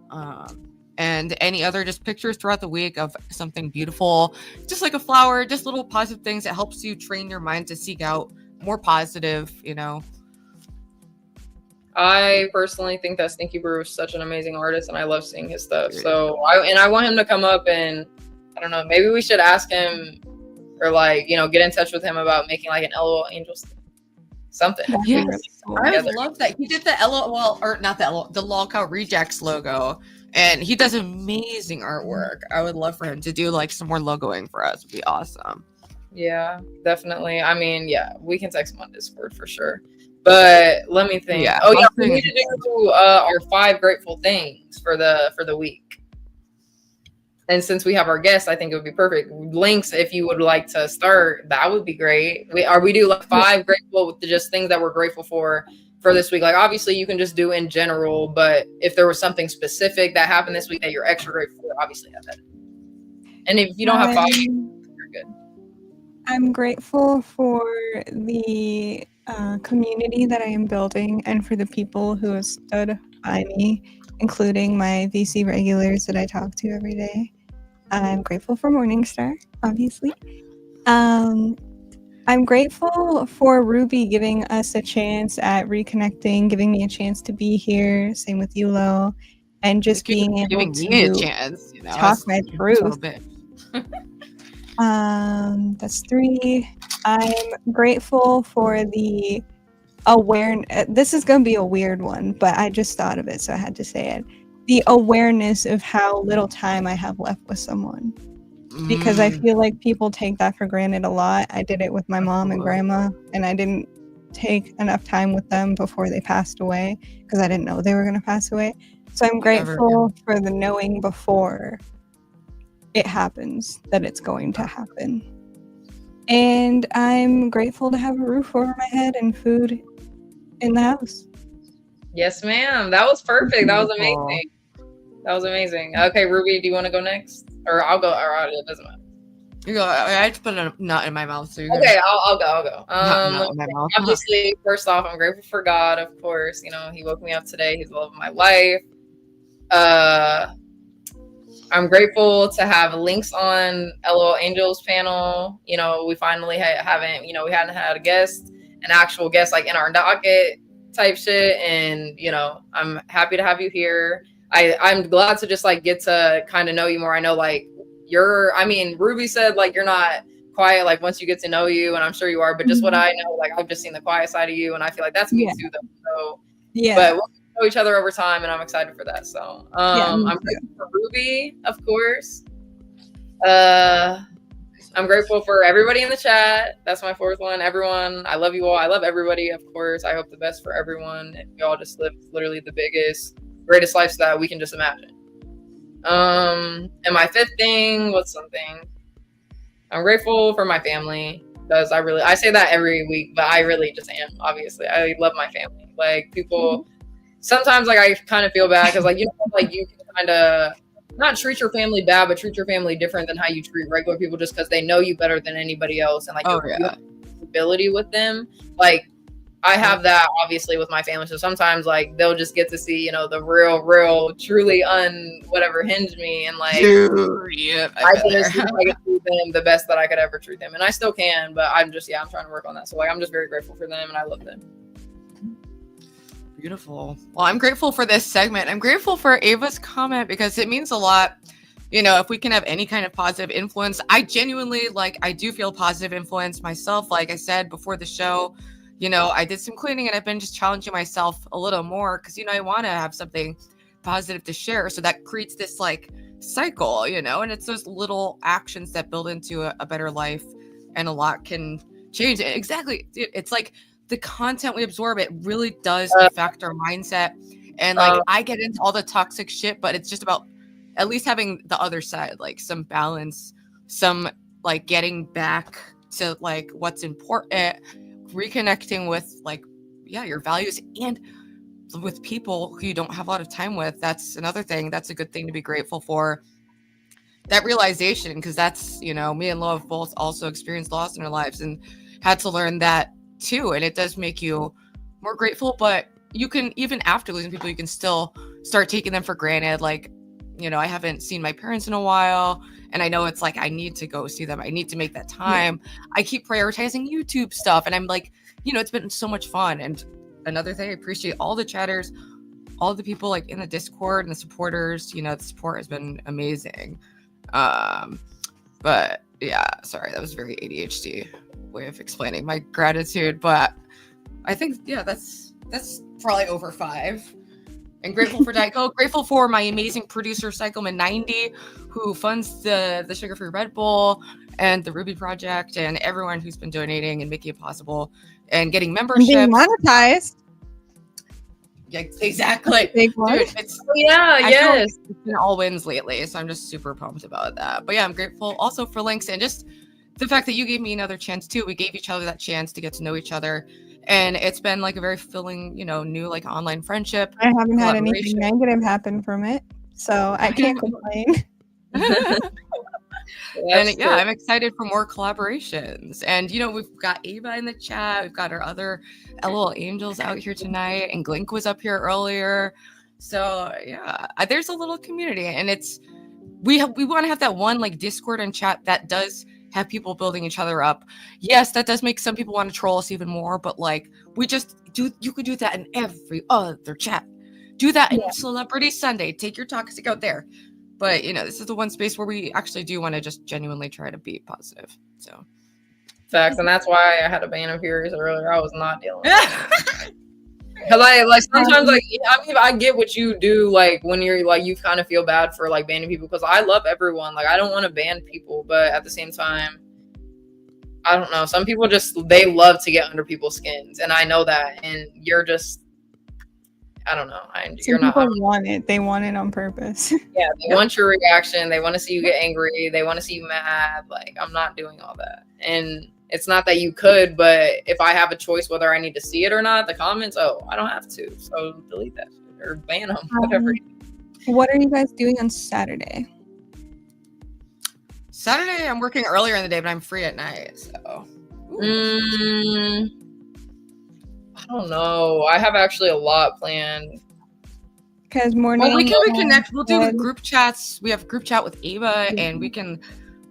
And any other just pictures throughout the week of something beautiful, just like a flower, just little positive things that helps you train your mind to seek out more positive, I personally think that Stinky Brew is such an amazing artist, and I love seeing his stuff. So I want him to come up, and I don't know, maybe we should ask him or like, get in touch with him about making like an LOL Angelz something. Yeah, I would love that. He did the LOL, or not the LOL, the Lolcow Rejects logo, and he does amazing artwork. I would love for him to do like some more logoing for us. Would be awesome. Yeah, definitely. I mean, yeah, we can text him on Discord for sure. But let me think. Yeah. Oh yeah, we need to do our 5 grateful things for the week. And since we have our guests, I think it would be perfect. Links, if you would like to start, that would be great. We do like 5 grateful, just things that we're grateful for this week. Like obviously you can just do in general, but if there was something specific that happened this week that you're extra grateful for, obviously have that. And if you don't have 5, you're good. I'm grateful for the community that I am building and for the people who have stood by me, including my VC regulars that I talk to every day. I'm grateful for Morningstar, obviously. I'm grateful for Ruby giving us a chance at reconnecting, giving me a chance to be here. Same with you, Lo, and just being able to talk my truth. That's 3. I'm grateful for the awareness. This is going to be a weird one, but I just thought of it, so I had to say it. The awareness of how little time I have left with someone. Because I feel like people take that for granted a lot. I did it with my mom and grandma, and I didn't take enough time with them before they passed away because I didn't know they were going to pass away. So I'm grateful for the knowing before it happens that it's going to happen. And I'm grateful to have a roof over my head and food in the house. Yes, ma'am. That was perfect. That was amazing. That was amazing. Okay, Ruby, do you want to go next? Or I'll go. Or it doesn't matter. You go. I had to put a nut in my mouth. So you're Okay, I'll go. nut in my mouth. Obviously, first off, I'm grateful for God, of course. You know, He woke me up today. He's the love of my life. I'm grateful to have Linx on LOL Angelz panel. You know, we finally haven't, you know, we hadn't had a guest, an actual guest like in our docket type shit. And, you know, I'm happy to have you here. I'm glad to just like get to kind of know you more. I know like Ruby said like you're not quiet like once you get to know you, and I'm sure you are, but just what I know, like I've just seen the quiet side of you, and I feel like that's me too though. So Yeah. But we'll know each other over time, and I'm excited for that. So I'm grateful for Ruby, of course. I'm grateful for everybody in the chat. That's my fourth one. Everyone, I love you all. I love everybody, of course. I hope the best for everyone. And we all just live literally the biggest, greatest lives that we can just imagine. And my fifth thing was something. I'm grateful for my family, because I say that every week, but I really just am. Obviously, I love my family. Like people, sometimes like I kind of feel bad because like, you know, like you can kind of not treat your family bad, but treat your family different than how you treat regular people, just because they know you better than anybody else, and like you have ability with them. Like I have that obviously with my family, so sometimes like they'll just get to see, you know, the real, truly whatever hinge me, and like I can just treat them the best that I could ever treat them, and I still can, but I'm trying to work on that. So like I'm just very grateful for them, and I love them. Beautiful. Well, I'm grateful for this segment. I'm grateful for Ava's comment because it means a lot. You know, if we can have any kind of positive influence, I genuinely I do feel positive influence myself. Like I said before the show, you know, I did some cleaning and I've been just challenging myself a little more because, you know, I want to have something positive to share. So that creates this cycle, you know, and it's those little actions that build into a better life, and a lot can change. Exactly. It's like the content we absorb, it really does affect our mindset. And I get into all the toxic shit, but it's just about at least having the other side, like some balance, some getting back to what's important, reconnecting with your values, and with people who you don't have a lot of time with. That's another thing. That's a good thing to be grateful for. That realization, because that's, you know, me and Lo have both also experienced loss in our lives and had to learn that too. And it does make you more grateful, but you can, even after losing people, you can still start taking them for granted. Like, you know, I haven't seen my parents in a while, and I know it's I need to go see them. I need to make that time. I keep prioritizing YouTube stuff, and I'm you know, it's been so much fun. And another thing, I appreciate all the chatters, all the people in the Discord and the supporters. You know, the support has been amazing. But yeah, sorry, that was very ADHD way of explaining my gratitude, but I think that's probably over 5. And grateful for Diet Coke, grateful for my amazing producer Cycleman90, who funds the sugar-free Red Bull and the Ruby Project, and everyone who's been donating and making it possible and getting memberships. Being monetized. Yeah, exactly. Big one. Dude, it's been all wins lately, so I'm just super pumped about that. But yeah, I'm grateful also for Linx, and just the fact that you gave me another chance too. We gave each other that chance to get to know each other, and it's been a very filling, you know, new online friendship. I haven't had anything negative happen from it, so I can't complain. And yeah, I'm excited for more collaborations. And you know, we've got Ava in the chat, we've got our other LOL Angelz out here tonight, and Glink was up here earlier. So yeah, there's a little community, and we want to have that one Discord and chat that does have people building each other up. Yes, that does make some people want to troll us even more, but you could do that in every other chat. Do that in Celebrity Sunday. Take your toxic out there. But, you know, this is the one space where we actually do want to just genuinely try to be positive. So, facts. And that's why I had a ban of Furious earlier. I was not dealing with it. Because sometimes, I get what you do, when you're, you kind of feel bad for, banning people. Because I love everyone. I don't want to ban people. But at the same time, I don't know. Some people they love to get under people's skins. And I know that. And you're just... I don't know. You're not. People want it. They want it on purpose. Yeah, they want your reaction. They want to see you get angry. They want to see you mad. I'm not doing all that. And it's not that you could, but if I have a choice whether I need to see it or not, the comments, I don't have to. So delete that shit or ban them, whatever. What are you guys doing on Saturday? Saturday, I'm working earlier in the day, but I'm free at night. So, I don't know. I have actually a lot planned. Because morning. Well, we can reconnect. We'll do group chats. We have a group chat with Ava, and we can.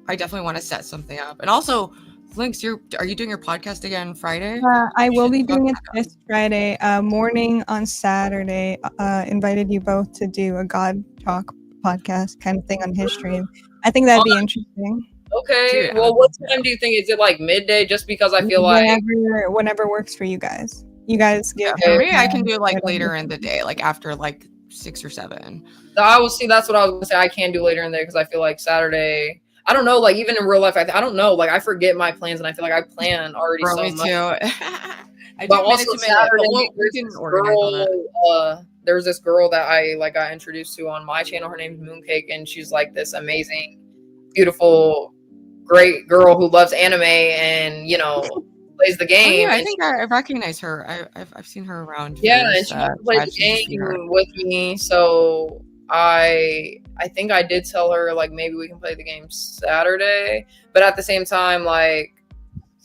I definitely want to set something up. And also, Lynx, are you doing your podcast again Friday? I will be doing it this Friday morning on Saturday. Invited you both to do a God Talk podcast kind of thing on his stream. I think that'd be interesting. Okay. Dude, well, what time do you think? Is it like midday? Just because I feel like whenever works for you guys. You guys give. For me, I can do like later in the day, like after like 6 or 7. I will see. That's what I was gonna say. I can do later in the day because I feel like Saturday. I don't know. Like even in real life, I don't know. Like I forget my plans, and I feel like I plan already so me much. Too. But also Saturday, there's this girl that I got introduced to on my channel. Her name's Mooncake, and she's like this amazing, beautiful, great girl who loves anime and plays the game. Oh, yeah, I think I recognize her. I've seen her around. Yeah, and she plays the game with me. So I think I did tell her maybe we can play the game Saturday, but at the same time I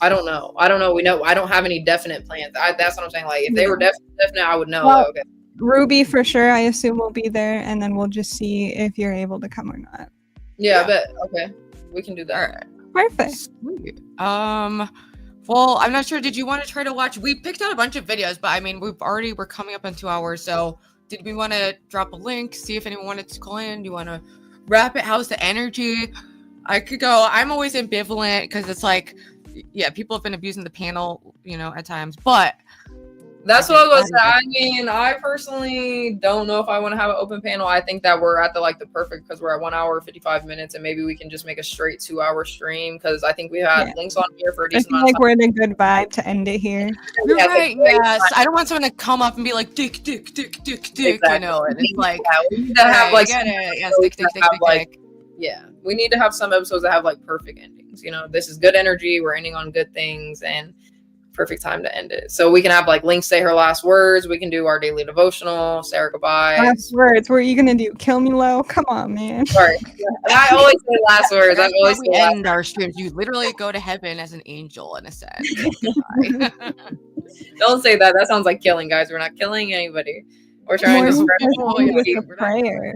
don't know. I don't have any definite plans. That's what I'm saying. If they were definite, I would know. Well, okay. Ruby for sure. I assume will be there, and then we'll just see if you're able to come or not. Yeah. But okay, we can do that. All right. Perfect. Sweet. Well, I'm not sure. Did you want to try to watch? We picked out a bunch of videos, but I mean, we're coming up on 2 hours. So did we want to drop a link? See if anyone wanted to call in? Do you want to wrap it? How's the energy? I could go. I'm always ambivalent because it's people have been abusing the panel, at times, but that's what I was gonna say. I mean, I personally don't know if I want to have an open panel. I think that we're at the perfect, because we're at 1 hour 55 minutes, and maybe we can just make a straight 2 hour stream, because I think we had Linx on here for a decent amount of time. We're in a good vibe to end it here. You're right. Yes, I don't want someone to come up and be like dick, exactly. And it's we need to have dick. Yeah, we need to have some episodes that have perfect endings. This is good energy. We're ending on good things, and perfect time to end it. So we can have Linx say her last words. We can do our daily devotional, say our goodbyes. Last words. What are you gonna do? Kill me low? Come on, man. Sorry. I always say last words. I always say end our streams. You literally go to heaven as an angel in a sense. Don't say that. That sounds like killing, guys. We're not killing anybody. We're trying to spread with a prayer.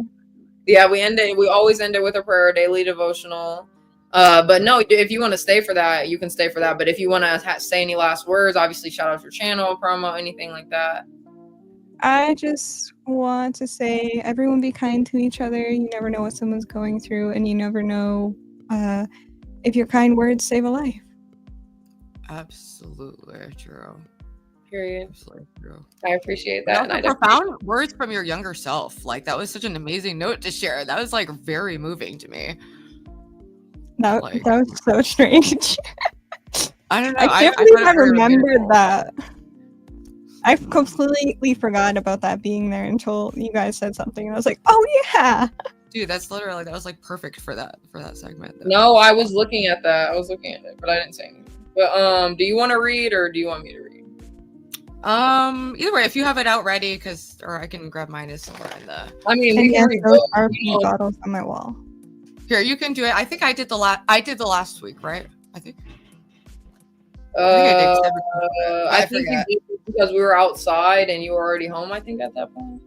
Yeah, we always end it with a prayer, daily devotional. But no, if you want to stay for that, you can stay for that. But if you want to say any last words, obviously shout out your channel, promo, anything like that. I just want to say, everyone be kind to each other. You never know what someone's going through, and you never know if your kind words save a life. Absolutely true. Period. Absolutely true. I appreciate that. And profound words from your younger self. That was such an amazing note to share. That was very moving to me. That was so strange. I don't know. I can't believe I remembered that. I completely forgot about that being there until you guys said something, and I was like, "Oh yeah." Dude, that was perfect for that segment. Though. No, I was looking at that. I was looking at it, but I didn't say anything. But do you want to read, or do you want me to read? Either way, if you have it out ready, or I can grab mine as somewhere in the. I mean, we can read those RP bottles on my wall. Here, you can do it. I think I did the last week, right? I think. I think you did because we were outside and you were already home. I think at that point.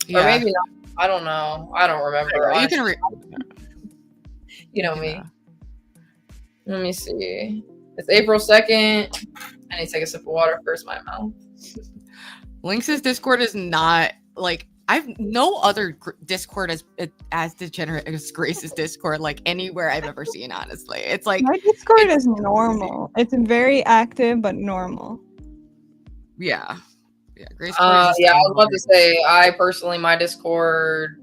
Yeah. Or maybe not. I don't know. I don't remember. You can read. You know me. Let me see. It's April 2nd. I need to take a sip of water first. My mouth. Lynx's Discord is not I've no other Discord as degenerate as Grace's Discord anywhere I've ever seen. Honestly, it's my Discord is normal. It's very active but normal. Yeah. Grace. I was about to say I personally my Discord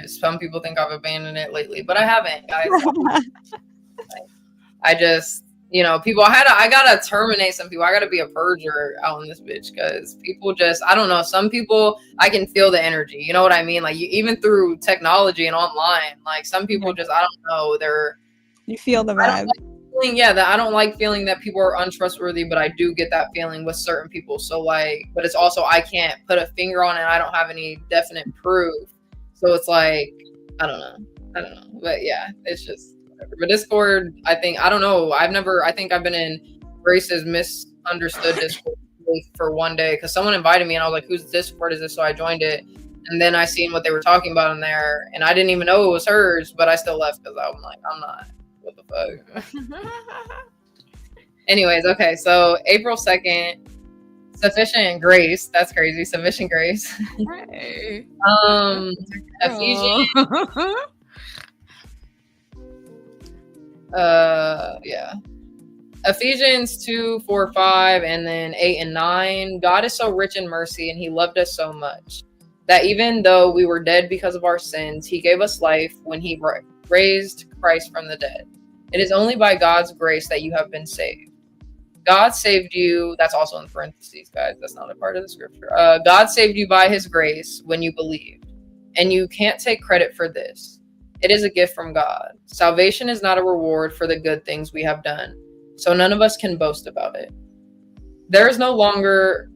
some people think I've abandoned it lately, but I haven't, guys. I just. People, I gotta terminate some people. I gotta be a purger out in this bitch, because people I don't know. Some people, I can feel the energy. You know what I mean? Even through technology and online, some people I don't know. You feel the vibe. I don't like feeling that people are untrustworthy, but I do get that feeling with certain people. So but it's also, I can't put a finger on it. I don't have any definite proof. So it's I don't know. But yeah, it's just, But Discord, I don't know. I think I've been in Grace's misunderstood Discord for one day because someone invited me and I was like, whose Discord is this? So I joined it. And then I seen what they were talking about in there and I didn't even know it was hers, but I still left because I'm like, I'm not, what the fuck? Anyways, okay. So April 2nd, sufficient grace. That's crazy. Sufficient grace. Hey. Ephesians. Yeah. Ephesians 2, 4, 5, and then 8 and 9. God is so rich in mercy and he loved us so much that even though we were dead because of our sins, he gave us life when he raised Christ from the dead. It is only by God's grace that you have been saved. God saved you. That's also in parentheses, guys. That's not a part of the scripture. God saved you by his grace when you believed. And you can't take credit for this. It is a gift from God. Salvation is not a reward for the good things we have done. So none of us can boast about it. There is no greater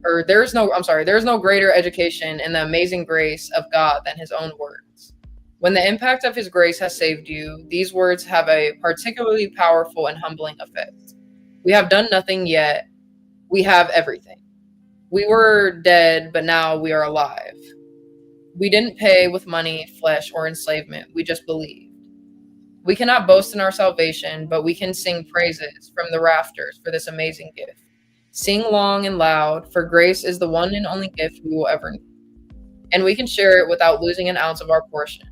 education in the amazing grace of God than his own words. When the impact of his grace has saved you, these words have a particularly powerful and humbling effect. We have done nothing yet. We have everything. We were dead, but now we are alive. We didn't pay with money, flesh, or enslavement. We just believed. We cannot boast in our salvation, but we can sing praises from the rafters for this amazing gift. Sing long and loud, for grace is the one and only gift we will ever need. And we can share it without losing an ounce of our portion.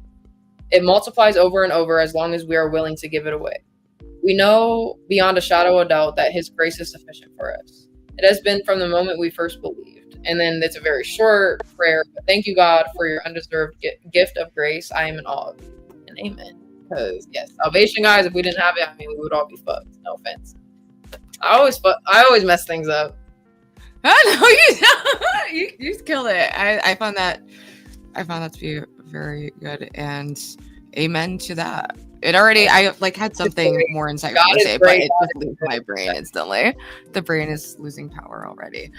It multiplies over and over as long as we are willing to give it away. We know beyond a shadow of doubt that his grace is sufficient for us. It has been from the moment we first believed. And then it's a very short prayer. But thank you, God, for your undeserved gift of grace. I am in awe of you. And amen. Because, yes, salvation, guys, if we didn't have it, I mean, we would all be fucked. No offense. I always mess things up. Oh, no, you killed it. I found that to be very good, and amen to that. I had something more insightful to say, but it just leaves my brain instantly. The brain is losing power already.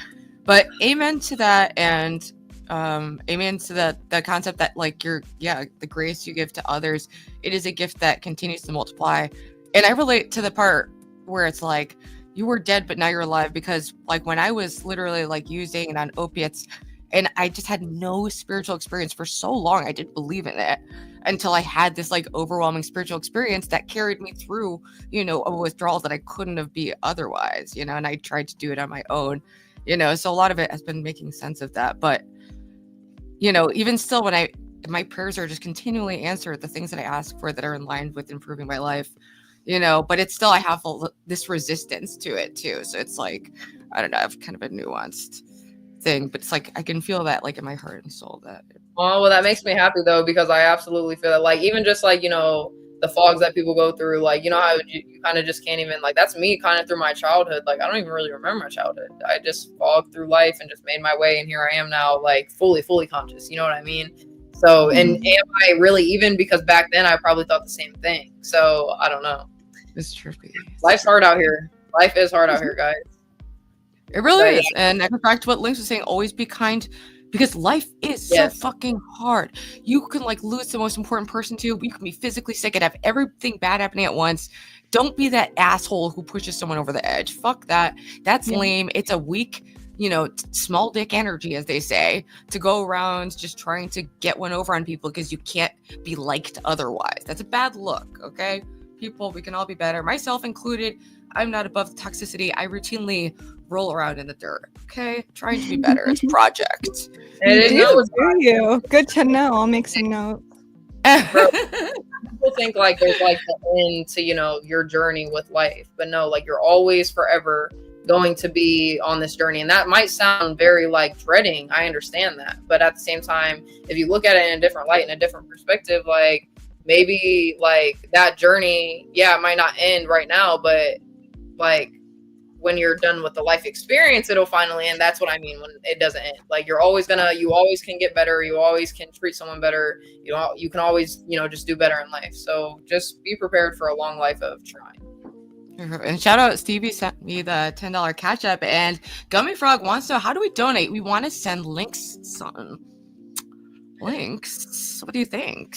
But amen to that, and amen to the concept that the grace you give to others, it is a gift that continues to multiply. And I relate to the part where it's like, you were dead, but now you're alive, because when I was literally using and on opiates, and I just had no spiritual experience for so long, I didn't believe in it until I had this overwhelming spiritual experience that carried me through, a withdrawal that I couldn't have be otherwise, and I tried to do it on my own, so a lot of it has been making sense of that. But, even still, when my prayers are just continually answered, the things that I ask for that are in line with improving my life, but it's still, I have this resistance to it too. So it's I don't know, I have kind of a nuanced thing, but it's I can feel that in my heart and soul that. Oh, well, that makes me happy though, because I absolutely feel that even just the fogs that people go through, how you kind of just can't even, that's me kind of through my childhood. I don't even really remember my childhood. I just fogged through life and just made my way. And here I am now, fully conscious. You know what I mean? So, and am I really even, because back then I probably thought the same thing. So I don't know. It's trippy. Life's hard out here. Life is hard out here, guys. It really is. And back to what Lynx was saying, always be kind, because life is so fucking hard. You can lose the most important person to you. You can be physically sick and have everything bad happening at once. Don't be that asshole who pushes someone over the edge. Fuck that. That's lame. It's a weak, small dick energy, as they say, to go around just trying to get one over on people because you can't be liked otherwise. That's a bad look, okay? People, we can all be better, myself included. I'm not above the toxicity. I routinely roll around in the dirt, okay? Trying to be better. It's a project. Good to know. I'll make some notes. People think there's the end to your journey with life, but no, you're always forever going to be on this journey. And that might sound very dreading. I understand that, but at the same time, if you look at it in a different light, in a different perspective, maybe that journey, it might not end right now, but when you're done with the life experience, it'll finally end. That's what I mean when it doesn't end. You always can get better. You always can treat someone better. You can always, just do better in life. So just be prepared for a long life of trying. And shout out, Stevie sent me the $10 catch up, and Gummy Frog wants to know, how do we donate? We want to send Lynx Lynx, what do you think?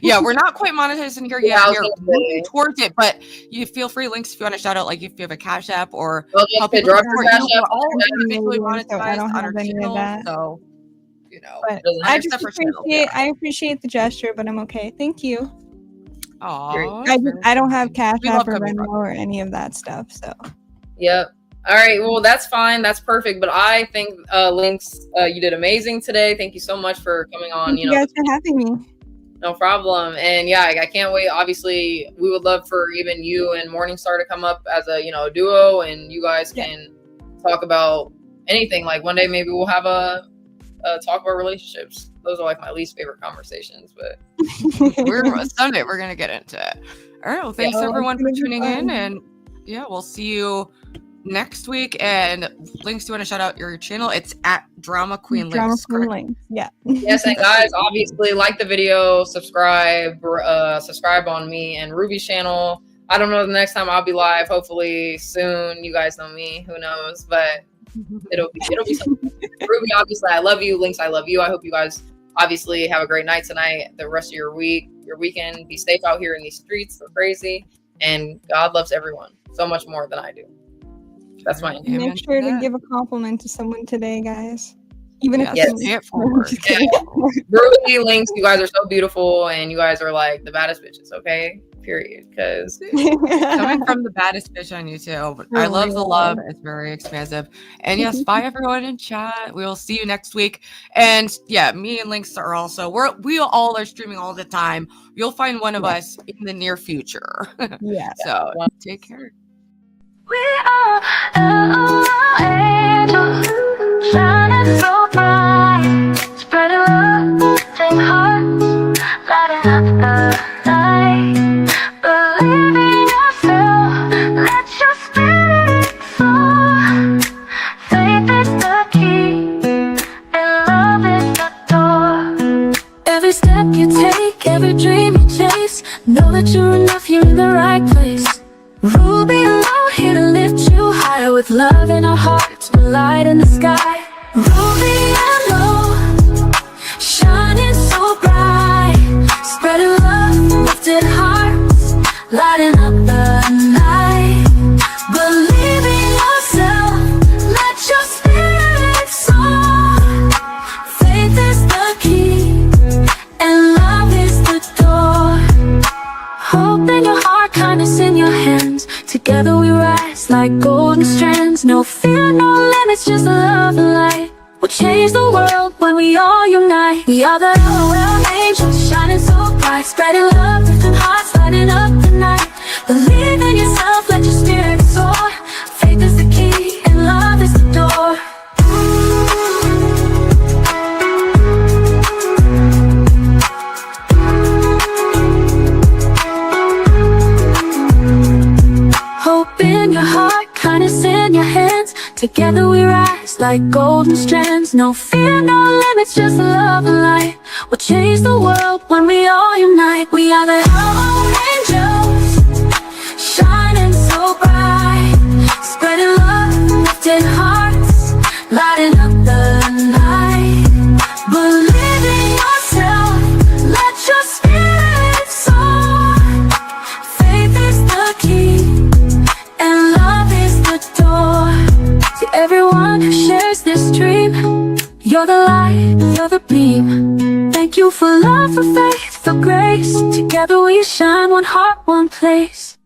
Yeah, we're not quite monetized in here Yeah, I yet. was We're gonna moving say. towards it, but you feel free, Links, if you want to shout out, like if you have a Cash App or Well, how just to people drop your support Cash you. App. We're all individually Canadian, so I monetized don't on our have any of channel, that. so But Doesn't on I your just separate channels, yeah. appreciate the gesture, but I'm okay. Thank you. Aw, I don't have very Cash We App love or coming Venmo from or any of that stuff. So Yep. All right. Well, that's fine. That's perfect. But I think, Lynx, you did amazing today. Thank you so much for coming on. thank you guys for having me. No problem. And yeah, I can't wait. Obviously, we would love for even you and Morningstar to come up as a duo, and you guys can talk about anything. Like one day, maybe we'll have a talk about relationships. Those are like my least favorite conversations, but Someday we're gonna get into it. All right. Well, thanks everyone for tuning in, and yeah, we'll see you next week. And Links, do you want to shout out your channel? It's at Drama Queen Links. Lynx. Yeah. yes, and guys, obviously like the video, subscribe on me and Ruby's channel. I don't know the next time I'll be live. Hopefully soon. You guys know me. Who knows? But it'll be something. Ruby, obviously, I love you. Links, I love you. I hope you guys obviously have a great night tonight. The rest of your week, your weekend. Be safe out here in these streets. They're crazy, and God loves everyone so much more than I do. That's my Make sure to give a compliment to someone today, guys. Even if it's pay it forward. Ruby, Links, you guys are so beautiful, and you guys are like the baddest bitches. Okay, period. Because coming from the baddest bitch on YouTube, I love the love. It's very expansive. And yes, bye everyone in chat. We will see you next week. And yeah, me and Links are also we all are streaming all the time. You'll find one of us in the near future. Yeah. So take care. We are angels, shining so bright, spreading love, same hearts, lighting up the night. Believe in yourself, let your spirit soar. Faith is the key, and love is the door. Every step you take, every dream you chase, know that you're enough, you're in the right place. Ruby and Lolcow, here to lift you higher, with love in our hearts, the light in the sky. Ruby and Lolcow, shining so bright, spreading love, lifted hearts, lighting up the night. Believe in yourself, let your spirit soar. Faith is the key, and love is the door. Hope in your heart, kindness in your hands. Together we rise like golden strands. No fear, no limits, just love and light. We'll change the world when we all unite. We are the LOL angels, shining so bright, spreading love, lifting hearts, lighting up the night. Believe in yourself, let your spirit soar. Faith is the key, and love is the door. Hope in your heart, kindness in your hands. Together we rise like golden strands. No fear, no limits, just love and light. We'll change the world when we all unite. We are the angels, shining so bright, spreading love, lifting hearts, lighting up the night. Believe in yourself, let your spirit soar. Faith is the key, and love is the door. To everyone who shares this dream, you're the light, you're the beam. Thank you for love, for faith, for grace. Together we shine, one heart, one place.